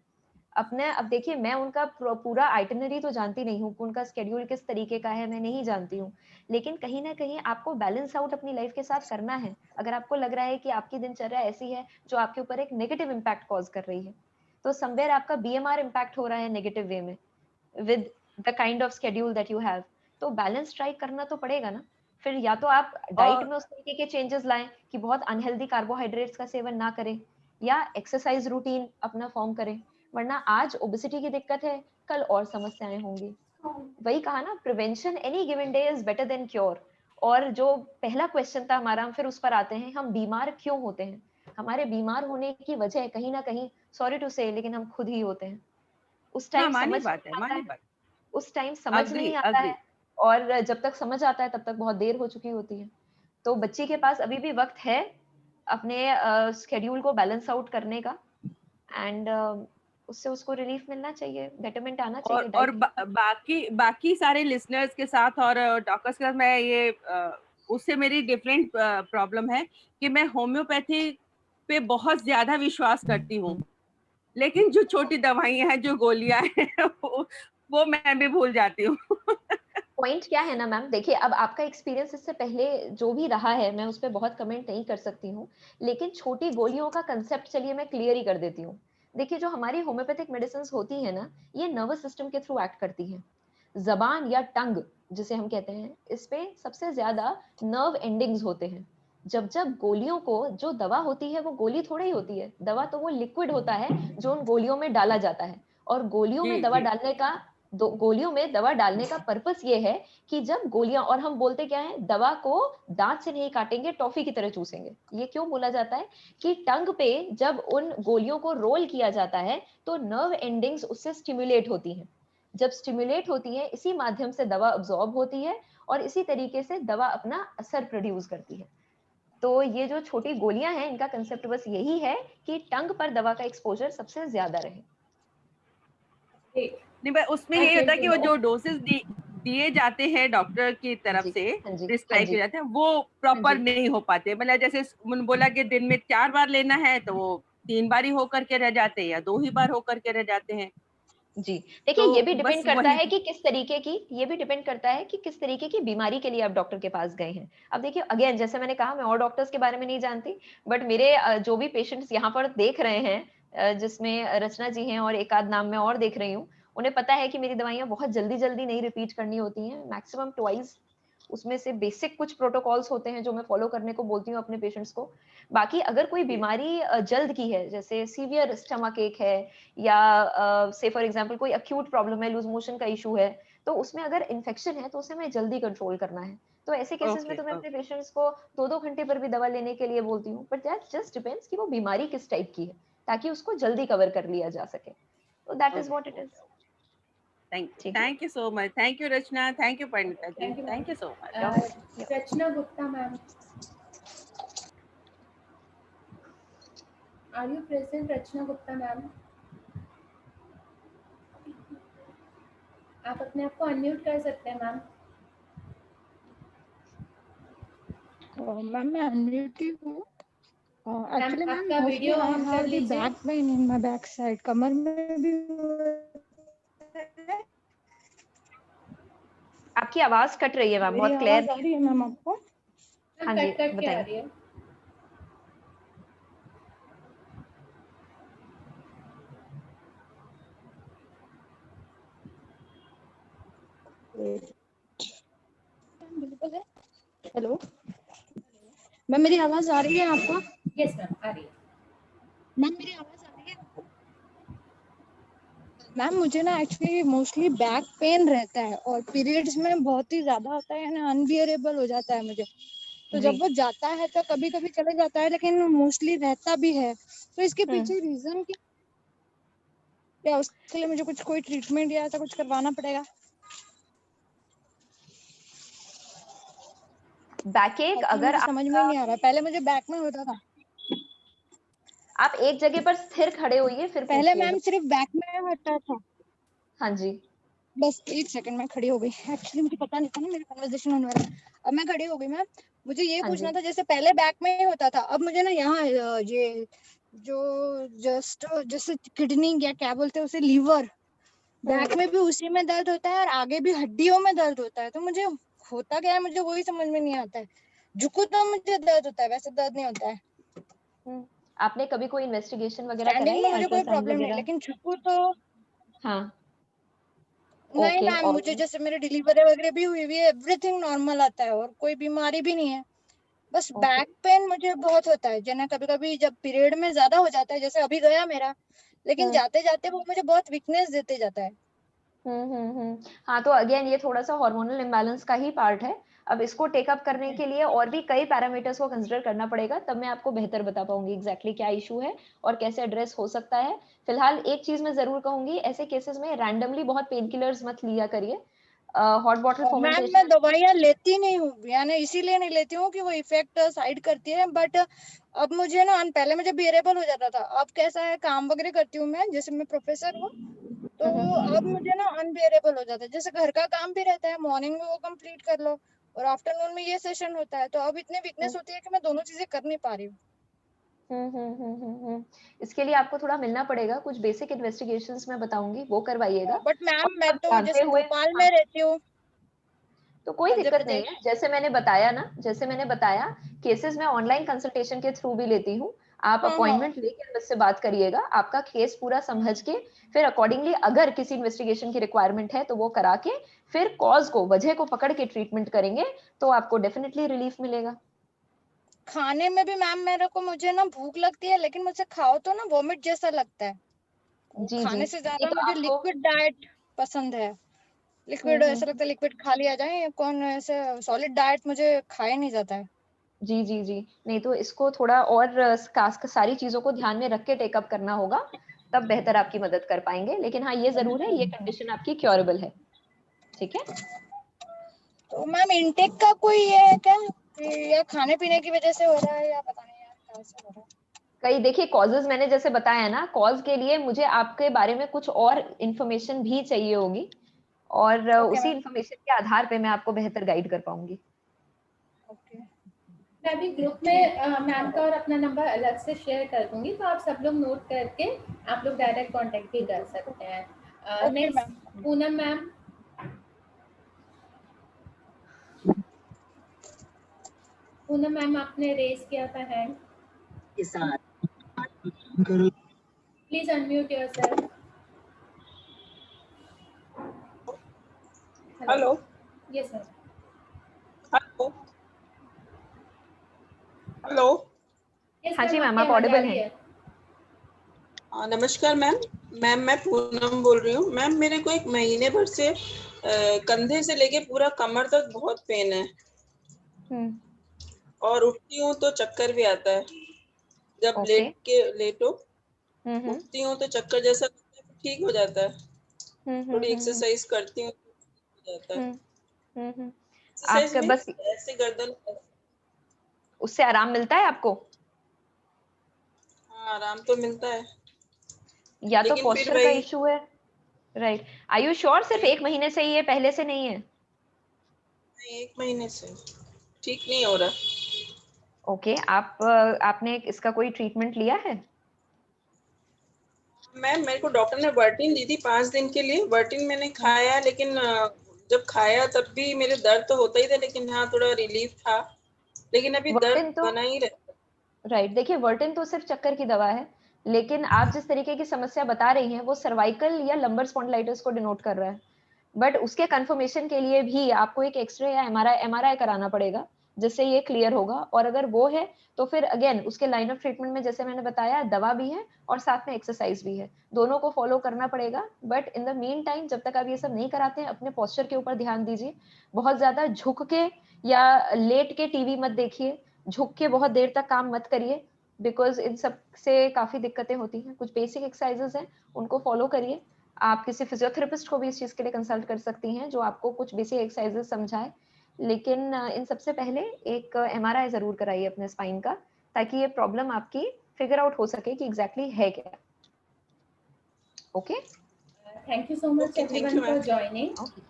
अपने अब देखिए, मैं उनका पूरा आइटिनरी तो जानती नहीं हूँ, उनका स्केड्यूल किस तरीके का है मैं नहीं जानती हूँ, लेकिन कहीं ना कहीं आपको बैलेंस आउट अपनी लाइफ के साथ करना है। अगर आपको लग रहा है कि आपकी दिनचर्या ऐसी है जो आपके ऊपर एक नेगेटिव इम्पैक्ट कॉज कर रही है, तो समवेयर आपका बीएमआर इम्पैक्ट हो रहा है नेगेटिव वे में, with the kind of schedule that you have, तो बैलेंस स्ट्राइक करना तो पड़ेगा ना। फिर या तो आप डाइट और में उस तरीके के चेंजेस लाएं कि बहुत अनहेल्दी कार्बोहाइड्रेट्स का सेवन ना करें, या एक्सरसाइज रूटीन अपना फॉर्म करें, वरना आज ओबेसिटी की दिक्कत है, कल और समस्याएं होंगी। वही कहा ना, prevention any given day is better than cure. और जो पहला क्वेश्चन था हमारा, हम फिर उस पर आते हैं, हम बीमार क्यों होते हैं? हमारे बीमार होने की वजह कहीं ना कहीं, सॉरी टू से, लेकिन हम खुद ही होते हैं। उस हाँ, टाइम मानी समझ बात नहीं है, आता मानी है, बात। उस टाइम समझ अग्री, नहीं आता अग्री। है, और जब तक समझ आता है तब तक बहुत देर हो चुकी होती है। तो बच्ची के पास अभी भी वक्त है अपने स्केड्यूल को बैलेंस आउट करने का, एंड उससे उसको रिलीफ मिलना चाहिए, बेटरमेंट आना चाहिए और डाइट। बाकी सारे लिसनर्स के साथ और डॉक्टर्स के साथ मैं ये उससे मेरी डिफरेंट प्रॉब्लम है कि मैं होम्योपैथी पे बहुत ज्यादा विश्वास करती हूँ, लेकिन जो छोटी दवाइयां हैं, जो गोलियां हैं वो मैं भी भूल जाती हूँ। पॉइंट क्या है ना मैम, देखिए अब आपका एक्सपीरियंस इससे पहले जो भी रहा है, मैं उस पर बहुत कमेंट नहीं कर सकती हूँ, लेकिन छोटी गोलियों का कंसेप्ट चलिए मैं क्लियर ही कर देती हूँ। देखिए जो हमारी होम्योपैथिक मेडिसिन होती है ना, ये नर्वस सिस्टम के थ्रू एक्ट करती है। जबान या टंग जिसे हम कहते हैं, इस पे सबसे ज्यादा नर्व एंडिंग्स होते हैं। जब जब गोलियों को, जो दवा होती है वो गोली थोड़ा ही होती है, दवा तो वो लिक्विड होता है जो उन गोलियों में डाला जाता है। और गोलियों में जी दवा जी डालने का, गोलियों में दवा डालने का पर्पस ये है कि जब गोलियां, और हम बोलते क्या है, दवा को दांत से नहीं काटेंगे, टॉफी की तरह चूसेंगे। ये क्यों बोला जाता है कि टंग पे जब उन गोलियों को रोल किया जाता है तो नर्व एंडिंग्स उससे स्टिमुलेट होती हैं। जब स्टिमुलेट होती है, इसी माध्यम से दवा अब्सॉर्ब होती है और इसी तरीके से दवा अपना असर प्रोड्यूस करती है। तो ये जो छोटी गोलियां हैं, इनका कंसेप्ट बस यही है कि टंग पर दवा का एक्सपोजर सबसे ज्यादा रहे। नहीं, मैं उसमें यही होता है कि वो जो डोसेस दिए जाते हैं डॉक्टर की हाँ तरफ जी, से, हाँ जी, हाँ प्रिस्क्राइब जी, किए जाते हैं, वो हाँ प्रॉपर जी, नहीं हो पाते। मतलब जैसे उन्होंने बोला कि दिन में 4 बार लेना है, तो वो 3 बार ही होकर के रह जाते हैं या 2 ही बार होकर के रह जाते हैं। जी। देखिए तो ये भी बस डिपेंड करता वही। है कि किस तरीके की, ये भी डिपेंड करता है कि किस तरीके की बीमारी के लिए आप डॉक्टर के पास गए हैं। अब देखिए अगेन, जैसे मैंने कहा, मैं और डॉक्टर्स के बारे में नहीं जानती, बट मेरे जो भी पेशेंट्स यहाँ पर देख रहे हैं, जिसमें रचना जी हैं और एक आध नाम मैं और देख रही हूँ, उन्हें पता है कि मेरी दवाइयाँ बहुत जल्दी-जल्दी नहीं रिपीट करनी होती हैं, मैक्सिमम ट्वाइस। उसमें से बेसिक कुछ प्रोटोकॉल्स होते हैं जो मैं फॉलो करने को बोलती हूँ अपने पेशेंट्स को। बाकी अगर कोई जी बीमारी जल्द की है, जैसे सीवियर स्टमक एक है, या से फॉर एग्जांपल कोई अक्यूट प्रॉब्लम है, लूज मोशन का इशू है, तो उसमें अगर इन्फेक्शन है तो उसे हमें जल्दी कंट्रोल करना है। तो ऐसे केसेस में ओके तो मैं अपने ओके पेशेंट्स को 2-2 घंटे पर भी दवा लेने के लिए बोलती हूँ, बट दैट जस्ट डिपेंड्स कि वो बीमारी किस टाइप की है, ताकि उसको जल्दी कवर कर लिया जा सके। तो that is what it okay is. ठीक है। Thank you so much. Thank you Rachna, thank you Parineeta ji, thank you thank ma'am. You so much. Rachna Gupta ma'am, are you present? Rachna Gupta ma'am, आप अपने आप को अनम्यूट कर सकते हैं मैम। मैम मैं अनम्यूट ही हूँ। मैम एक्चुअली मैम आपका मोस्टली वीडियो आई ऑन कर हैव द लीजिए। Back pain in my back side, कमर में भी आपकी आवाज कट रही है मैम, मेरी बहुत क्लियर आवाज आ नहीं है। रही है मैम आपको? हाँ मैम जी, कट कट के आ बताइए। रही है। बिल्कुल है। हेलो मैम, मेरी आवाज आ रही है आपको? यस मैम आ रही है। मैम मेरी आवाज आ रही है? मैम मुझे ना एक्चुअली मोस्टली बैक पेन रहता है और पीरियड्स में बहुत ही ज्यादा होता है ना, अनबियरेबल हो जाता है मुझे। तो जी। जब वो जाता है तो कभी कभी चले जाता है, लेकिन मोस्टली रहता भी है। तो इसके हम्म पीछे रीजन क्या? उसके लिए मुझे कुछ कोई ट्रीटमेंट या ऐसा कुछ करवाना पड़ेगा? बैक एक, एक्चुअली अगर मुझे समझ में ही आपका, नहीं आ रहा है। पहले मुझे बैक में होता था। आप एक जगह पर स्थिर खड़े होइए फिर पहले पूछिएगा। मैम सिर्फ बैक में होता था। हाँ जी। बस एक सेकंड में खड़ी हो गई। एक्चुअली मुझे पता नहीं था ना मेरा कन्वर्सेशन होने वाला है। अब मैं खड़ी हो गई मैम। मुझे ये हाँ पूछना जी। था, जैसे पहले बैक में ही होता था, अब मुझे ना यहाँ ये जो जस्ट जैसे किडनी या क्या बोलते हैं उसे, लीवर, बैक में भी उसी में दर्द होता है और आगे भी हड्डियों में दर्द होता है। तो मुझे होता क्या है, मुझे वही समझ में नहीं आता है। झुकू तो मुझे दर्द होता है, वैसे दर्द नहीं होता है। आपने कभी कोई इन्वेस्टिगेशन वगैरह स्टैंडिंग कराई में है, मुझे कोई अल्ट्रासाउंड प्रॉब्लम नहीं, वगैरह? लेकिन झुकू तो हाँ। नहीं ओके, मैम, और मुझे जैसे मेरे डिलीवरी वगैरह भी हुई है, एवरीथिंग नॉर्मल आता है और कोई बीमारी भी नहीं है। बस ओके। बैक पेन मुझे बहुत होता है, जना कभी कभी जब पीरियड में ज्यादा हो जाता है, जैसे अभी गया मेरा, लेकिन जाते जाते वो मुझे बहुत वीकनेस देते जाता है। हाँ, तो अगेन ये थोड़ा सा हार्मोनल इम्बैलेंस का ही पार्ट है। अब इसको टेक अप करने के लिए और भी कई पैरामीटर्स को कंसीडर करना पड़ेगा, तब मैं आपको बेहतर बता पाऊंगी एग्जैक्टली क्या इशू है और कैसे एड्रेस हो सकता है। फिलहाल एक चीज मैं जरूर कहूंगी, ऐसे केसेस में रैंडमली बहुत पेन किलर्स मत लिया करिए। हॉट बॉटल और मैम मैं फर्मेंटेशन। दवाइयाँ लेती नहीं हूँ, यानी इसीलिए नहीं लेती हूँ कि वो इफेक्ट साइड करती है, बट अब मुझे ना पहले मुझे बियरेबल हो जाता था, अब कैसा है, काम वगैरह करती हूँ मैं, जैसे मैं प्रोफेसर हूँ, तो अब मुझे ना अनबियरेबल हो जाता है। जैसे घर का काम भी रहता है, मॉर्निंग में वो कंप्लीट कर लो और आफ्टरनून में ये सेशन होता है, तो अब इतनी वीकनेस होती है कि मैं दोनों चीजें कर नहीं पा रही हूँ। इसके लिए आपको थोड़ा मिलना पड़ेगा, कुछ बेसिक इन्वेस्टिगेशंस मैं बताऊंगी, वो करवाइएगा। बट मैम और मैं सब तो जानते जैसे हुए, भोपाल हाँ, में रहती हूँ, तो कोई मध्य दिक्कत नहीं प्रदेश। है। जैसे मैंने बताया ना, जैसे मैंने बताया, केसेस में ऑनलाइन कंसल्टेशन के थ्रू भी लेती हूँ। आप हाँ हाँ। अपॉइंटमेंट लेकर मुझसे बात करिएगा, आपका केस पूरा समझ के फिर अकॉर्डिंगली अगर किसी इन्वेस्टिगेशन की रिक्वायरमेंट है तो वो करा के फिर कॉज को, वजह को पकड़ के ट्रीटमेंट करेंगे, तो आपको डेफिनेटली रिलीफ मिलेगा। खाने में भी मैम मेरे को, मुझे ना भूख लगती है, लेकिन मुझे खाओ तो ना वोमिट जैसा लगता है। वो जी जी, खाने से नहीं ज्यादा तो मुझे आपको, लिक्विड डाइट पसंद है। लिक्विड ऐसा लगता है, लिक्विड खा लिया जाए, कौन ऐसे सॉलिड डाइट मुझे खाया नहीं जाता है। जी जी जी, नहीं तो इसको थोड़ा और सारी चीजों को ध्यान में रख के टेकअप करना होगा, तब बेहतर आपकी मदद कर पाएंगे। लेकिन हाँ, ये जरूर है, ये कंडीशन आपकी क्योरेबल है। ठीक है। तो मैम इनटेक का कोई ये है क्या, या खाने पीने की वजह से हो रहा है, या पता नहीं यार क्या से हो रहा है? कई देखिए कॉजेज मैंने जैसे बताया ना, कॉज के लिए मुझे आपके बारे में कुछ और इंफॉर्मेशन भी चाहिए होगी, और ओके उसी मैम। इंफॉर्मेशन के आधार पे मैं आपको बेहतर गाइड कर पाऊंगी। ओके। मैं अभी ग्रुप में मैम का और अपना नंबर अलग से शेयर कर दूंगी, तो आप सब लोग नोट करके आप लोग डायरेक्ट कांटेक्ट भी कर सकते हैं। Okay next ma'am. Poonam ma'am. Poonam ma'am, आपने रेज किया था hand, please unmute yourself. Hello. Yes sir. Hello. Hello. Yes हाँ जी मैम, मैम, आपकी आप आवाज आ ऑडिबल रही हैं। है। नमस्कार मैम। मैम मैं पूनम बोल रही हूँ। मैम मेरे को 1 महीने भर से कंधे से लेके पूरा कमर तक बहुत पेन है और उठती हूँ तो चक्कर भी आता है। जब ओके। लेटो उठती हूँ तो चक्कर जैसा लगता है, ठीक हो जाता है। थोड़ी एक्सरसाइज करती हूँ तो हो जाता है। एक्सरसाइज आपका बस मीन्स ऐसे गर्दन, उससे आराम मिलता है आपको? हाँ आराम तो मिलता है, या तो लेकिन फिर पोस्चर का वही इशू है। राइट। आर यू श्योर सिर्फ 1 महीने से ही है, पहले से नहीं है? 1 महीने से ठीक नहीं हो रहा। ओके, आपने इसका कोई ट्रीटमेंट लिया है? मैम मेरे को डॉक्टर ने वर्टिन दी थी 5 दिन के लिए। वर्टिन मैंने खाया, लेकिन जब खाया तब भी मेरे दर्द तो होता ही था, लेकिन हाँ थोड़ा रिलीफ था, लेकिन अभी वर्टिन दर्द तो, बना ही रहता। राइट, देखिए वर्टिन तो सिर्फ चक्कर की दवा है, लेकिन आप जिस तरीके की समस्या बता रही हैं वो सर्वाइकल या लंबर स्पॉन्डिलाइटिस को डिनोट कर रहा है। बट उसके कंफर्मेशन के लिए भी आपको एक एक्सरे या एमआरआई कराना पड़ेगा, जिससे ये क्लियर होगा। और अगर वो है तो फिर अगेन उसके लाइन ऑफ ट्रीटमेंट में जैसे मैंने बताया, दवा भी है और साथ में एक्सरसाइज भी है, दोनों को फॉलो करना पड़ेगा। But in the mean time, जब तक आप ये सब नहीं कराते हैं, अपने पोस्चर के ऊपर ध्यान दीजिए। बहुत ज्यादा झुक के या लेट के टीवी मत देखिए, झुक के बहुत देर तक काम मत करिए, बिकॉज इन सब से काफी दिक्कतें होती हैं। कुछ बेसिक एक्सरसाइजेस हैं, उनको फॉलो करिए। आप किसी फिजियोथेरेपिस्ट को भी इस चीज के लिए कंसल्ट कर सकती हैं, जो आपको कुछ बेसिक एक्सरसाइजेस समझाए। लेकिन इन सबसे पहले एक एमआरआई जरूर कराइए अपने स्पाइन का, ताकि ये प्रॉब्लम आपकी फिगर आउट हो सके कि एग्जैक्टली है क्या। Okay, thank you so much everyone for joining okay,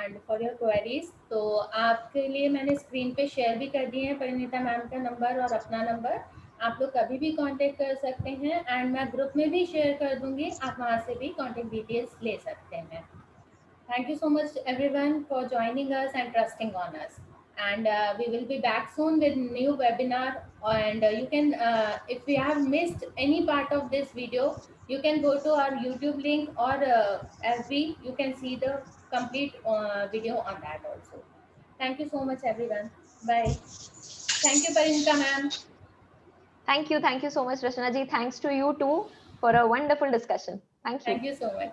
and for your queries. तो आपके लिए मैंने स्क्रीन पे शेयर भी कर दिए हैं परिणीता मैम का नंबर और अपना नंबर, आप लोग कभी भी कांटेक्ट कर सकते हैं। एंड मैं ग्रुप में भी शेयर कर दूंगी, आप वहाँ से भी कांटेक्ट डिटेल्स ले सकते हैं। Thank you so much everyone for joining us and trusting on us. and we will be back soon with new webinar. And you can, if you have missed any part of this video, you can go to our YouTube link or FB. You can see the complete video on that also. Thank you so much, everyone. Bye. Thank you, Parinita ma'am. Thank you so much, Rachna ji. Thanks to you too for a wonderful discussion. Thank you. Thank you so much.